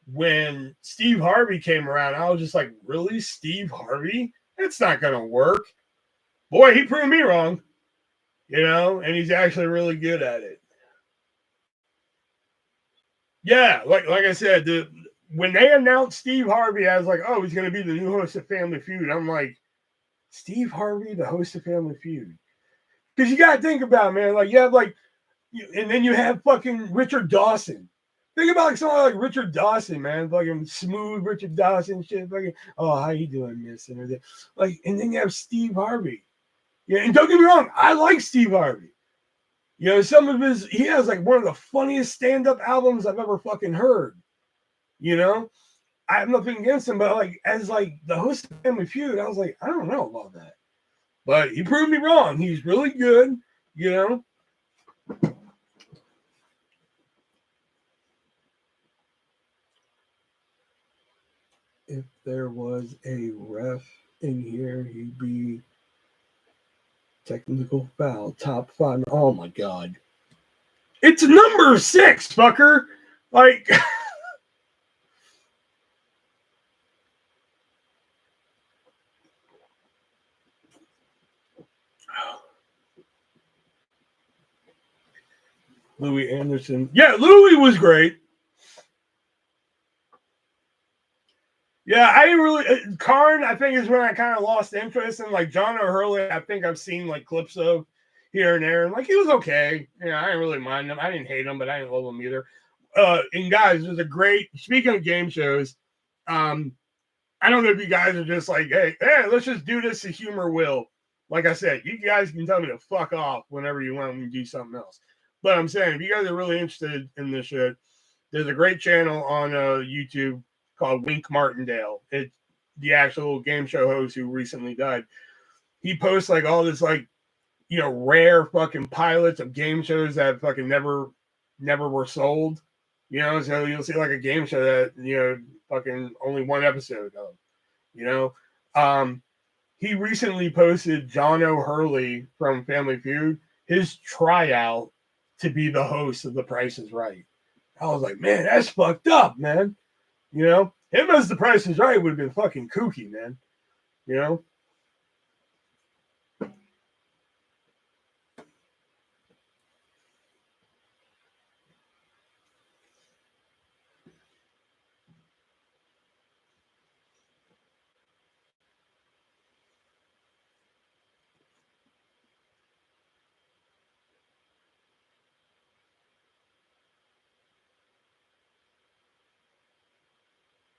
When Steve Harvey came around, I was just like, really, Steve Harvey? It's not going to work. Boy, he proved me wrong, and he's actually really good at it. Yeah, like I said, when they announced Steve Harvey as like, oh, he's going to be the new host of Family Feud, I'm like, Steve Harvey, the host of Family Feud? Because you got to think about it, man. Like, you have like, and then you have fucking Richard Dawson. Think about like someone like Richard Dawson, man. Fucking smooth Richard Dawson shit. Fucking, oh, how you doing, miss? And everything. Like, and then you have Steve Harvey. Yeah, and don't get me wrong, I like Steve Harvey. Some of he has like one of the funniest stand-up albums I've ever fucking heard. I have nothing against him, but like as like the host of Family Feud, I was like, I don't know about that. But he proved me wrong. He's really good, If there was a ref in here, he'd be technical foul, top 5. Oh my god. It's number 6, fucker. Like Louis Anderson. Yeah, Louis was great. Yeah, I didn't really. Karn, I think, is when I kind of lost interest in. Like John O'Hurley, I think I've seen like clips of here and there, and like he was okay. I didn't really mind him. I didn't hate him, but I didn't love him either. And guys, there's a great. Speaking of game shows, I don't know if you guys are just like, hey, let's just do this to humor Will. Like I said, you guys can tell me to fuck off whenever you want me to do something else. But I'm saying, if you guys are really interested in this shit, there's a great channel on YouTube called Wink Martindale. It's the actual game show host who recently died. He posts like all this like, rare fucking pilots of game shows that fucking never were sold. So you'll see like a game show that, fucking only one episode of, he recently posted John O'Hurley from Family Feud, his tryout to be the host of The Price is Right. I was like, man, that's fucked up, man. You know, him as The Price is Right would have been fucking kooky, man. You know?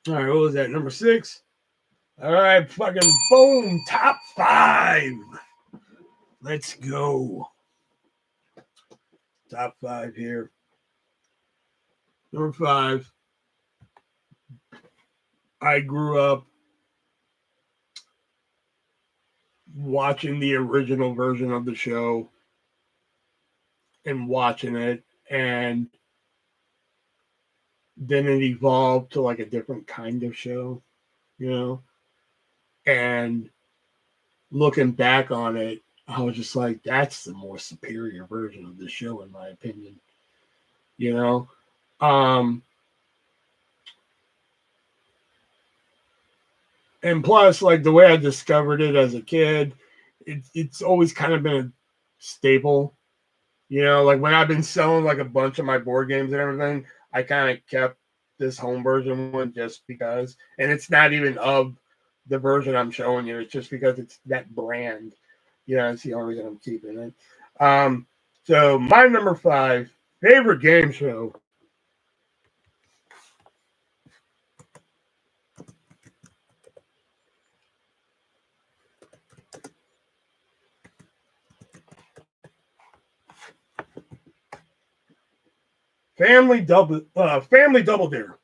All right, what was that? Number 6? All right, fucking boom, top 5. Let's go. Top 5 here. Number 5. I grew up watching the original version of the show and watching it, and then it evolved to like a different kind of show, you know? And looking back on it, I was just like, that's the more superior version of the show, in my opinion. You know? And plus, like the way I discovered it as a kid, it's always kind of been a staple. You know, like when I've been selling like a bunch of my board games and everything, I kind of kept this home version one just because. And it's not even of the version I'm showing you. It's just because it's that brand. You know, it's the only reason I'm keeping it. So my number 5 favorite game show. Family Double Dare.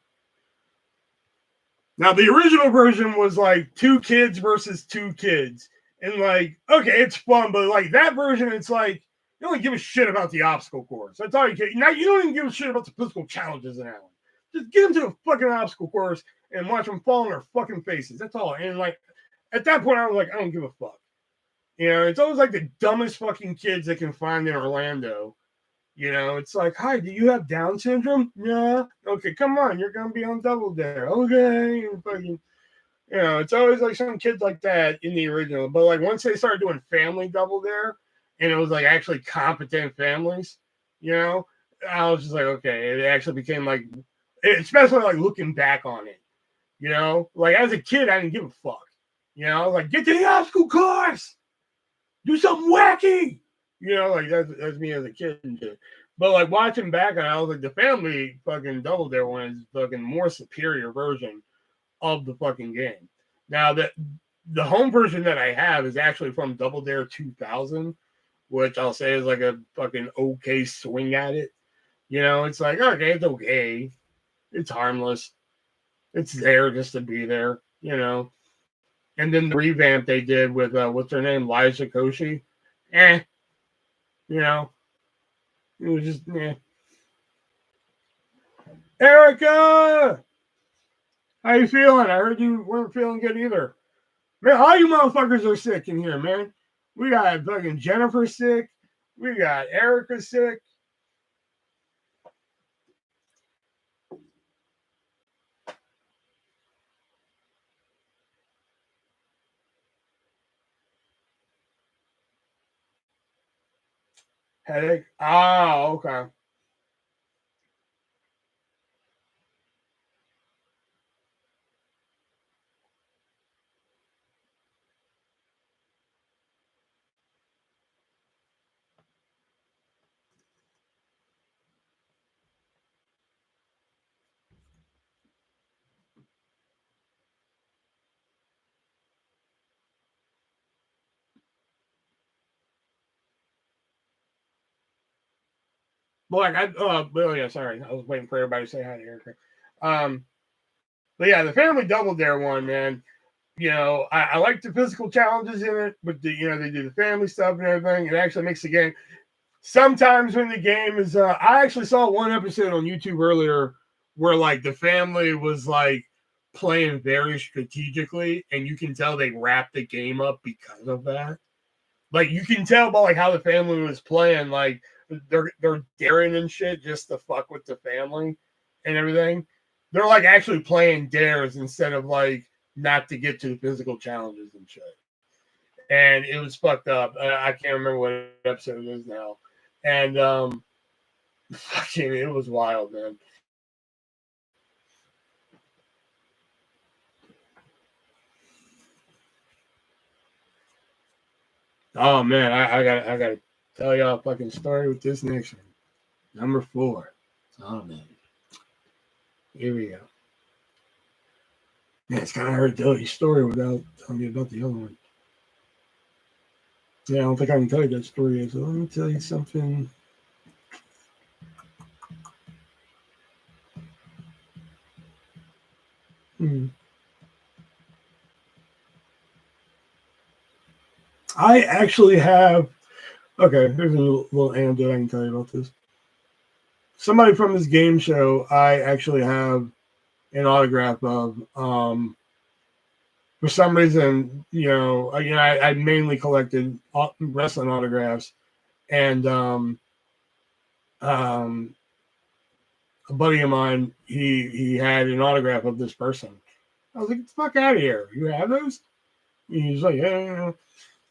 Now the original version was like 2 kids versus 2 kids. And like, okay, it's fun, but like that version, it's like you don't give a shit about the obstacle course. That's all you care. Now you don't even give a shit about the physical challenges in that one. Just get them to the fucking obstacle course and watch them fall on their fucking faces. That's all. And like at that point, I was like, I don't give a fuck. You know, it's always like the dumbest fucking kids they can find in Orlando. You know, it's like, hi, do you have Down syndrome? Yeah. Okay, come on, you're gonna be on Double Dare. Okay, and fucking, you know, it's always like some kids like that in the original. But like once they started doing Family Double Dare, and it was like actually competent families, you know, I was just like, okay, it actually became like, especially like looking back on it, you know, like as a kid, I didn't give a fuck, you know, like get to the obstacle course, do something wacky. You know, like that's me as a kid and shit. But like watching back on it, I was like, the Family fucking Double Dare one is fucking more superior version of the fucking game. Now that the home version that I have is actually from Double Dare 2000, which I'll say is like a fucking okay swing at it. You know, it's like, okay, it's okay. It's harmless. It's there just to be there, you know. And then the revamp they did with what's her name, Liza Koshy. You know, it was just, Erica, how you feeling? I heard you weren't feeling good either. Man, all you motherfuckers are sick in here, man. We got fucking Jennifer sick. We got Erica sick. Headache. Oh, okay. But like well, yeah, sorry. I was waiting for everybody to say hi to Erica. Um, but yeah, the Family Double Dare one, man. You know, I like the physical challenges in it, but you know, they do the family stuff and everything. It actually makes the game. Sometimes when the game is, I actually saw one episode on YouTube earlier where like the family was like playing very strategically, and you can tell they wrapped the game up because of that. Like you can tell by like how the family was playing, like they're daring and shit just to fuck with the family and everything. They're like actually playing dares instead of like not to get to the physical challenges and shit. And it was fucked up. I can't remember what episode it is now. And fucking, it was wild, man. Oh man, I gotta tell y'all a fucking story with this next one. Number 4. Oh man. Here we go. Man, it's kind of hard to tell you a story without telling you about the other one. Yeah, I don't think I can tell you that story yet, so let me tell you something. I actually have. Okay, here's a little anecdote I can tell you about this. Somebody from this game show, I actually have an autograph of. For some reason, I mainly collected wrestling autographs, and a buddy of mine, he had an autograph of this person. I was like, "Get the fuck out of here! You have those?" And he's like, "Yeah."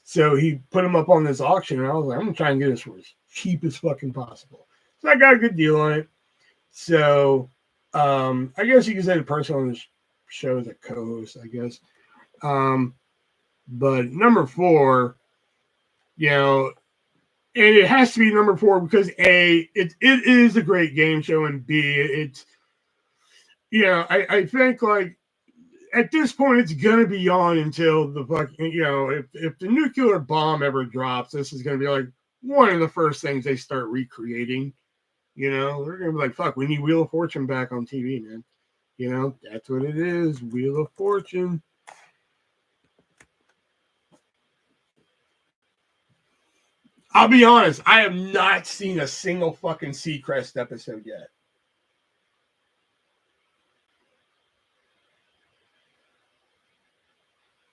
So he put them up on this auction, and I was like, "I'm gonna try and get this for as cheap as fucking possible." So I got a good deal on it. So I guess you could say the person on the show is a co-host, I guess. But number 4, and it has to be number 4 because A, it is a great game show, and B, it's I think like at this point it's gonna be on until the fucking if the nuclear bomb ever drops, this is gonna be like one of the first things they start recreating. They're gonna be like, fuck, we need Wheel of Fortune back on TV, man. That's what it is, Wheel of Fortune. I'll be honest, I have not seen a single fucking Seacrest episode yet.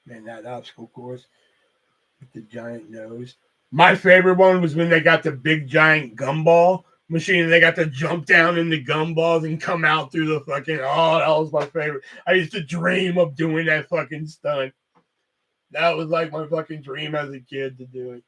Man, that obstacle course with the giant nose. My favorite one was when they got the big giant gumball machine and they got to jump down in the gumballs and come out through the fucking. Oh, that was my favorite. I used to dream of doing that fucking stunt. That was like my fucking dream as a kid to do it.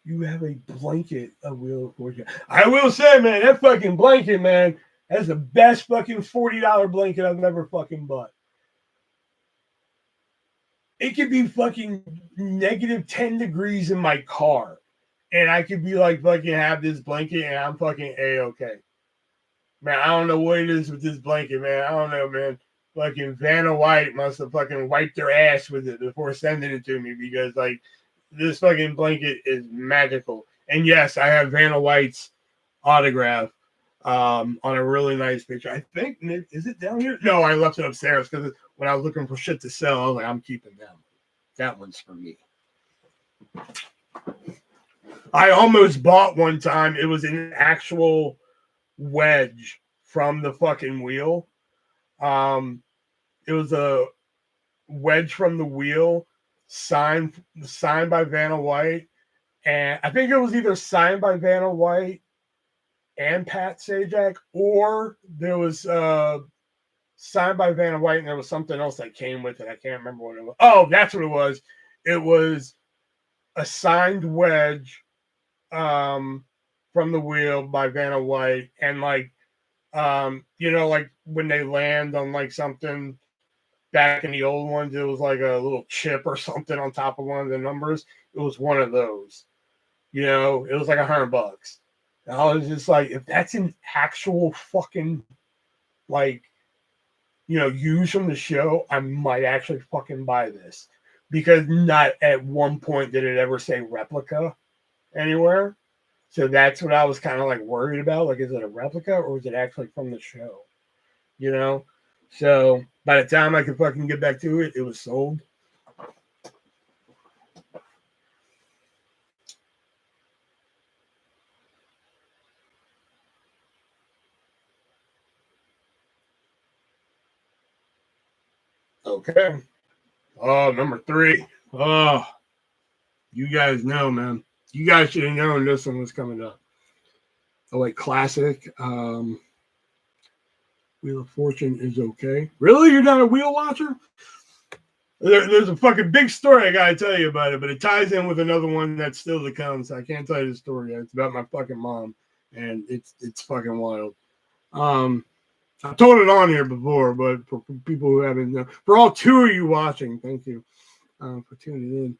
You have a blanket of Wheel of Fortune. I will say, man, that fucking blanket, man, that's the best fucking $40 blanket I've ever fucking bought. It could be fucking negative 10 degrees in my car. And I could be like fucking have this blanket and I'm fucking A-okay. Man, I don't know what it is with this blanket, man. I don't know, man. Fucking Vanna White must have fucking wiped their ass with it before sending it to me because like this fucking blanket is magical. And yes, I have Vanna White's autograph on a really nice picture. I think, is it down here? No, I left it upstairs because when I was looking for shit to sell, I was like, I'm keeping them. That one's for me. I almost bought one time. It was an actual wedge from the fucking wheel. It was a wedge from the wheel, signed by Vanna White, and I think it was either signed by Vanna White and Pat Sajak, or there was signed by Vanna White, and there was something else that came with it. I can't remember what it was. Oh, that's what it was. It was a signed wedge from the wheel by Vanna White, and like like when they land on like something back in the old ones, it was like a little chip or something on top of one of the numbers. It was one of those. It was like $100. And I was just like, if that's an actual fucking like use from the show, I might actually fucking buy this because not at one point did it ever say replica anywhere. So that's what I was kind of like worried about. Like, is it a replica or is it actually from the show? So by the time I could fucking get back to it, it was sold. Okay. Oh, number 3. Oh, you guys know, man. You guys should have known this one was coming up. Oh, like classic. Wheel of Fortune is okay. Really? You're not a wheel watcher? There's a fucking big story I gotta tell you about it, but it ties in with another one that's still to come, so I can't tell you the story yet. It's about my fucking mom, and it's fucking wild. I've told it on here before, but for people who haven't known, for all 2 of you watching, thank you for tuning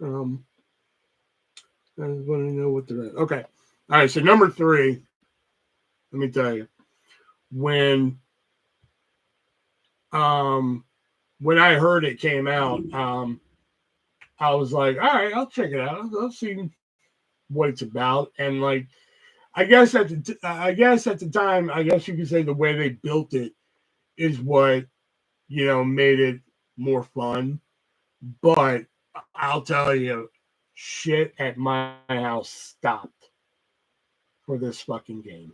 in. I just want to know what they're at. Okay. All right. So number 3, let me tell you, when I heard it came out, I was like, all right, I'll check it out. I'll see what it's about. And like, I guess at the time, I guess you could say the way they built it is what, made it more fun. But I'll tell you, shit at my house stopped for this fucking game.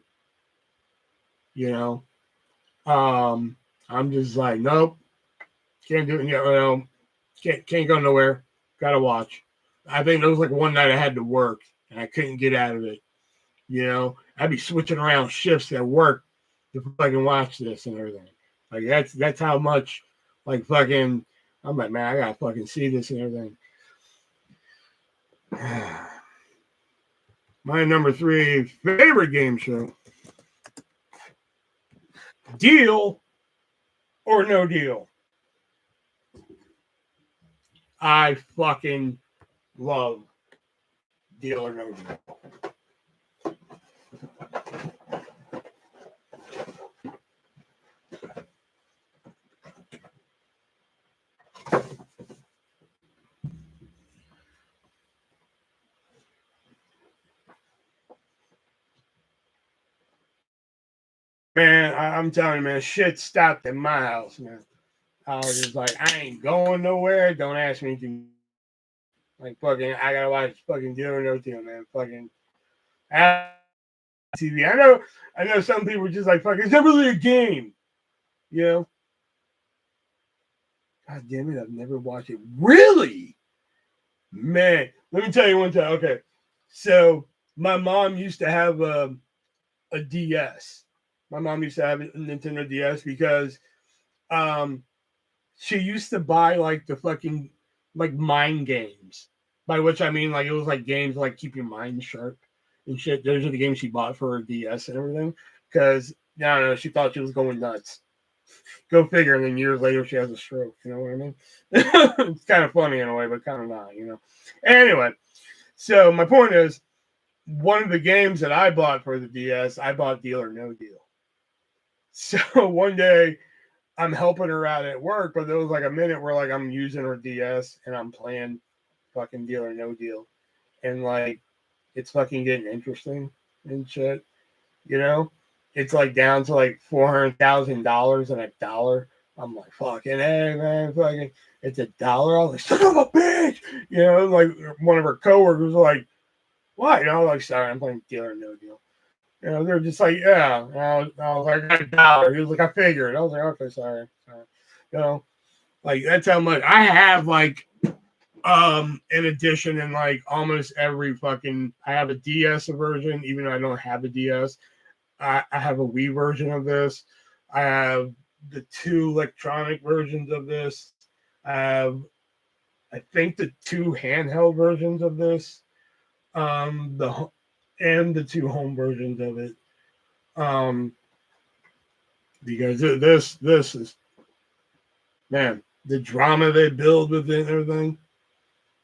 I'm just like, nope, can't do it. Can't go nowhere. Gotta watch. I think there was like one night I had to work and I couldn't get out of it. I'd be switching around shifts at work to fucking watch this and everything. Like that's how much like fucking I'm like, man, I gotta fucking see this and everything. My number 3 favorite game show. Deal or No Deal. I fucking love Deal or No Deal. Man, I'm telling you, man, shit stopped at my house, man. I was just like, I ain't going nowhere. Don't ask me to. Like, fucking, I gotta watch fucking Deal or No Deal, man. Fucking TV. I know some people are just like, fuck, it's not really a game. God damn it, I've never watched it. Really? Man, let me tell you one time. Okay. So, my mom used to have a DS. My mom used to have a Nintendo DS because she used to buy like the fucking like mind games. By which I mean like it was like games like keep your mind sharp and shit. Those are the games she bought for her DS and everything. Because I don't know, she thought she was going nuts. Go figure, and then years later she has a stroke. You know what I mean? It's kind of funny in a way, but kind of not, Anyway, so my point is, one of the games that I bought for the DS, I bought Deal or No Deal. So one day I'm helping her out at work, but there was like a minute where like I'm using her DS and I'm playing fucking Deal or No Deal. And like it's fucking getting interesting and shit. It's like down to like $400,000 and $1. I'm like, fucking hey man, fucking it's $1. I was like, son of a bitch. Like one of her coworkers was like, what? I was like, sorry, I'm playing Deal or No Deal. They're just like, yeah. I was like, I got $1. He was like, I figured. I was like, okay, sorry. Like that's how much I have. Like, in addition, in like almost every fucking, I have a DS version, even though I don't have a DS. I have a Wii version of this. I have the 2 electronic versions of this. I have, I think, the 2 handheld versions of this. The 2 home versions of it. Because this is, man, the drama they build within everything,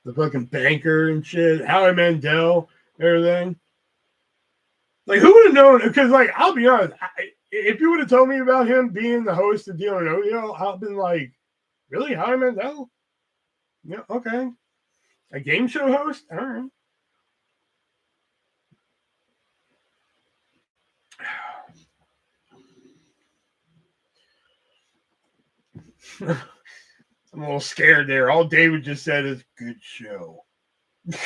the fucking banker and shit, Howie Mandel, everything. Like, who would have known? Because, like, I'll be honest, if you would have told me about him being the host of Deal or No Deal, I've been like, really, Howie Mandel? Yeah, okay, a game show host, all right. I'm a little scared there. All David just said is good show. I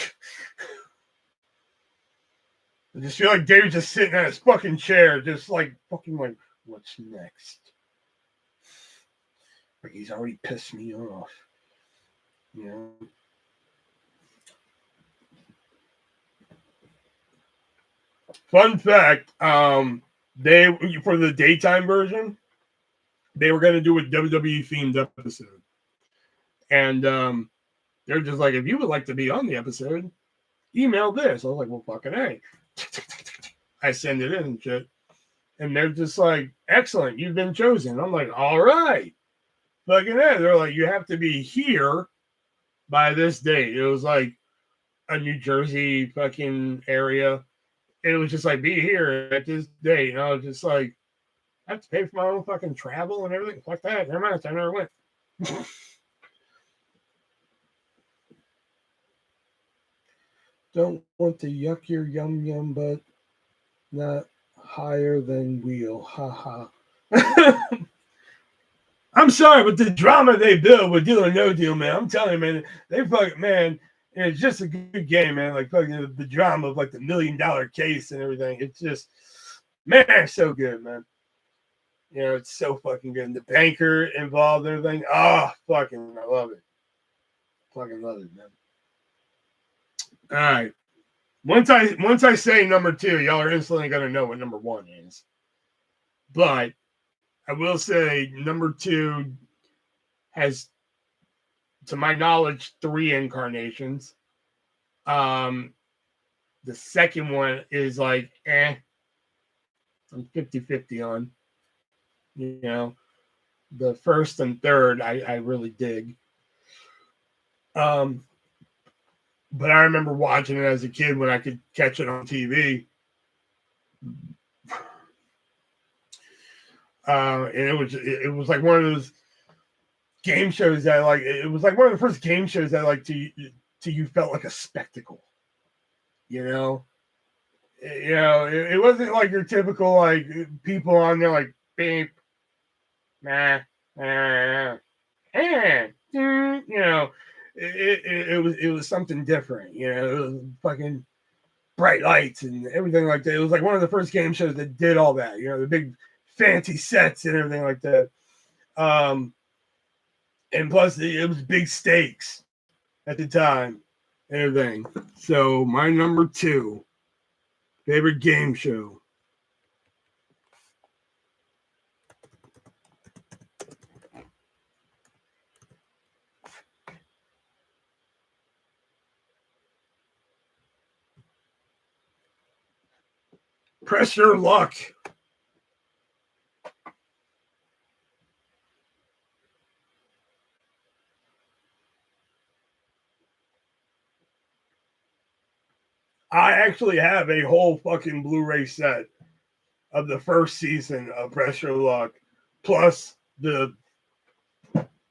just feel like David's just sitting in his fucking chair, just like fucking like, what's next? Like he's already pissed me off. You know. Fun fact, they for the daytime version, they were gonna do a WWE themed episode. And they're just like, if you would like to be on the episode, email this. I was like, well, fucking hey. I send it in and shit. And they're just like, excellent, you've been chosen. I'm like, all right. Fucking hey. They're like, you have to be here by this date. It was like a New Jersey fucking area. It was just like, be here at this date. And I was just like, I have to pay for my own fucking travel and everything. Fuck that. Never mind. I never went. Don't want to yuck your yum yum, but not higher than wheel. Ha ha. I'm sorry, but the drama they build with Deal or No Deal, man, I'm telling you, man, they fucking, man, it's just a good game, man. Like fucking the drama of like the $1 million case and everything. It's just, man, it's so good, man. You know, it's so fucking good. And the banker involved and everything. Oh, fucking, I love it. Fucking love it, man. All right. Once I say number 2, y'all are instantly gonna know what number 1 is. But I will say number 2 has, to my knowledge, 3 incarnations. The second one is like, I'm 50-50 on. You know, the first and third I really dig. But I remember watching it as a kid when I could catch it on TV. And it was like one of those game shows that like, it was like one of the first game shows that like to you felt like a spectacle. You know, it wasn't like your typical like people on there like beep, nah, you know, it was something different. You know, it was fucking bright lights and everything like that. It was like one of the first game shows that did all that. You know, the big fancy sets and everything like that. And plus, it was big stakes at the time and everything. So my number 2 favorite game show. Press your luck. I actually have a whole fucking Blu-ray set of the first season of Press Your Luck, plus the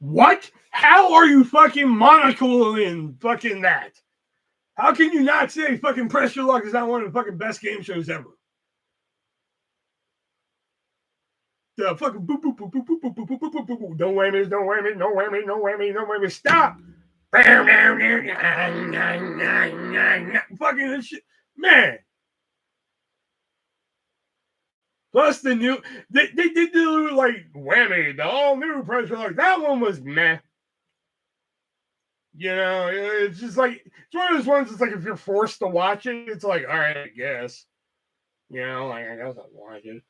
what? How are you fucking monocling fucking that? How can you not say fucking Press Your Luck is not one of the fucking best game shows ever? The fucking boop boop boop boop boop boop boop boop boop boop boop. Don't whammy, don't whammy, no whammy, no whammy, no whammy. Stop. Fucking this shit, man. Plus the new, they did do like whammy, the all new Press Your Luck. That one was meh. You know, it's just like, it's one of those ones. It's like if you're forced to watch it, it's like, all right, I guess. You know, like I guess I'll watch it.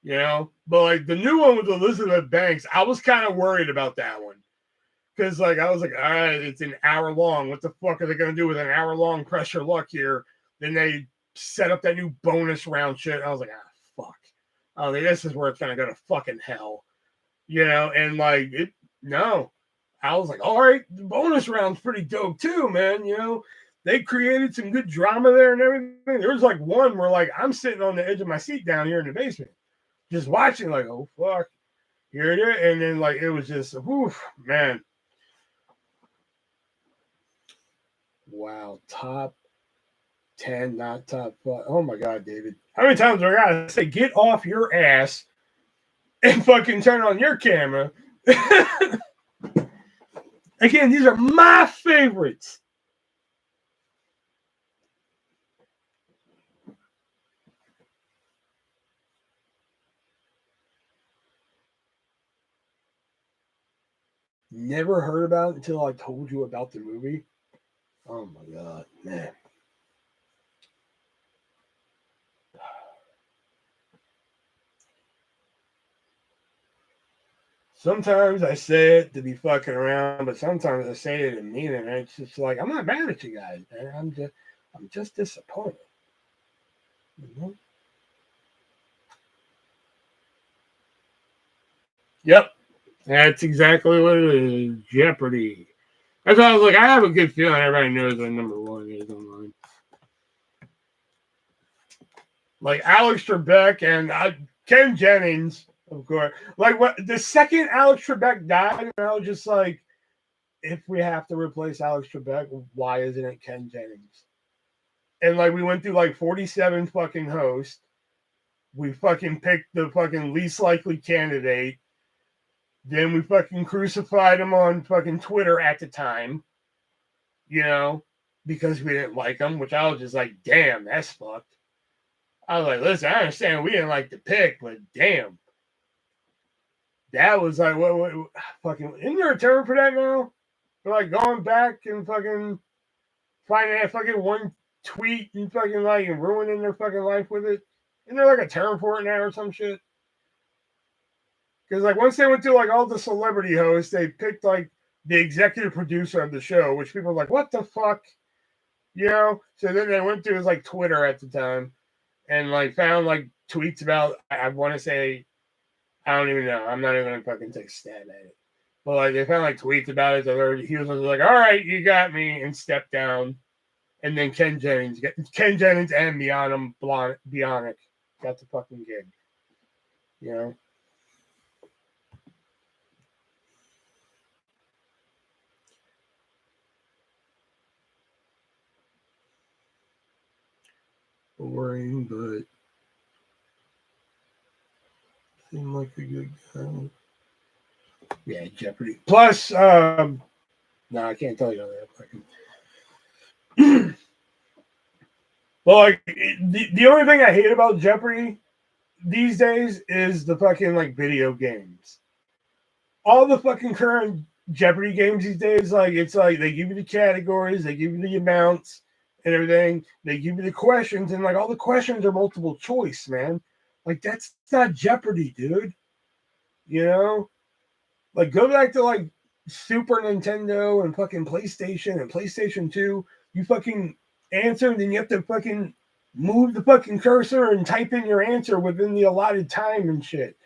You know, but like the new one with Elizabeth Banks, I was kind of worried about that one because like I was like, all right, it's an hour long. What the fuck are they gonna do with an hour long Press Your Luck here? Then they set up that new bonus round shit. I was like, fuck. Oh, this is where it's gonna go to fucking hell. You know, and like it, no. I was like, all right, the bonus round's pretty dope too, man. You know, they created some good drama there and everything. There was like one where like I'm sitting on the edge of my seat down here in the basement, just watching, like, oh fuck, here it is. And then like it was just, whew, man. Wow, top 10, not top 5. Oh my god, David. How many times do I gotta say get off your ass and fucking turn on your camera? Again, these are my favorites. never heard about it until I told you about the movie. Oh my god, man. Sometimes I say it to be fucking around, but sometimes I say it and mean it, and it's just like I'm not mad at you guys, man. I'm just disappointed. You know? Yep, that's exactly what it is. Jeopardy. That's why I was like, I have a good feeling everybody knows what number one is online. Like Alex Trebek and Ken Jennings, of course. Like what the second Alex Trebek died, and I was just like, if we have to replace Alex Trebek, why isn't it Ken Jennings? And like we went through like 47 fucking hosts. We fucking picked the fucking least likely candidate. Then we fucking crucified him on fucking Twitter at the time, you know, because we didn't like him, which I was just like, damn, that's fucked. I was like, listen, I understand we didn't like the pick, but damn. That was like, what fucking, isn't there a term for that now? For like going back and fucking finding that fucking one tweet and fucking like and ruining their fucking life with it? Isn't there like a term for it now or some shit? Because like once they went through like all the celebrity hosts, they picked like the executive producer of the show, which people were like, what the fuck? You know? So then they went through his like Twitter at the time and like found like tweets about, I want to say, I don't even know. I'm not even gonna fucking take a stab at it. But like they found like tweets about it. So he was like, all right, you got me, and stepped down. And then Ken Jennings and Bionic got the fucking gig. You know? Boring, but seemed like a good guy. Yeah, Jeopardy. Plus, no, I can't tell you on that fucking. Well, like the only thing I hate about Jeopardy these days is the fucking like video games. All the fucking current Jeopardy games these days, like it's like they give you the categories, they give you the amounts and everything, they give you the questions, and like all the questions are multiple choice, man. Like that's not Jeopardy, dude. You know? Like go back to like Super Nintendo and fucking PlayStation and PlayStation 2. You fucking answer, and then you have to fucking move the fucking cursor and type in your answer within the allotted time and shit.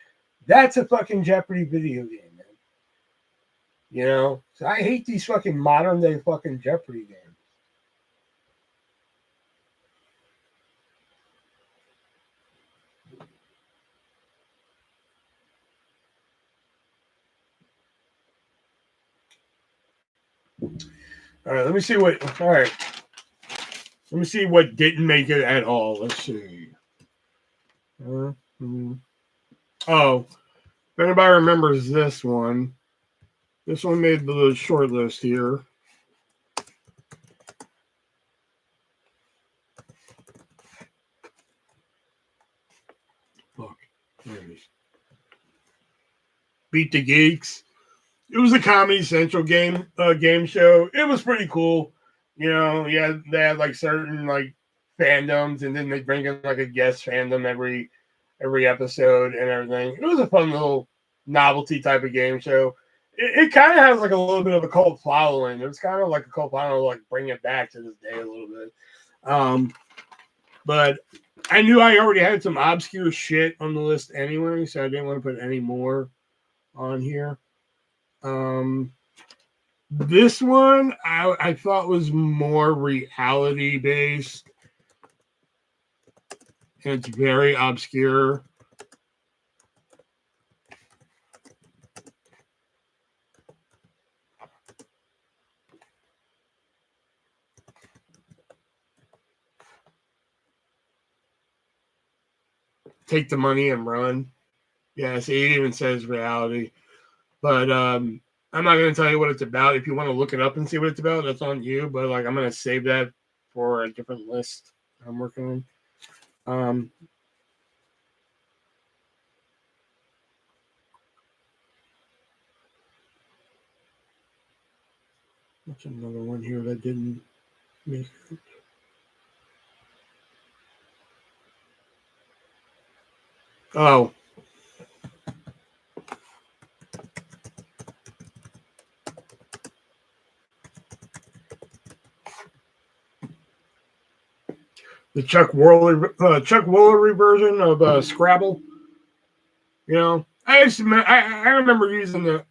That's a fucking Jeopardy video game, man. You know? So I hate these fucking modern day fucking Jeopardy games. All right, let me see what. All right, let me see what didn't make it at all. Let's see. Oh, if anybody remembers this one made the short list here. Fuck, there it is. Beat the Geeks. It was a Comedy Central game show. It was pretty cool. You know, yeah, they had like certain like fandoms, and then they bring in like a guest fandom every episode and everything. It was a fun little novelty type of game show. It kind of has like a little bit of a cult following. It was kind of like a cult following, like bring it back to this day a little bit. But I knew I already had some obscure shit on the list anyway, so I didn't want to put any more on here. This one I thought was more reality based, and it's very obscure. Take the money and run. Yeah, see, it even says reality. But I'm not going to tell you what it's about. If you want to look it up and see what it's about, that's on you. But like, I'm going to save that for a different list I'm working on. What's another one here that didn't make it? Oh. The Chuck Woolery version of Scrabble. You know, I remember using the.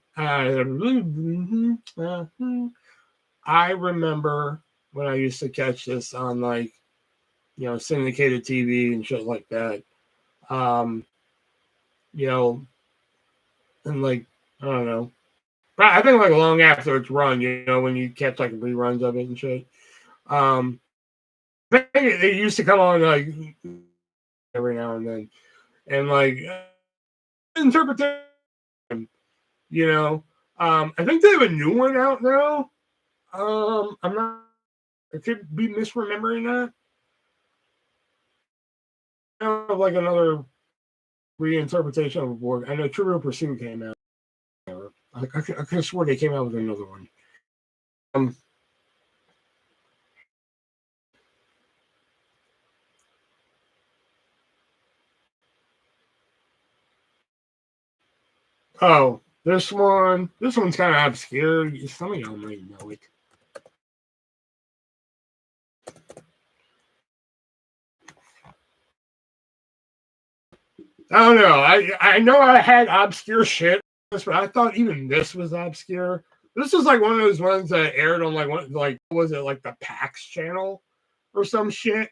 I remember when I used to catch this on like, syndicated TV and shit like that. You know, and like I don't know. I think like long after it's run, when you catch like reruns of it and shit. I think they used to come on like every now and then, and like interpretation. I think they have a new one out now. I'm not. I could be misremembering that. Like another reinterpretation of a board. I know Trivial Pursuit came out. I could have swore they came out with another one. Oh, this one's kind of obscure. Some of y'all might know it. I don't know. I know I had obscure shit, but I thought even this was obscure. This was like one of those ones that aired on like was it like the PAX channel or some shit?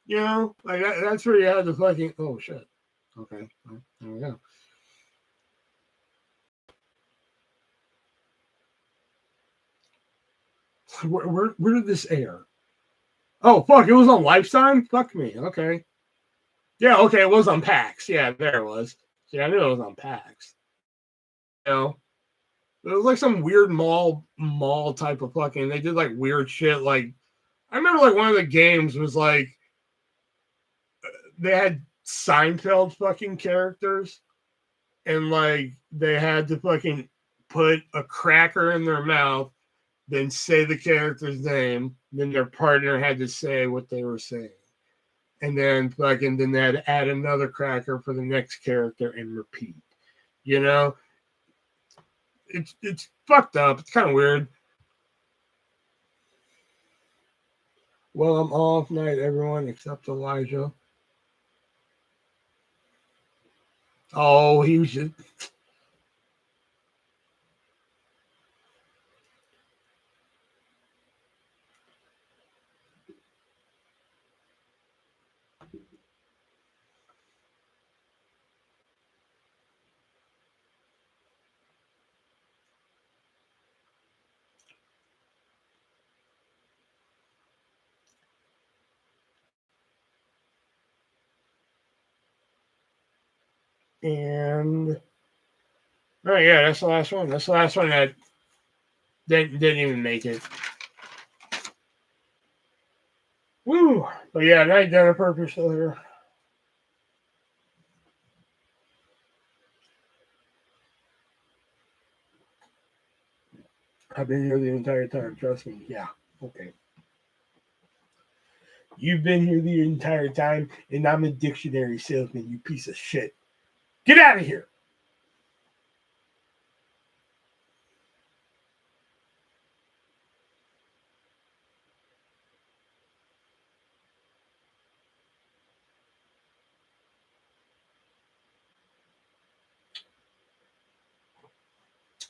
Like that's where you had the fucking shit. Okay, well, there we go. Where did this air? Oh fuck! It was on Lifetime. Fuck me. Okay. Yeah. Okay. It was on PAX. Yeah, there it was. Yeah, I knew it was on PAX. It was like some weird mall type of fucking. They did like weird shit. Like I remember like one of the games was like they had Seinfeld fucking characters, and like they had to fucking put a cracker in their mouth, then say the character's name, then their partner had to say what they were saying. And then then they had to add another cracker for the next character and repeat. It's fucked up. It's kind of weird. Well, I'm off night, everyone except Elijah. Oh, he was just. And oh yeah, that's the last one. That's the last one that didn't even make it. Woo! But yeah, night Jennifer, if you're still here. I've been here the entire time. Trust me. Yeah. Okay. You've been here the entire time, and I'm a dictionary salesman. You piece of shit. Get out of here.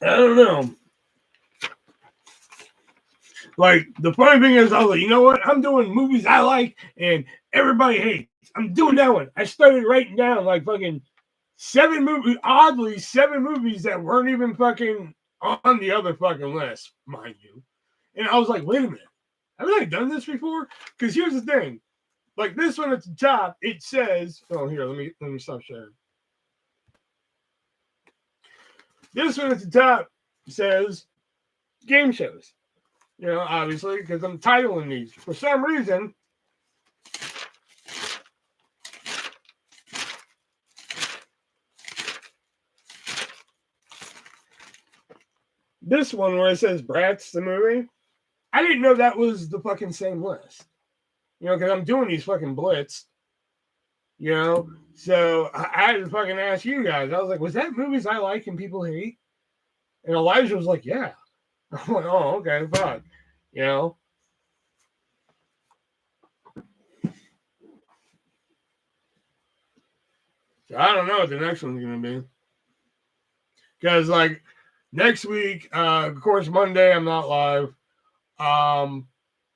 I don't know. Like the funny thing is, I was like, you know what? I'm doing movies I like and everybody hates. I'm doing that one. I started writing down like fucking 7 movies that weren't even fucking on the other fucking list, mind you. And I was like, wait a minute, haven't I done this before? Because here's the thing, like this one at the top, it says, oh here, let me stop sharing. This one at the top says game shows. Obviously, because I'm titling these. For some reason, this one where it says Bratz the movie, I didn't know that was the fucking same list. You know, because I'm doing these fucking blitz. You know, so I had to fucking ask you guys. I was like, was that movies I like and people hate? And Elijah was like, yeah. I'm like, oh, okay, fuck. You know? So I don't know what the next one's going to be. Because, like, next week, of course, Monday, I'm not live.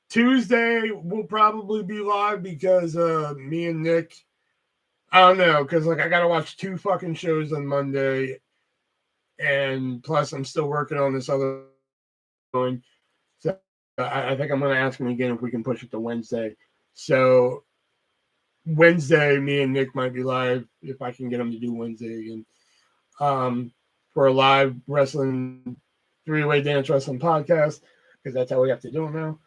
Tuesday, will probably be live because me and Nick, I don't know, because, like, I got to watch 2 fucking shows on Monday. And plus, I'm still working on this other one. So I think I'm going to ask him again if we can push it to Wednesday. So Wednesday, me and Nick might be live if I can get him to do Wednesday again. For a live wrestling, 3-way dance wrestling podcast, because that's how we have to do it now.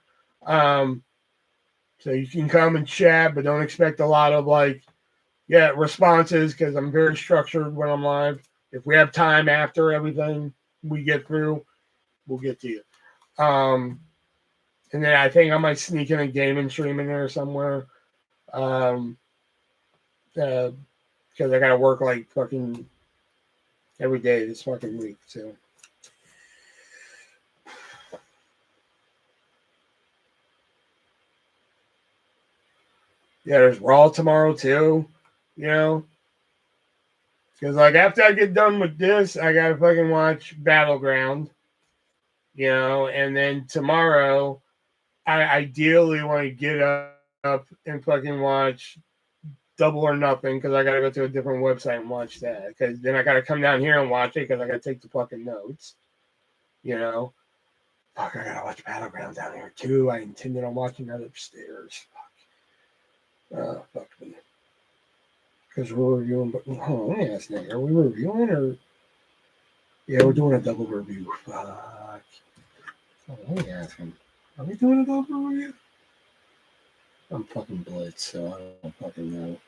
So you can come and chat, but don't expect a lot of responses, because I'm very structured when I'm live. If we have time after everything we get through, we'll get to you. And then I think I might sneak in a gaming stream in there somewhere. Because I got to work like fucking every day this fucking week. So, yeah, there's Raw tomorrow too, you know. Because, like, after I get done with this, I got to fucking watch Battleground, you know. And then tomorrow, I ideally want to get up and fucking watch Double or Nothing, because I got to go to a different website and watch that. Because then I got to come down here and watch it, because I got to take the fucking notes, you know. Fuck, I got to watch Battleground down here too. I intended on watching that upstairs. Fuck. Fuck me. Because we're reviewing, but let me ask Nick, are we reviewing or? Yeah, we're doing a double review. Fuck. Oh, let me ask him. Are we doing a double review? I'm fucking blitz, so I don't fucking know.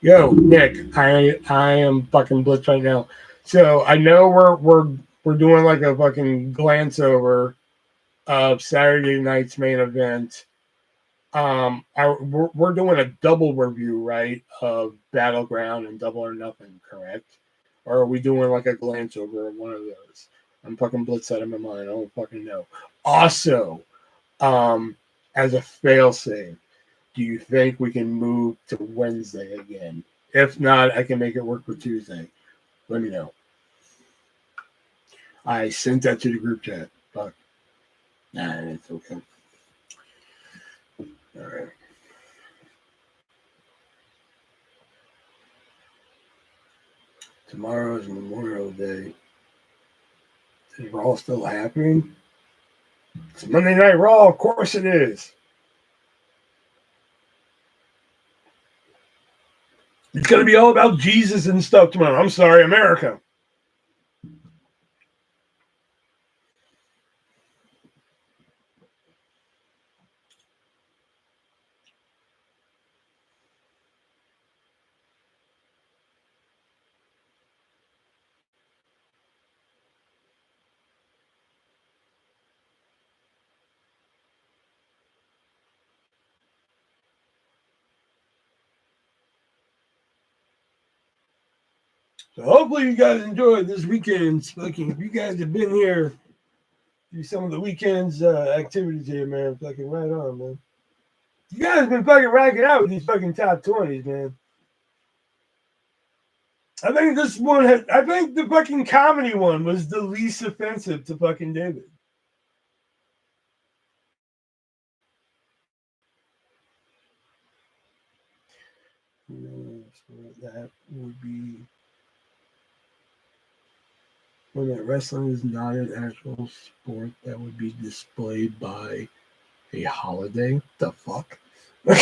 Yo, Nick, I am fucking blitz right now. So I know we're doing like a fucking glance over of Saturday night's main event. We're doing a double review, right, of Battleground and Double or Nothing, correct? Or are we doing like a glance over of one of those? I'm fucking blitz out of my mind. I don't fucking know. Also, as a failsafe, do you think we can move to Wednesday again? If not, I can make it work for Tuesday. Let me know. I sent that to the group chat. Fuck. Nah, it's okay. All right. Tomorrow is Memorial Day. Is Raw still happening? It's Monday Night Raw. Of course it is. It's going to be all about Jesus and stuff tomorrow. I'm sorry, America. So hopefully you guys enjoyed this weekend's fucking. If you guys have been here, do some of the weekend's activities here, man. Fucking right on, man. You guys have been fucking racking out with these fucking top 20s, man. I think this one I think the fucking comedy one was the least offensive to fucking David. That would be when wrestling is not an actual sport that would be displayed by a holiday. The fuck? Why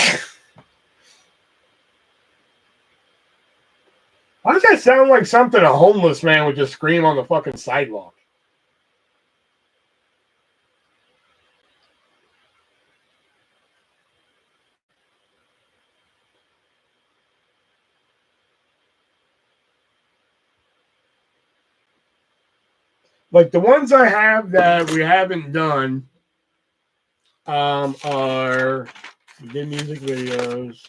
does that sound like something a homeless man would just scream on the fucking sidewalk? Like the ones I have that we haven't done are we did music videos.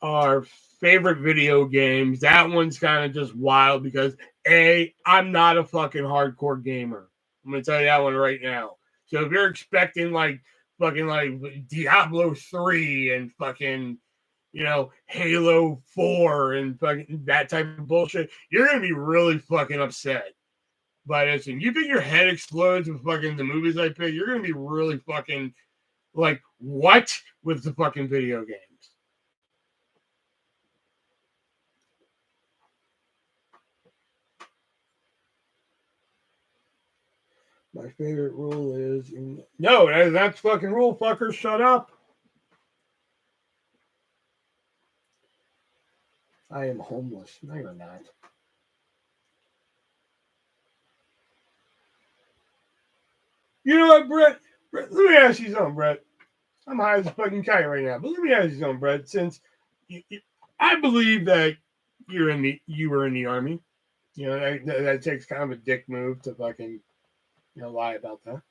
Our favorite video games. That one's kind of just wild because I'm not a fucking hardcore gamer. I'm gonna tell you that one right now. So if you're expecting like fucking like Diablo 3 and fucking Halo 4 and fucking that type of bullshit, you're gonna be really fucking upset by this. And you think your head explodes with fucking the movies I pick, you're gonna be really fucking like, what with the fucking video games? My favorite rule is no, that's fucking rule, fuckers. Shut up. I am homeless. No, you're not. You know what, Brett? Let me ask you something, Brett. I'm high as a fucking kite right now, but let me ask you something, Brett. Since I believe that you were in the army, that takes kind of a dick move to fucking lie about that.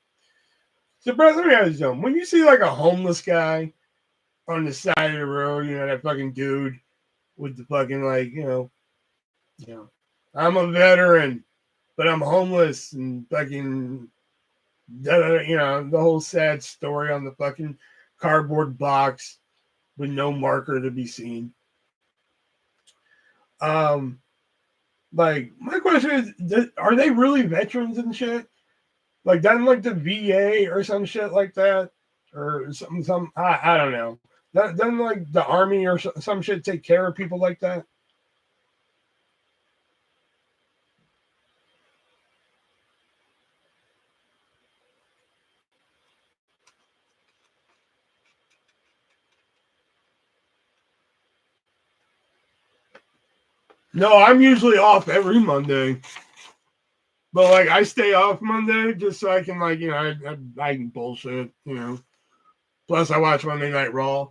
So, Brett, let me ask you something. When you see like a homeless guy on the side of the road, that fucking dude with the fucking like, I'm a veteran, but I'm homeless and fucking, the whole sad story on the fucking cardboard box with no marker to be seen. Like my question is, are they really veterans and shit? Like, doesn't like the VA or some shit like that, or some I don't know. Doesn't like the army or some shit take care of people like that? No, I'm usually off every Monday. But like I stay off Monday just so I can like I can bullshit. Plus I watch Monday Night Raw.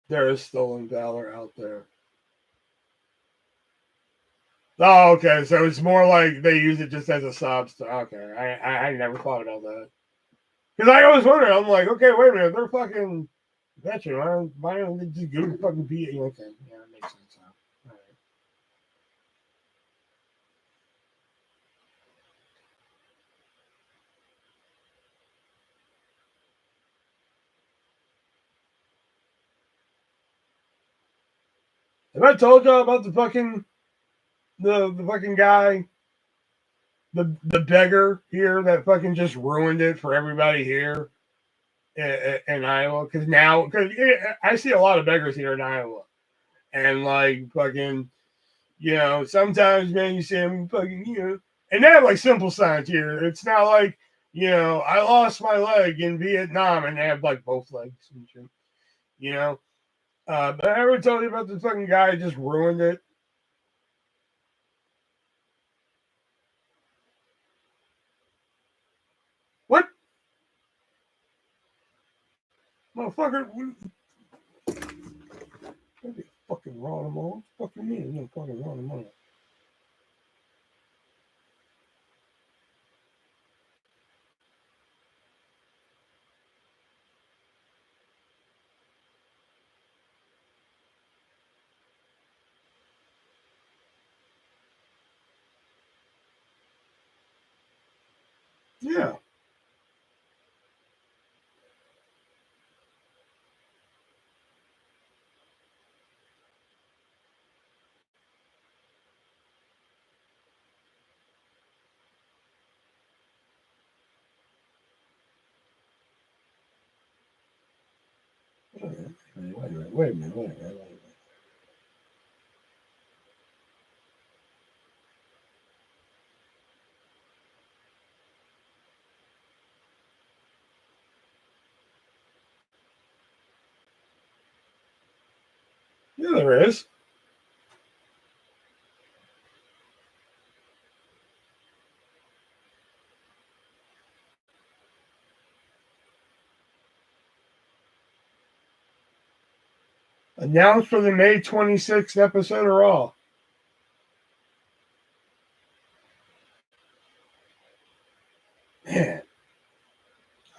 There is stolen valor out there. Oh, okay. So it's more like they use it just as a sob story. Okay, I never thought about that because I always wonder. I'm like, okay, wait a minute, they're fucking veteran. Why don't they just go to fucking VA? Okay, yeah, that makes sense. All right. Have I told y'all about the fucking guy, the beggar here that fucking just ruined it for everybody here in Iowa? Because I see a lot of beggars here in Iowa, and like fucking sometimes man you see them fucking and they have like simple signs here. It's not like I lost my leg in Vietnam and they have like both legs and shit. You know, but I ever told you about the fucking guy who just ruined it? What motherfucker? That'd be fucking wrong, man. Fucking me, no fucking wrong, man. Yeah. Wait a minute. Yeah, there is. Announced for the May 26th episode of Raw. Man,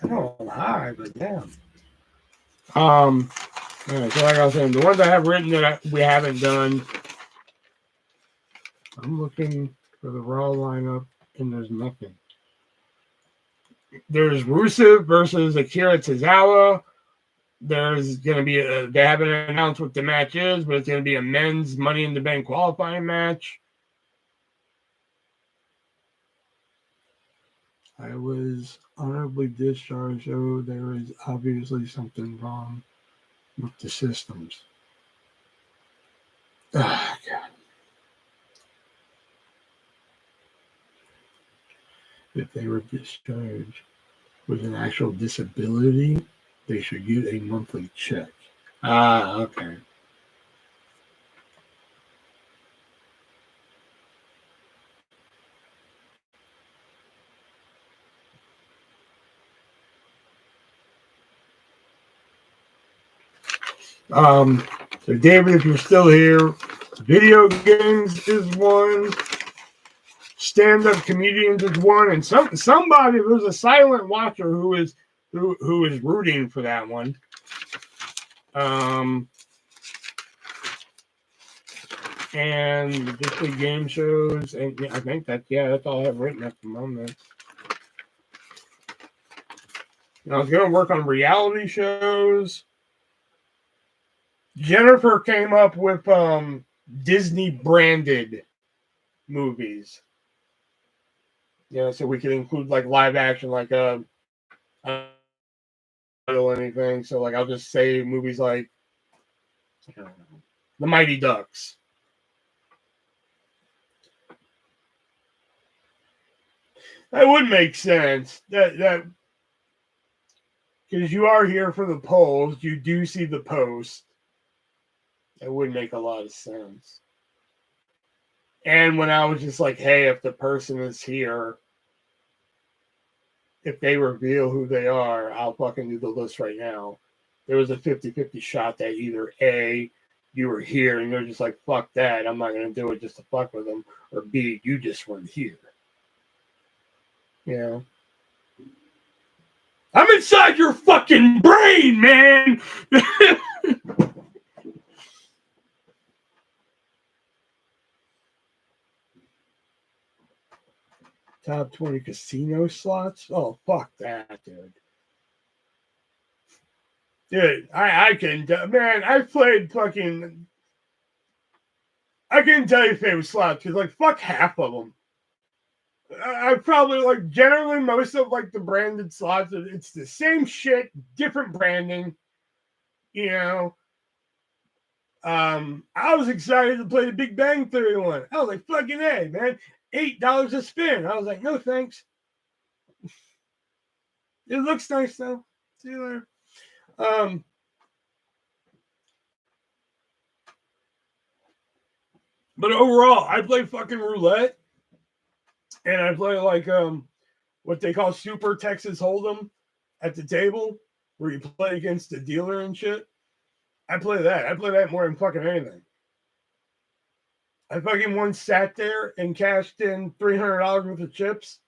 I know I'm high, but damn. All right, so like I was saying, the ones I have written that we haven't done, I'm looking for the Raw lineup, and there's nothing. There's Rusev versus Akira Tozawa. There's going to be they haven't announced what the match is, but it's going to be a men's Money in the Bank qualifying match. I was honorably discharged, so there is obviously something wrong with the systems. Oh, God. If they were discharged with an actual disability, they should get a monthly check. Ah, okay. So David, if you're still here, video games is one, stand-up comedians is one, and somebody, there's a silent watcher who is rooting for that one. And just the game shows, and I think that's all I have written at the moment. I was gonna work on reality shows. Jennifer came up with Disney branded movies. Yeah, so we could include like live action, like I don't know anything. So like I'll just say movies like The Mighty Ducks. That would make sense. That because you are here for the polls, you do see the post. That would make a lot of sense. And when I was just like, hey, if the person is here, if they reveal who they are, I'll fucking do the list right now. There was a 50-50 shot that either A, you were here and you're just like, fuck that, I'm not going to do it just to fuck with them, or B, you just weren't here. You know? I'm inside your fucking brain, man! Top 20 casino slots? Oh, fuck that, dude. Dude, I can, man, I played fucking, I can tell you favorite slots, because, like, fuck half of them. I probably, like, generally most of, like, the branded slots, it's the same shit, different branding, you know. I was excited to play the Big Bang Theory one. I was like, fucking A, man. $8 a spin. I was like, no thanks. It looks nice, though. See you later. But overall, I play fucking roulette, and I play like what they call Super Texas Hold'em at the table, where you play against the dealer and shit. I play that. I play that more than fucking anything. I fucking once sat there and cashed in $300 worth of chips,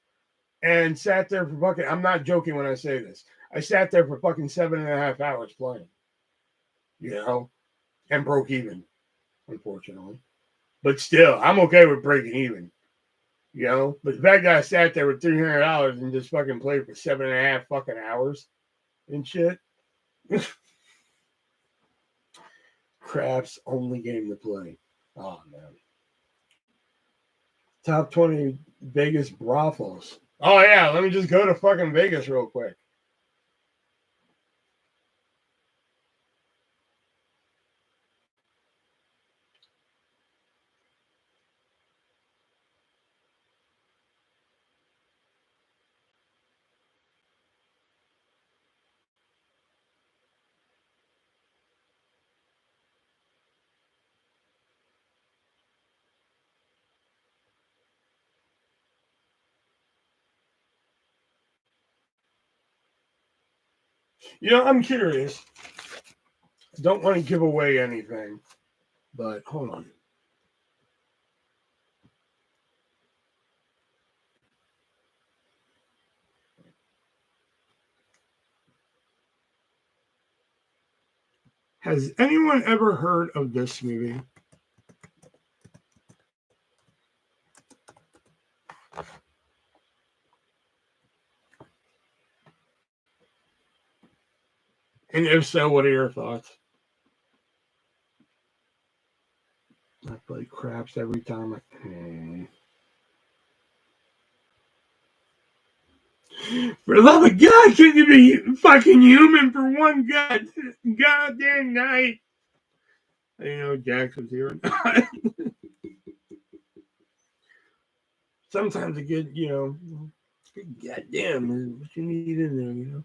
and sat there for fucking. I'm not joking when I say this. I sat there for fucking 7.5 hours playing. You know, and broke even, unfortunately. But still, I'm okay with breaking even. You know, but the fact that I sat there with $300 and just fucking played for 7.5 fucking hours and shit. Craft's only game to play. Oh man. Top 20 Vegas brothels. Oh yeah, let me just go to fucking Vegas real quick. You know, I'm curious. Don't want to give away anything, but hold on. Has anyone ever heard of this movie? And if so, what are your thoughts? I play craps every time. For the love of God, can you be fucking human for one goddamn night? I didn't know Jax was here or not. Sometimes I get, goddamn, what you need in there,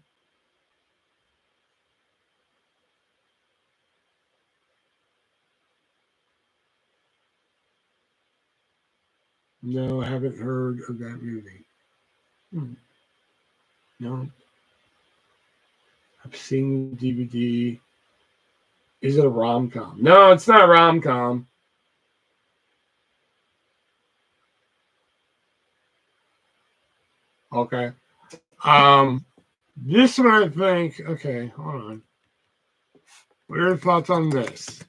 No, I haven't heard of that movie. No. I've seen the DVD. Is it a rom-com? No, it's not a rom-com. Okay. This one I think, okay, hold on. What are your thoughts on this?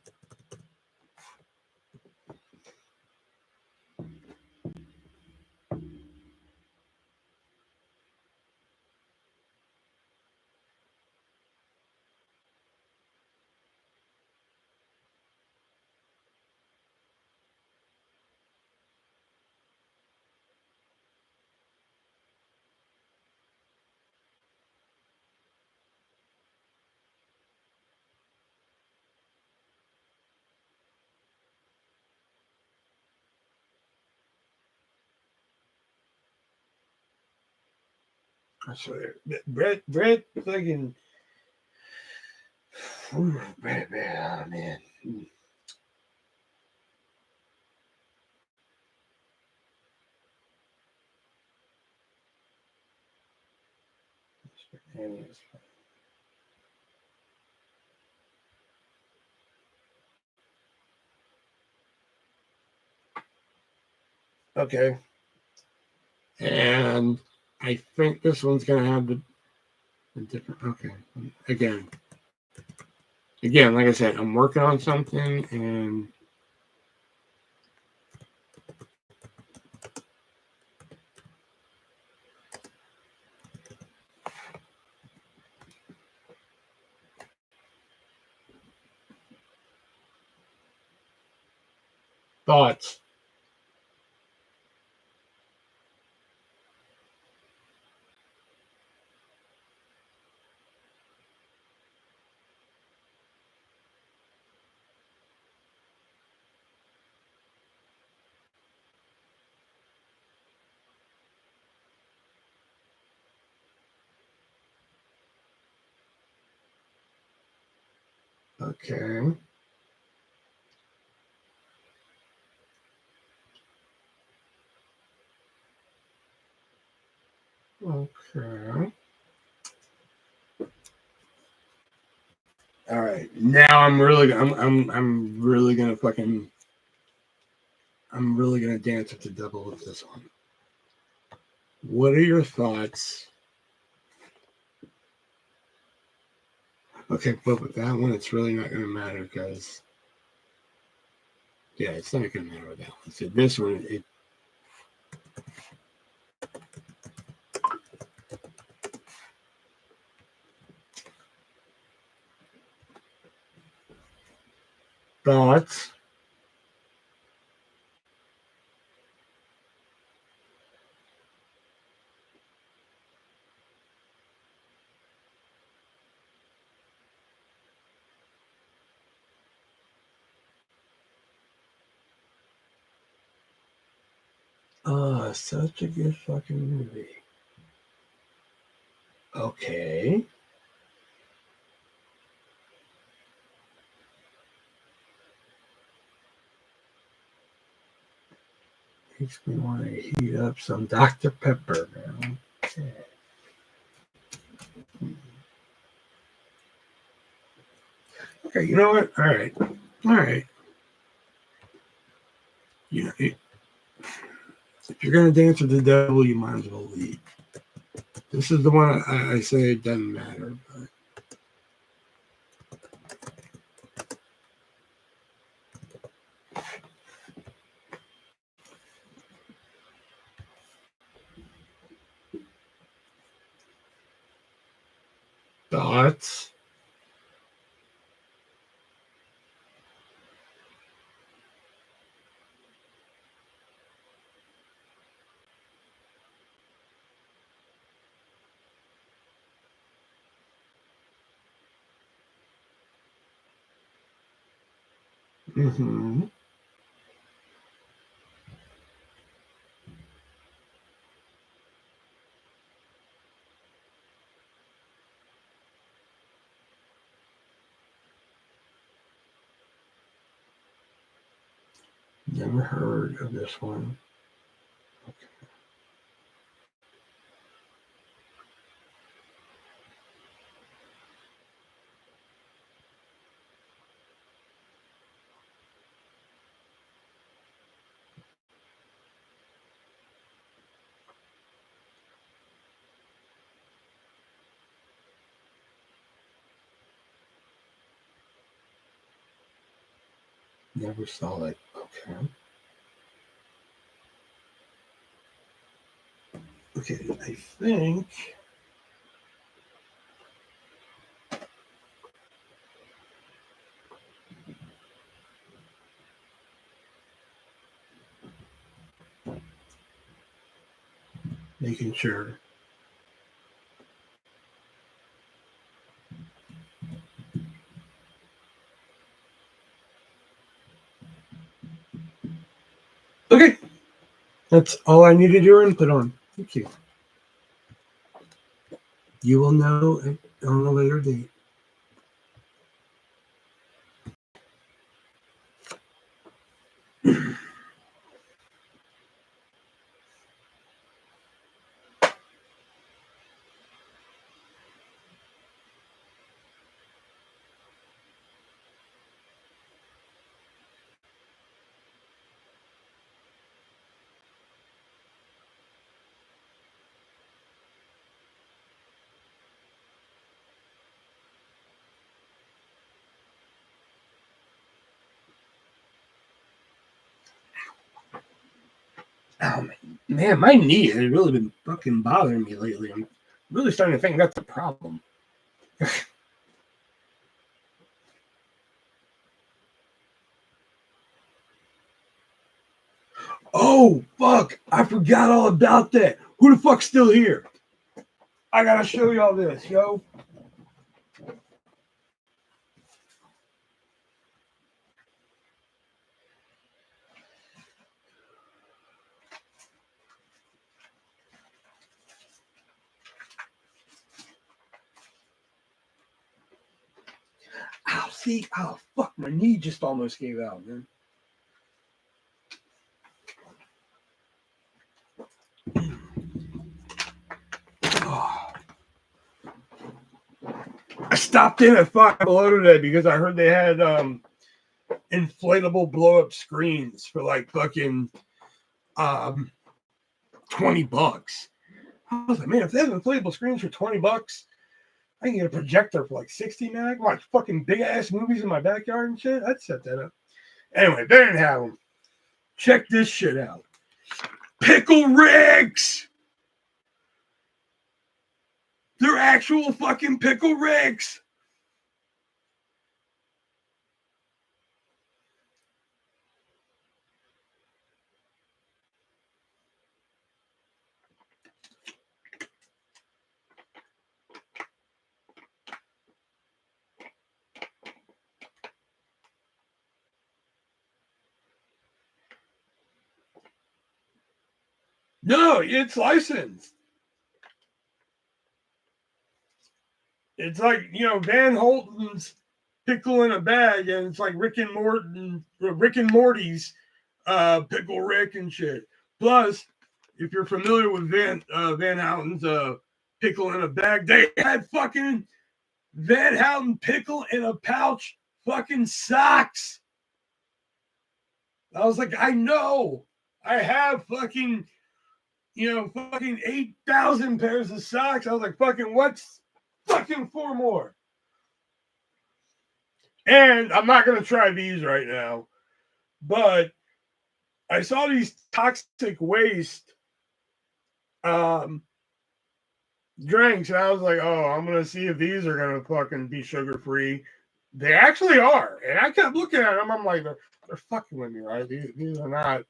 I swear, Brett, fucking, Brett, oh man. Okay. And I think this one's going to have the different. Okay. Again, like I said, I'm working on something and. Thoughts? Okay. Okay. All right. Now I'm really gonna dance at the double with this one. What are your thoughts? Okay, but with that one, it's really not going to matter because, yeah, it's not going to matter with that one. So this one, thoughts? Oh, such a good fucking movie. Okay. Makes me want to heat up some Dr. Pepper now. Okay. Okay, you know what? All right. You know, if you're gonna dance with the devil, you might as well leave. This is the one I say it doesn't matter, but. Thoughts? Mm-hmm. Never heard of this one. Okay. Never saw it. Okay. Okay, I think. Making sure. Okay. That's all I needed your input on. Thank you. You will know on a later date. Oh, man, my knee has really been fucking bothering me lately. I'm really starting to think that's a problem. Oh, fuck. I forgot all about that. Who the fuck's still here? I gotta show y'all this, yo. Ow, see? Oh, fuck. My knee just almost gave out, man. Oh. I stopped in at Five Below today because I heard they had inflatable blow-up screens for like fucking $20. I was like, man, if they have inflatable screens for $20, I can get a projector for like 60 now. I can watch fucking big ass movies in my backyard and shit. I'd set that up. Anyway, they didn't have them. Check this shit out. Pickle rigs. They're actual fucking pickle rigs. No, it's licensed. It's like, Van Holten's pickle in a bag, and it's like Rick and Morty's pickle Rick and shit. Plus, if you're familiar with Van Houten's pickle in a bag, they had fucking Van Houten pickle in a pouch fucking socks. I was like, I know. I have fucking, fucking 8,000 pairs of socks. I was like, fucking, what's fucking 4 more? And I'm not going to try these right now, but I saw these toxic waste drinks, and I was like, oh, I'm going to see if these are going to fucking be sugar-free. They actually are. And I kept looking at them. I'm like, they're fucking with me, right? These are not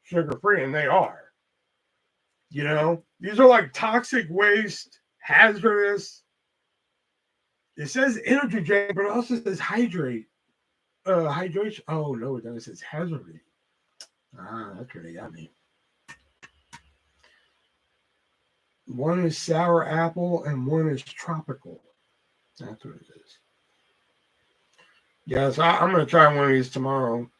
sugar-free, and they are. These are like toxic waste, hazardous. It says energy drink, but it also says hydrate. Hydration. Oh, no, it doesn't. It says hazardous. That's really yummy. One is sour apple and one is tropical. That's what it is. Yeah, so I'm going to try one of these tomorrow.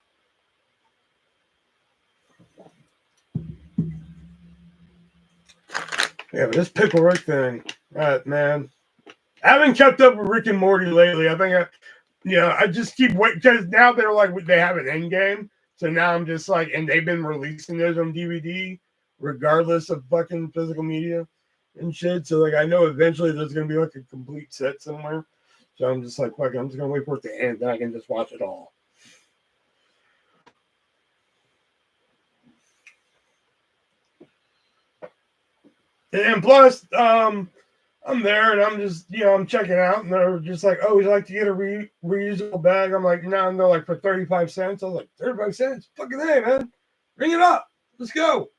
Yeah, but this Pickle Rick thing, man. I haven't kept up with Rick and Morty lately. I think I just keep waiting because now they're like, they have an end game. So now I'm just like, and they've been releasing those on DVD regardless of fucking physical media and shit. So like, I know eventually there's going to be like a complete set somewhere. So I'm just like, fuck, I'm just going to wait for it to end. Then I can just watch it all. And plus, I'm there and I'm just, I'm checking out and they're just like, oh, would you like to get a reusable bag? I'm like, no, and they're like for 35 cents. I was like, 35 cents? Fucking hey, man. Bring it up. Let's go.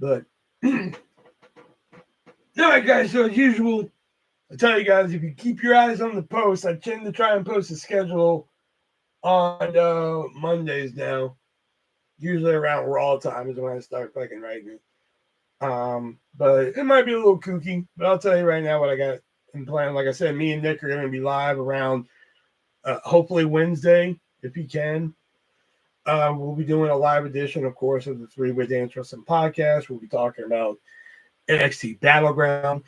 But, all right, guys, so as usual, I tell you guys, if you keep your eyes on the post, I tend to try and post a schedule on Mondays now. Usually around Raw time is when I start fucking writing. But it might be a little kooky, but I'll tell you right now what I got in plan. Like I said, me and Nick are going to be live around hopefully Wednesday, if he can. We'll be doing a live edition, of course, of the Three-Way Dance Wrestling Podcast. We'll be talking about NXT Battleground,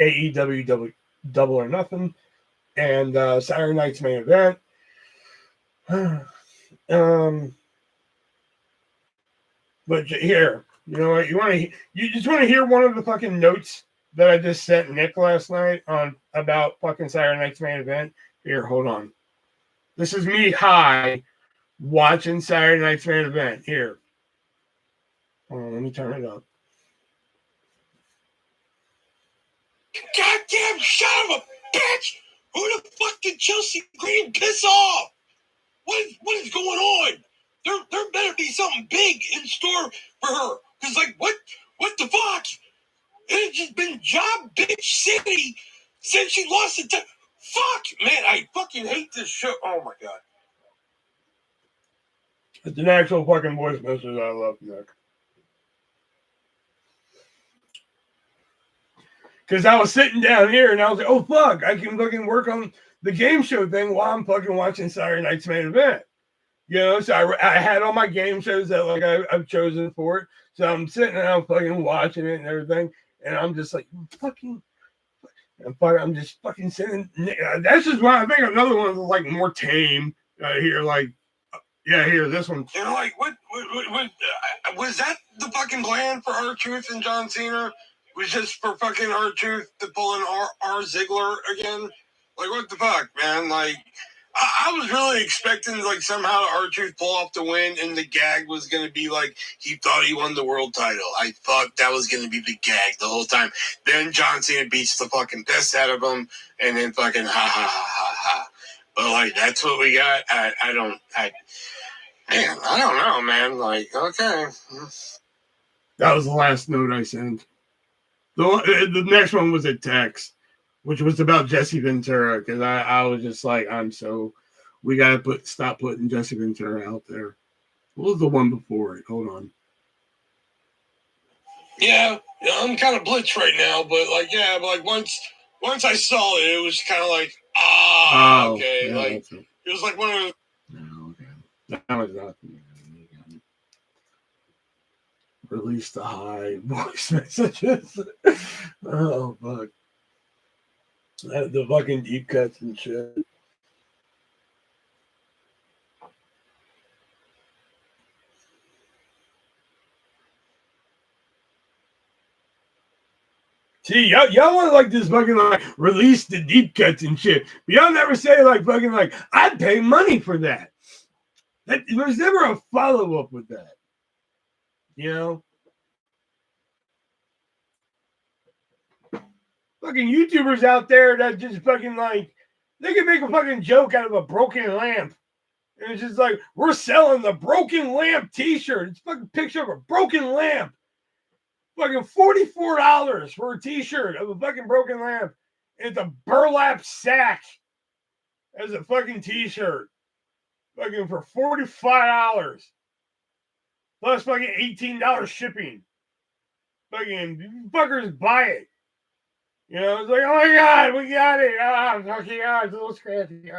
AEW Double or Nothing, and Saturday night's main event. But here, you know what? You just want to hear one of the fucking notes that I just sent Nick last night about fucking Saturday night's main event. Here, hold on. This is me high watching Saturday night's main event. Here. Hold on, let me turn it up. Goddamn son of a bitch! Who the fuck did Chelsea Green piss off? What is going on? There better be something big in store for her. Cause like what the fuck? It's just been job bitch city since she lost it to fuck man. I fucking hate this show. Oh my god. It's an actual fucking voice message I love, Nick. Because I was sitting down here and I was like, oh, fuck, I can fucking work on the game show thing while I'm fucking watching Saturday night's main event. So I had all my game shows that like I've chosen for it. So I'm sitting down fucking watching it and everything. And I'm just like, I'm just fucking sitting. That's just why I think another one is like more tame here. Like, yeah, here, this one. You know, like, what was that the fucking plan for R-Truth and John Cena? Was just for fucking R-Truth to pull in R Ziggler again? Like, what the fuck, man? Like, I was really expecting, like, somehow R-Truth pull off the win, and the gag was going to be, like, he thought he won the world title. I thought that was going to be the gag the whole time. Then John Cena beats the fucking piss out of him, and then fucking ha. But, like, that's what we got. I don't know, man. Like, okay. That was the last note I sent. The next one was a text, which was about Jesse Ventura, because I was just like, we got to stop putting Jesse Ventura out there. What was the one before it? Hold on. Yeah, I'm kind of blitzed right now, but like, yeah, but like once I saw it, it was kind of like, okay, yeah, like it was like one of those. No, okay, that was nothing. Release the high voice messages. Oh fuck, the fucking deep cuts and shit. See, y'all want to like this fucking like release the deep cuts and shit, but y'all never say like fucking like I'd pay money for that. There's never a follow up with that, you know. Fucking YouTubers out there that just fucking like they can make a fucking joke out of a broken lamp, and it's just like we're selling the broken lamp T-shirt. It's a fucking picture of a broken lamp. Fucking $44 for a T-shirt of a fucking broken lamp. It's a burlap sack as a fucking T-shirt. Fucking for $45. Plus fucking $18 shipping. Fucking fuckers buy it. You know, it's like, oh my god, we got it. Okay, it's a little scratchy.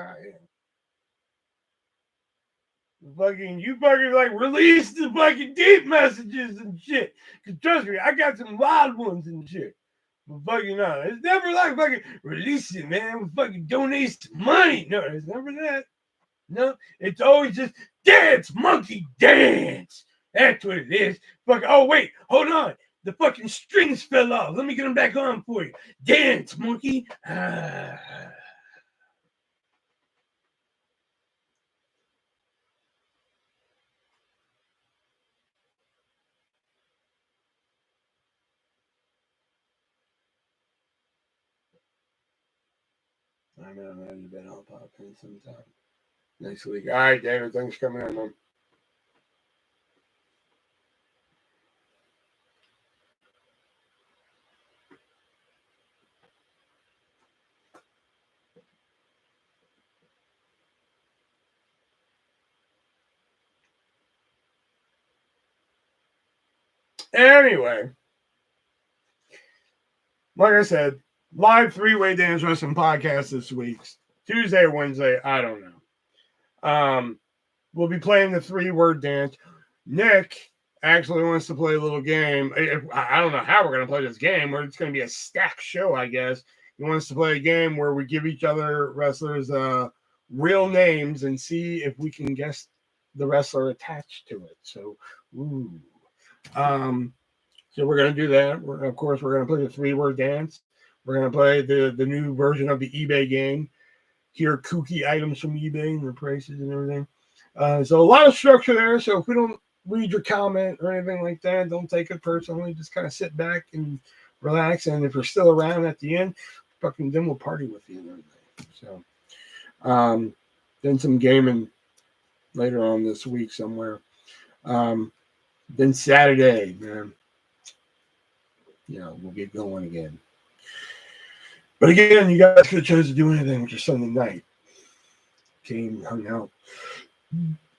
Fucking, you fucking like release the fucking deep messages and shit. Cause trust me, I got some wild ones and shit. But fucking no, it's never like fucking release it, man. Fucking donate some money. No, it's never that. No, it's always just dance, monkey, dance. That's what it is. Fuck. Oh wait, hold on. The fucking strings fell off. Let me get them back on for you. Dance, monkey. I know, man. You better help out sometime next week. All right, David. Thanks for coming in, man. Anyway, like I said, live three-way dance wrestling podcast this week. Tuesday or Wednesday, I don't know. We'll be playing the 3-word dance. Nick actually wants to play a little game. I don't know how we're going to play this game, where it's going to be a stack show, I guess. He wants to play a game where we give each other wrestlers real names and see if we can guess the wrestler attached to it. So, ooh. So we're going to do that. Of course, we're going to play the 3-word dance. We're going to play the new version of the eBay game. Hear kooky items from eBay and their prices and everything. So a lot of structure there. So if we don't read your comment or anything like that, don't take it personally. Just kind of sit back and relax. And if you're still around at the end, fucking then we'll party with you and everything. So then some gaming later on this week somewhere. Then Saturday, man. We'll get going again. But again, you guys could have chosen to do anything with your Sunday night. Came, hung out.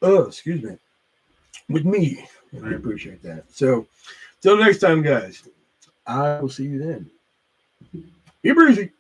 Oh, excuse me. With me. And I appreciate that. So, till next time, guys. I will see you then. Be breezy.